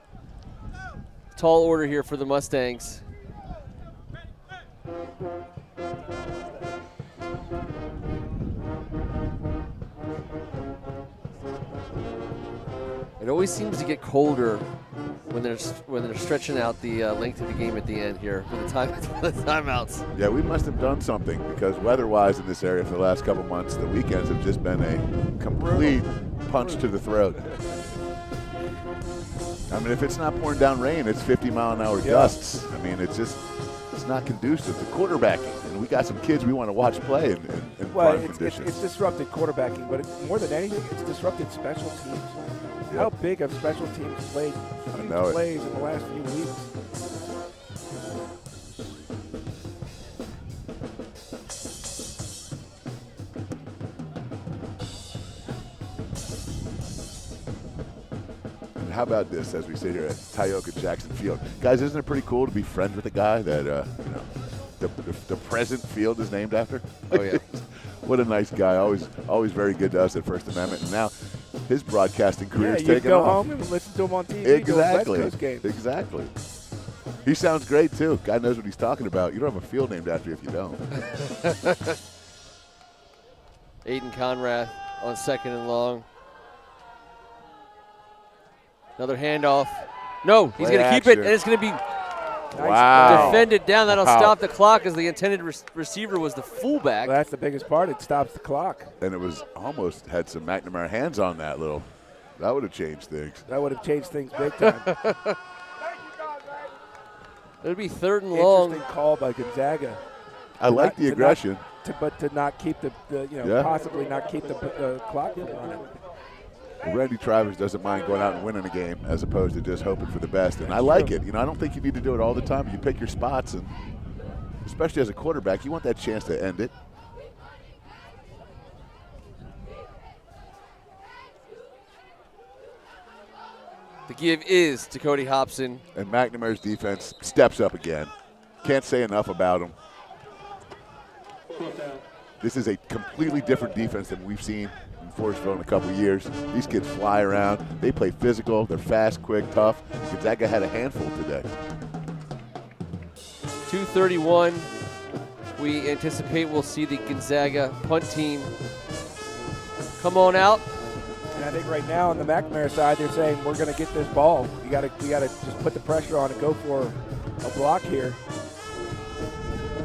Tall order here for the Mustangs. It always seems to get colder when they're stretching out the length of the game at the end here for the timeouts. Yeah, we must have done something because weather-wise in this area for the last couple months, the weekends have just been a complete punch to the throat. I mean, if it's not pouring down rain, it's 50-mile-an-hour gusts. I mean, it's not conducive to quarterbacking. And we got some kids we want to watch play in prime conditions. It's disrupted quarterbacking, but more than anything, it's disrupted special teams. How big have special teams played plays in the last few weeks? And how about this as we sit here at Tioga Jackson Field? Guys, isn't it pretty cool to be friends with a guy that, the present field is named after? Oh, yeah. What a nice guy. Always very good to us at First Amendment. And now his broadcasting career is you taking go off. home and listen to him on TV. Exactly. Doing West Coast games. Exactly. He sounds great, too. Guy knows what he's talking about. You don't have a field named after you if you don't. Aiden Conrad on 2nd and long. Another handoff. No, he's going to keep it, and it's going to be defended down. That'll stop the clock as the intended receiver was the fullback. Well, that's the biggest part. It stops the clock. And it was almost had some McNamara hands on that little. That would have changed things. That would have changed things big time. It'll be 3rd and long. Interesting call by Gonzaga. I like the aggression. But to not keep possibly not keep the clock from running. Randy Travers doesn't mind going out and winning a game as opposed to just hoping for the best. And I like it. I don't think you need to do it all the time. You pick your spots, and especially as a quarterback, you want that chance to end it. The give is to Cody Hobson. And McNamara's defense steps up again. Can't say enough about him. This is a completely different defense than we've seen in Forestville in a couple of years. These kids fly around. They play physical. They're fast, quick, tough. Gonzaga had a handful today. 2:31. We anticipate we'll see the Gonzaga punt team come on out. And I think right now on the McNamara side, they're saying we're going to get this ball. We got to just put the pressure on and go for a block here.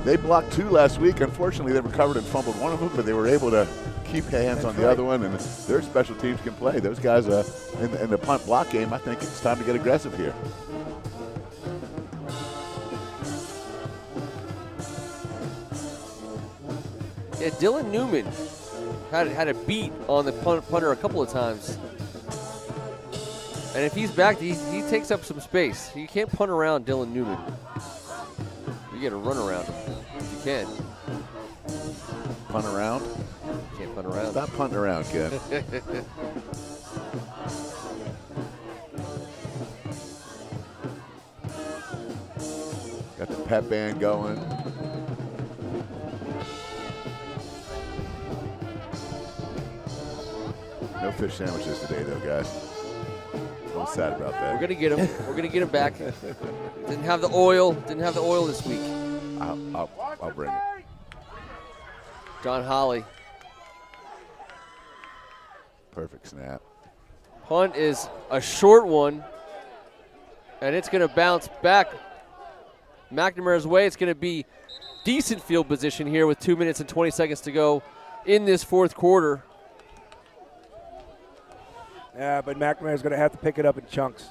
They blocked 2 last week. Unfortunately, they recovered and fumbled one of them, but they were able to keep hands on the other one, and their special teams can play. Those guys in the punt block game, I think it's time to get aggressive here. Yeah, Dylan Newman had a beat on the punter a couple of times. And if he's back, he takes up some space. You can't punt around Dylan Newman. You got to run around him if you can. Punt around? Can't punt around. Stop punting around, Ken. Got the pep band going. No fish sandwiches today, though, guys. A little sad about that. We're gonna get him. We're gonna get him back. Didn't have the oil. Didn't have the oil this week. I'll bring it. John Holly. Perfect snap. Punt is a short one, and it's gonna bounce back McNamara's way. It's gonna be decent field position here with 2 minutes and 20 seconds to go in this 4th quarter. Yeah, but McNamara's going to have to pick it up in chunks.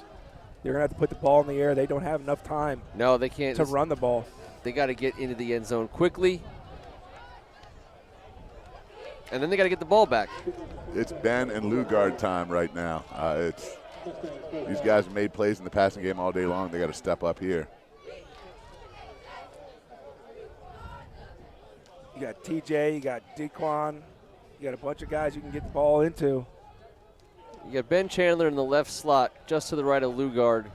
They're going to have to put the ball in the air. They don't have enough time. No, they can't. To run the ball. They got to get into the end zone quickly. And then they got to get the ball back. It's Ben and Lugard time right now. These guys have made plays in the passing game all day long. They got to step up here. You got TJ, you got Dequan, you got a bunch of guys you can get the ball into. You got Ben Chandler in the left slot, just to the right of Lugard.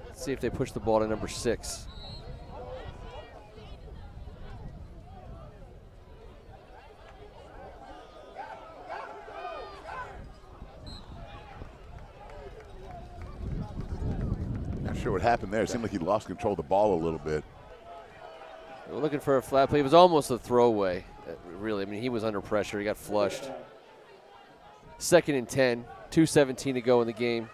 Let's see if they push the ball to number 6. Not sure what happened there. It seemed like he lost control of the ball a little bit. We're looking for a flat play. It was almost a throwaway, really. I mean, he was under pressure. He got flushed. 2nd and 10, 2:17 to go in the game.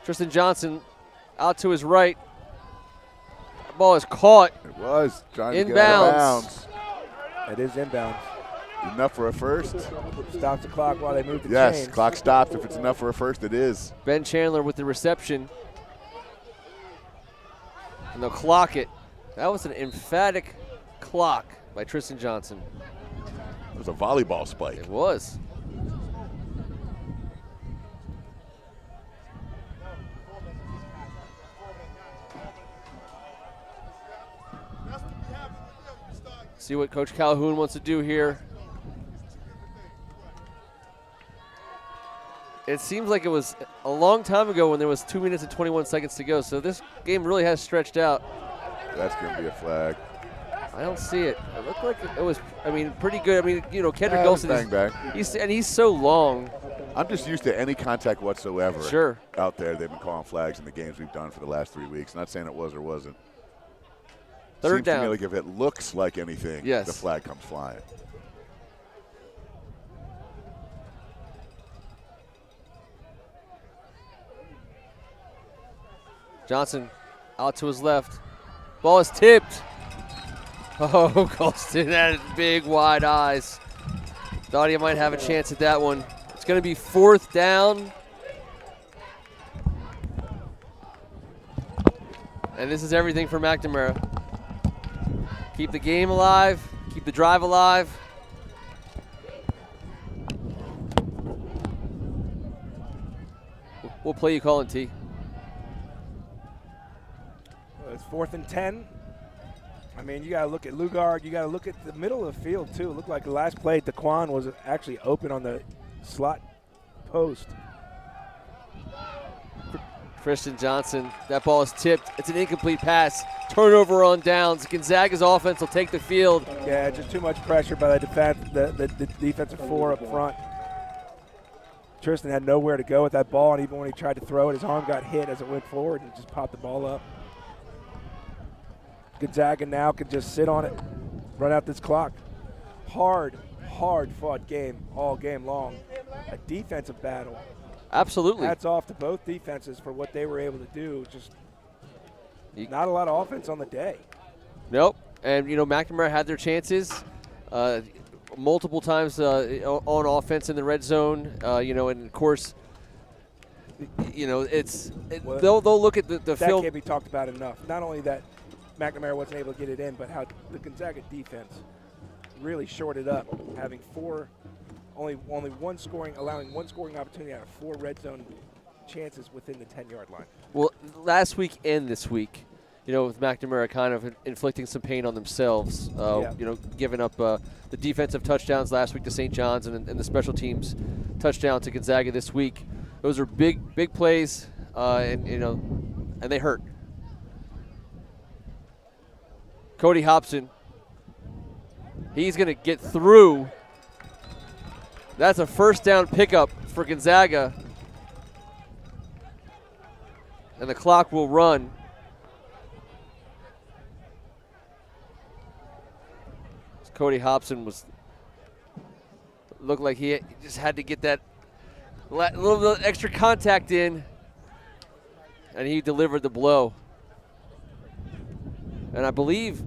Tristan Johnson out to his right. The ball is caught. It was trying to inbounds. get out of bounds. It is inbounds. Enough for a first? Stops the clock while they move the Yes, chains. clock stops. If it's enough for a first, it is. Ben Chandler with the reception. And they'll clock it. That was an emphatic clock by Tristan Johnson. It was a volleyball spike. It was. See what Coach Calhoun wants to do here. It seems like it was a long time ago when there was 2 minutes and 21 seconds to go. So this game really has stretched out. That's going to be a flag. I don't see it. It looked like it was, I mean, pretty good. I mean, you know, Kendrick Golson, bang. he's so long. I'm just used to any contact whatsoever. Sure. Out there, they've been calling flags in the games we've done for the last 3 weeks. Not saying it was or wasn't. Third Seems down. to me like if it looks like anything, Yes. the flag comes flying. Johnson out to his left. Ball is tipped. Oh, Colston had big, wide eyes. Thought he might have a chance at that one. It's going to be 4th down. And this is everything for McNamara. Keep the game alive. Keep the drive alive. What play you calling, T? It's 4th and 10. I mean, you got to look at Lugard. You got to look at the middle of the field, too. It looked like the last play, Daquan was actually open on the slot post. Christian Johnson, that ball is tipped. It's an incomplete pass. Turnover on downs. Gonzaga's offense will take the field. Yeah, just too much pressure by the defensive 4 up front. Tristan had nowhere to go with that ball, and even when he tried to throw it, his arm got hit as it went forward and just popped the ball up. Gonzaga now can just sit on it, run out this clock. Hard fought game all game long. A defensive battle. Absolutely. Hats off to both defenses for what they were able to do. Just not a lot of offense on the day. Nope. And, McNamara had their chances multiple times on offense in the red zone. And, of course, they'll look at the that film. That can't be talked about enough. Not only that McNamara wasn't able to get it in, but how the Gonzaga defense really shorted up, having allowing one scoring opportunity out of 4 red zone chances within the 10-yard line. Well, last week and this week, with McNamara kind of inflicting some pain on themselves, giving up the defensive touchdowns last week to St. John's and the special teams touchdown to Gonzaga this week. Those are big plays, and they hurt. Cody Hobson, he's going to get through. That's a 1st down pickup for Gonzaga. And the clock will run. Cody Hobson looked like he just had to get that little bit extra contact in, and he delivered the blow. And I believe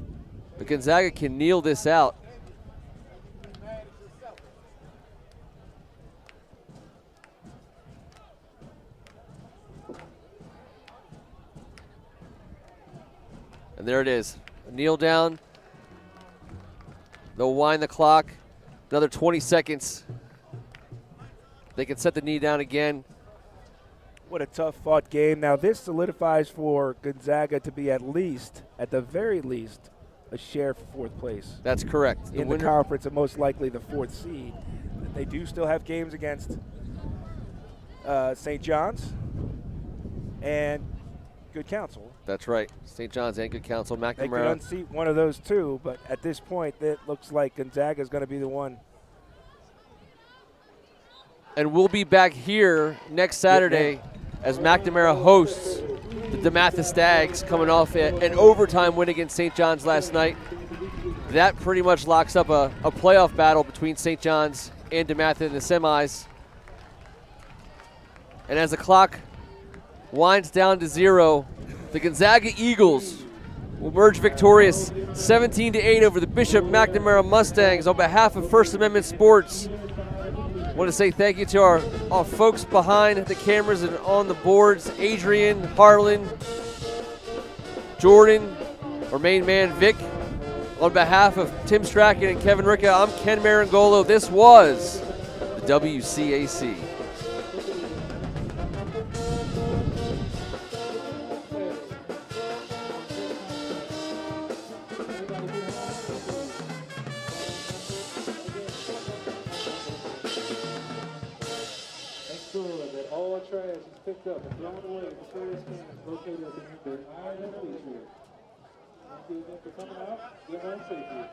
the Gonzaga can kneel this out. And there it is. Kneel down. They'll wind the clock. Another 20 seconds. They can set the knee down again. What a tough fought game. Now this solidifies for Gonzaga to be at the very least, a share for 4th place. That's correct. In the conference, and most likely the 4th seed. They do still have games against St. John's and Good Counsel. That's right. St. John's and Good Counsel. McNamara. They could unseat one of those two, but at this point, it looks like Gonzaga is going to be the one. And we'll be back here next Saturday as McNamara hosts the DeMatha Stags, coming off an overtime win against St. John's last night. That pretty much locks up a playoff battle between St. John's and DeMatha in the semis. And as the clock winds down to 0, the Gonzaga Eagles will emerge victorious 17-8 over the Bishop McNamara Mustangs. On behalf of First Amendment Sports, I want to say thank you to our folks behind the cameras and on the boards, Adrian, Harlan, Jordan, our main man, Vic. On behalf of Tim Strachan and Kevin Ricca, I'm Ken Meringolo. This was the WCAC. That all trash is picked up and thrown away at the trash can located at the Iron and Bleach Thank you again for coming out. Get home safely.